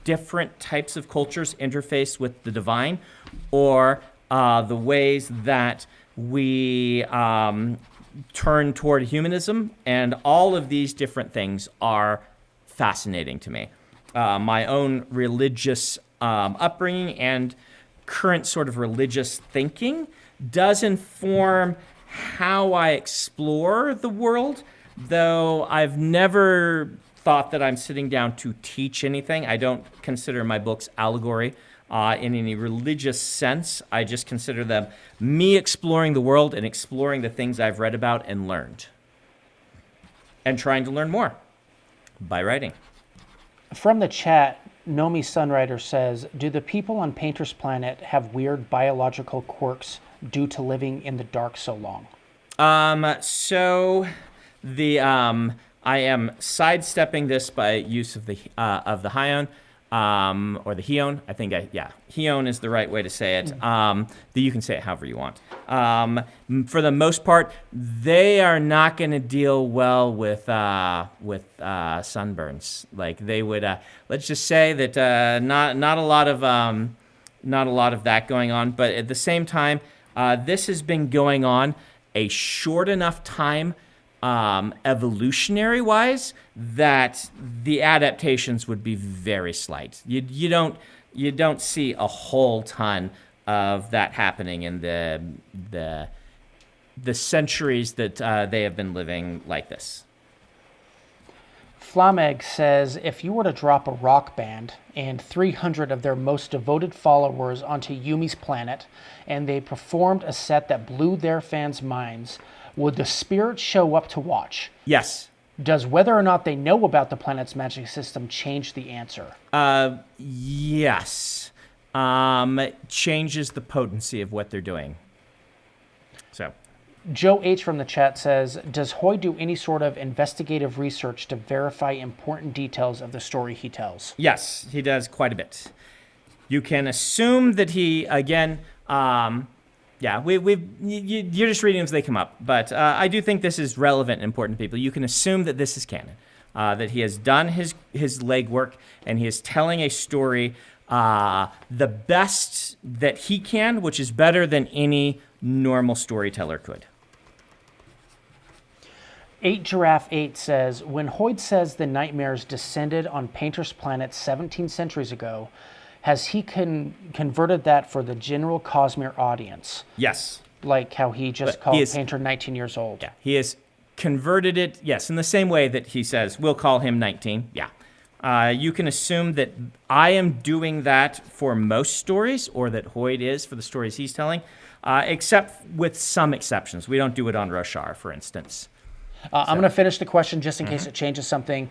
[SPEAKER 2] different types of cultures interface with the divine, or the ways that we turn toward humanism, and all of these different things are fascinating to me. My own religious upbringing and current sort of religious thinking does inform how I explore the world, though I've never thought that I'm sitting down to teach anything. I don't consider my books allegory in any religious sense. I just consider them me exploring the world and exploring the things I've read about and learned, and trying to learn more by writing.
[SPEAKER 3] From the chat, Nomi Sunrider says, do the people on Painter's Planet have weird biological quirks due to living in the dark so long? I am sidestepping this by use of the Hyon, or the Heon. I think Heon is the right way to say it. You can say it however you want. For the most part, they are not going to deal well with sunburns. Like they would. Let's just say that not a lot of that going on. But at the same time, this has been going on a short enough time, evolutionary wise, that the adaptations would be very slight. You don't see a whole ton of that happening in the centuries that they have been living like this. Flameg says, if you were to drop a rock band and 300 of their most devoted followers onto Yumi's planet, and they performed a set that blew their fans' minds, would the spirits show up to watch?
[SPEAKER 2] Yes.
[SPEAKER 3] Does whether or not they know about the planet's magic system change the answer?
[SPEAKER 2] Yes. Changes the potency of what they're doing. So.
[SPEAKER 3] Joe H. from the chat says, does Hoy do any sort of investigative research to verify important details of the story he tells?
[SPEAKER 2] Yes, he does quite a bit. You can assume that he, again, you're just reading as they come up. But I do think this is relevant and important to people. You can assume that this is canon, that he has done his legwork and he is telling a story the best that he can, which is better than any normal storyteller could.
[SPEAKER 3] 8 Giraffe 8 says, when Hoyd says the nightmares descended on Painter's planet 17 centuries ago, has he converted that for the general Cosmere audience?
[SPEAKER 2] Yes.
[SPEAKER 3] Like how he just called Painter 19 years old?
[SPEAKER 2] Yeah, he has converted it, yes, in the same way that he says, we'll call him 19. Yeah. You can assume that I am doing that for most stories, or that Hoyd is for the stories he's telling, except with some exceptions. We don't do it on Roshar, for instance.
[SPEAKER 3] I'm going to finish the question just in case it changes something.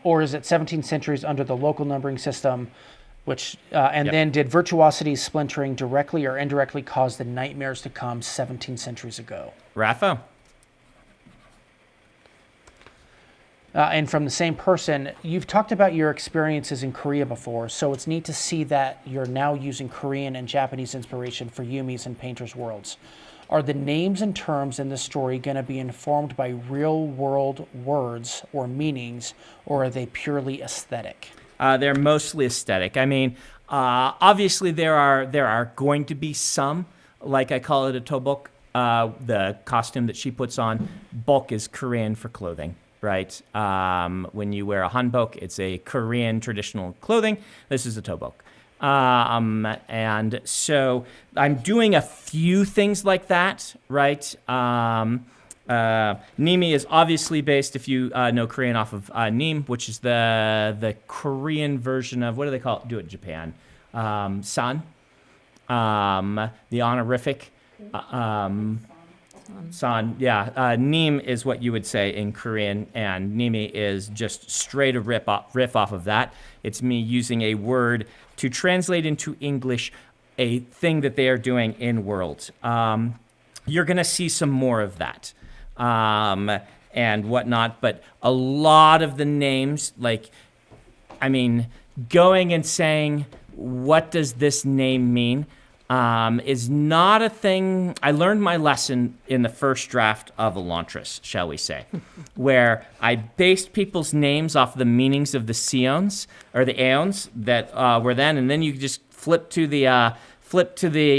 [SPEAKER 3] Or is it 17 centuries under the local numbering system? Which then did virtuosity's splintering directly or indirectly cause the nightmares to come 17 centuries ago?
[SPEAKER 2] Rafa?
[SPEAKER 3] And from the same person, you've talked about your experiences in Korea before, so it's neat to see that you're now using Korean and Japanese inspiration for Yumi's and Painter's worlds. Are the names and terms in the story going to be informed by real-world words or meanings, or are they purely aesthetic?
[SPEAKER 2] They're mostly aesthetic. I mean, obviously there are going to be some, like I call it a tobok, the costume that she puts on. Bok is Korean for clothing, right? When you wear a hanbok, it's a Korean traditional clothing. This is a tobok. And so I'm doing a few things like that, right? Nimi is obviously based, if you know Korean, off of Nim, which is the Korean version of, what do they call it? Do it in Japan. San. The honorific. San, yeah. Nim is what you would say in Korean, and Nimi is just straight a riff off of that. It's me using a word to translate into English a thing that they are doing in world. You're going to see some more of that and whatnot, but a lot of the names, going and saying, what does this name mean? Is not a thing. I learned my lesson in the first draft of Elantris, shall we say, where I based people's names off the meanings of the Sions or the Aeons that were then, and then you just flip to the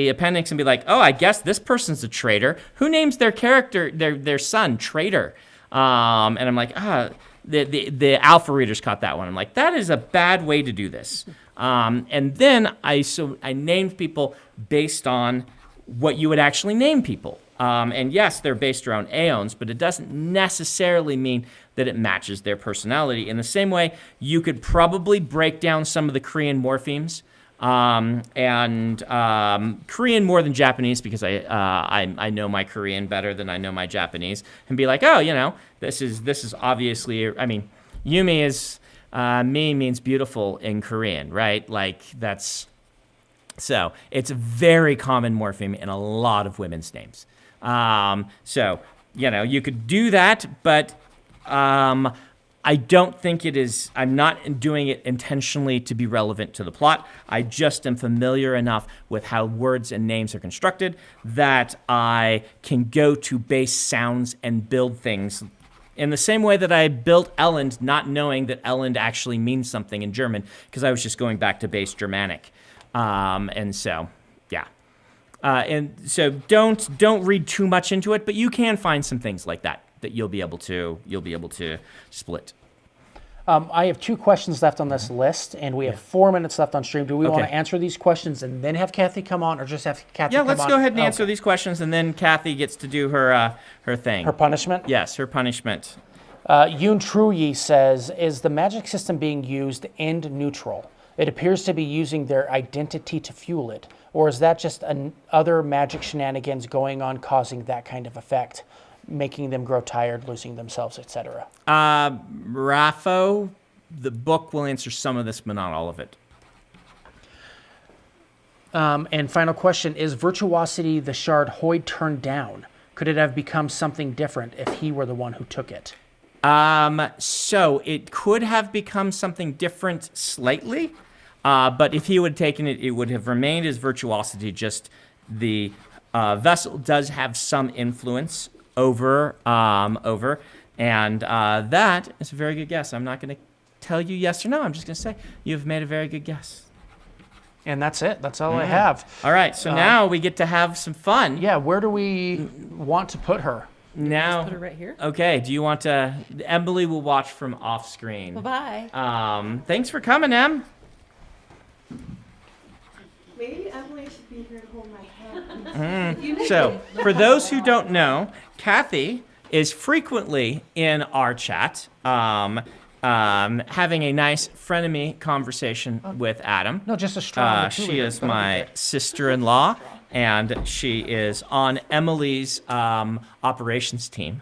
[SPEAKER 2] appendix and be like, oh, I guess this person's a traitor. Who names their character, their son, traitor? And I'm like, the alpha readers caught that one. I'm like, that is a bad way to do this. And then I named people based on what you would actually name people. And yes, they're based around aeons, but it doesn't necessarily mean that it matches their personality. In the same way, you could probably break down some of the Korean morphemes, and Korean more than Japanese, because I know my Korean better than I know my Japanese, and be like, oh, this is obviously, Yumi is, me means beautiful in Korean, right? So it's a very common morpheme in a lot of women's names. You could do that, but I don't think it is, I'm not doing it intentionally to be relevant to the plot. I just am familiar enough with how words and names are constructed that I can go to base sounds and build things in the same way that I built Elend, not knowing that Elend actually means something in German, because I was just going back to base Germanic. And so don't read too much into it, but you can find some things like that you'll be able to split.
[SPEAKER 3] I have 2 questions left on this list, and we have 4 minutes left on stream. Do we want to answer these questions and then have Kathy come on, or just have Kathy come on?
[SPEAKER 2] Yeah, let's go ahead and answer these questions, and then Kathy gets to do her thing.
[SPEAKER 3] Her punishment?
[SPEAKER 2] Yes, her punishment.
[SPEAKER 3] Yoon Truyi says, is the magic system being used end neutral? It appears to be using their identity to fuel it. Or is that just other magic shenanigans going on causing that kind of effect, making them grow tired, losing themselves, etc.?
[SPEAKER 2] Raffo, the book will answer some of this, but not all of it.
[SPEAKER 3] And final question, is Virtuosity the shard Hoyd turned down? Could it have become something different if he were the one who took it?
[SPEAKER 2] So it could have become something different slightly, but if he would have taken it, it would have remained as Virtuosity. Just the vessel does have some influence over, and that is a very good guess. I'm not going to tell you yes or no. I'm just going to say you've made a very good guess.
[SPEAKER 3] And that's it. That's all I have.
[SPEAKER 2] All right, so now we get to have some fun.
[SPEAKER 3] Yeah, where do we want to put her?
[SPEAKER 2] Now,
[SPEAKER 5] Put it right here.
[SPEAKER 2] okay, do you want to... Emily will watch from off screen.
[SPEAKER 5] Bye-bye.
[SPEAKER 2] Thanks for coming, Em.
[SPEAKER 7] Maybe Emily should be here to hold my hand.
[SPEAKER 2] So, for those who don't know, Kathy is frequently in our chat, having a nice frenemy conversation with Adam.
[SPEAKER 3] No, just a straw.
[SPEAKER 2] She is my sister-in-law, and she is on Emily's operations team.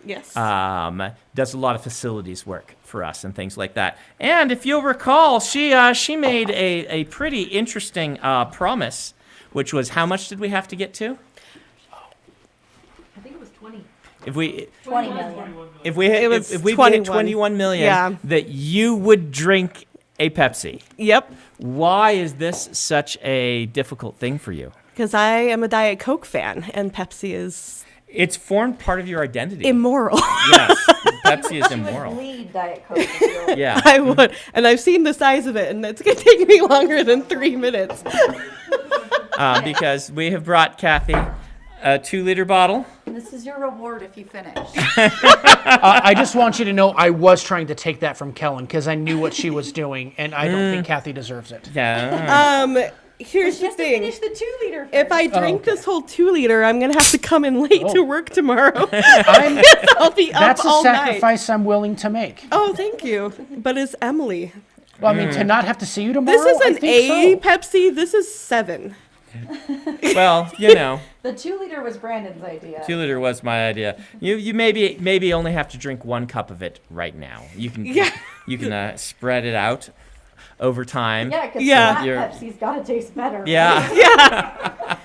[SPEAKER 7] Yes.
[SPEAKER 2] Does a lot of facilities work for us and things like that. And if you'll recall, she made a pretty interesting promise, which was how much did we have to get to?
[SPEAKER 5] I think it was 20.
[SPEAKER 2] If we
[SPEAKER 1] 20 million.
[SPEAKER 2] if we
[SPEAKER 7] It was
[SPEAKER 2] if we
[SPEAKER 7] 21.
[SPEAKER 2] hit 21 million,
[SPEAKER 7] Yeah.
[SPEAKER 2] that you would drink a Pepsi.
[SPEAKER 7] Yep.
[SPEAKER 2] Why is this such a difficult thing for you?
[SPEAKER 7] Because I am a Diet Coke fan, and Pepsi is
[SPEAKER 2] It's formed part of your identity.
[SPEAKER 7] immoral.
[SPEAKER 2] Yes, Pepsi is immoral.
[SPEAKER 1] Bleed Diet Coke. if you're-
[SPEAKER 2] Yeah.
[SPEAKER 7] I would, and I've seen the size of it, and it's gonna take me longer than 3 minutes.
[SPEAKER 2] Because we have brought Kathy a 2-liter bottle.
[SPEAKER 1] This is your reward if you finish.
[SPEAKER 3] I just want you to know I was trying to take that from Kellen because I knew what she was doing, and I don't think Kathy deserves it.
[SPEAKER 2] Yeah.
[SPEAKER 7] Here's
[SPEAKER 1] She
[SPEAKER 7] the
[SPEAKER 1] has to
[SPEAKER 7] thing.
[SPEAKER 1] finish the 2-liter.
[SPEAKER 7] If I drink
[SPEAKER 3] okay.
[SPEAKER 7] this whole 2-liter, I'm gonna have to come in late to work tomorrow.
[SPEAKER 3] I'm,
[SPEAKER 7] I'll be up
[SPEAKER 3] that's a
[SPEAKER 7] all night.
[SPEAKER 3] sacrifice I'm willing to make.
[SPEAKER 7] Oh, thank you. But it's Emily.
[SPEAKER 3] Well, I mean, to not have to see you tomorrow.
[SPEAKER 7] This is
[SPEAKER 3] I
[SPEAKER 7] an
[SPEAKER 3] think
[SPEAKER 7] A
[SPEAKER 3] so.
[SPEAKER 7] Pepsi. This is 7.
[SPEAKER 2] Well, you know,
[SPEAKER 1] The 2-liter was Brandon's idea.
[SPEAKER 2] 2-liter was my idea. You maybe only have to drink 1 cup of it right now. You can spread it out over time.
[SPEAKER 1] Yeah, because
[SPEAKER 7] Yeah.
[SPEAKER 1] Pepsi's got to taste better. right?
[SPEAKER 2] Yeah.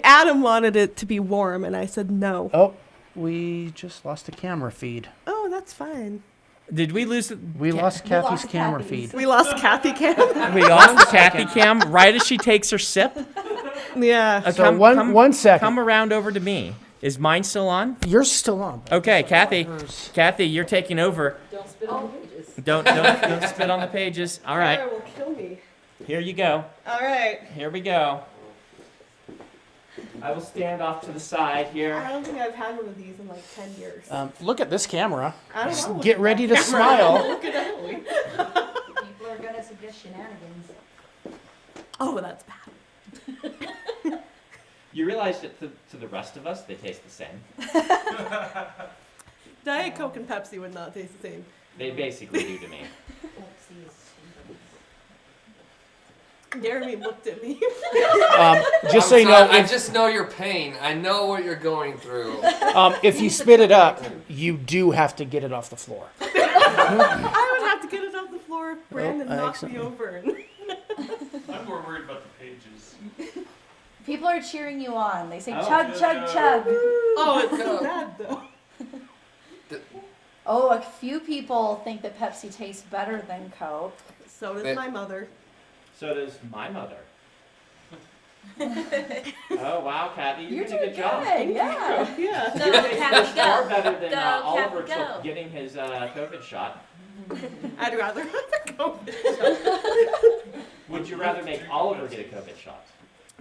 [SPEAKER 7] Adam wanted it to be warm, and I said no.
[SPEAKER 3] Oh, we just lost a camera feed.
[SPEAKER 7] Oh, that's fine.
[SPEAKER 2] Did we lose?
[SPEAKER 3] We lost Kathy's
[SPEAKER 1] lost
[SPEAKER 3] camera
[SPEAKER 1] Kathy's.
[SPEAKER 3] feed.
[SPEAKER 7] We lost Kathy Cam.
[SPEAKER 2] We lost the Kathy cam right as she takes her sip.
[SPEAKER 7] Yeah.
[SPEAKER 3] So one second.
[SPEAKER 2] Come around over to me. Is mine still on?
[SPEAKER 3] Yours still on.
[SPEAKER 2] Okay, Kathy, you're taking over.
[SPEAKER 5] Don't spit on the pages.
[SPEAKER 2] Don't spit on the pages. All right,
[SPEAKER 7] will kill me.
[SPEAKER 2] here you go.
[SPEAKER 7] All right.
[SPEAKER 2] Here we go. I will stand off to the side
[SPEAKER 7] I
[SPEAKER 2] here.
[SPEAKER 7] don't think I've had one of these in like 10 years.
[SPEAKER 3] Look at this camera.
[SPEAKER 7] I don't know.
[SPEAKER 3] Get ready to smile.
[SPEAKER 7] Look at Emily.
[SPEAKER 1] People are going to suggest shenanigans.
[SPEAKER 7] Oh, that's bad.
[SPEAKER 2] You realize that to the rest of us, they taste the same.
[SPEAKER 7] Diet Coke and Pepsi would not taste the same.
[SPEAKER 2] They basically do to me.
[SPEAKER 7] Jeremy looked at me.
[SPEAKER 3] Just so you know,
[SPEAKER 8] I just know your pain. I know what you're going through.
[SPEAKER 3] if you spit it up, you do have to get it off the floor.
[SPEAKER 7] I would have to get it off the floor if Brandon
[SPEAKER 3] I
[SPEAKER 7] knocked me
[SPEAKER 3] accidentally-
[SPEAKER 7] over.
[SPEAKER 6] I'm more worried about the pages.
[SPEAKER 1] People are cheering you on. They say,
[SPEAKER 2] Oh,
[SPEAKER 1] chug,
[SPEAKER 6] yeah,
[SPEAKER 1] chug,
[SPEAKER 6] yeah.
[SPEAKER 1] chug.
[SPEAKER 7] Oh, it's so bad though.
[SPEAKER 1] Oh, a few people think that Pepsi tastes better than Coke.
[SPEAKER 7] So does my mother.
[SPEAKER 2] So does my mother. Oh wow, Kathy, you
[SPEAKER 1] You're
[SPEAKER 2] did a
[SPEAKER 1] doing
[SPEAKER 2] good job.
[SPEAKER 1] good, yeah.
[SPEAKER 7] Yeah.
[SPEAKER 5] Go, Kathy,
[SPEAKER 2] Far
[SPEAKER 5] go.
[SPEAKER 2] better than
[SPEAKER 5] Go,
[SPEAKER 2] Oliver
[SPEAKER 5] Kathy, go.
[SPEAKER 2] getting his COVID shot.
[SPEAKER 7] I'd rather have a COVID.
[SPEAKER 2] Would you rather make Oliver get a COVID shot?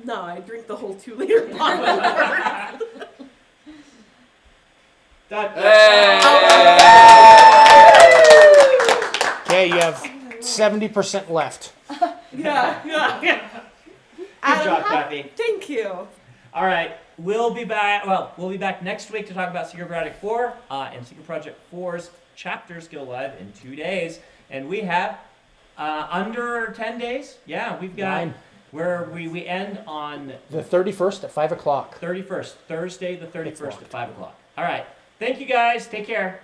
[SPEAKER 7] No, I drink the whole 2-liter bottle.
[SPEAKER 3] Okay, you have 70% left.
[SPEAKER 7] Yeah.
[SPEAKER 2] Good job, Kathy.
[SPEAKER 7] Thank you.
[SPEAKER 2] All right, we'll be back. Well, we'll be back next week to talk about Secret Project 4 and Secret Project 4's chapters go live in 2 days, and we have under 10 days. Yeah, we've got
[SPEAKER 3] 9.
[SPEAKER 2] where we end on
[SPEAKER 3] The 31st at 5 o'clock.
[SPEAKER 2] 31st, Thursday the 31st at 5 o'clock. All right. Thank you guys. Take care.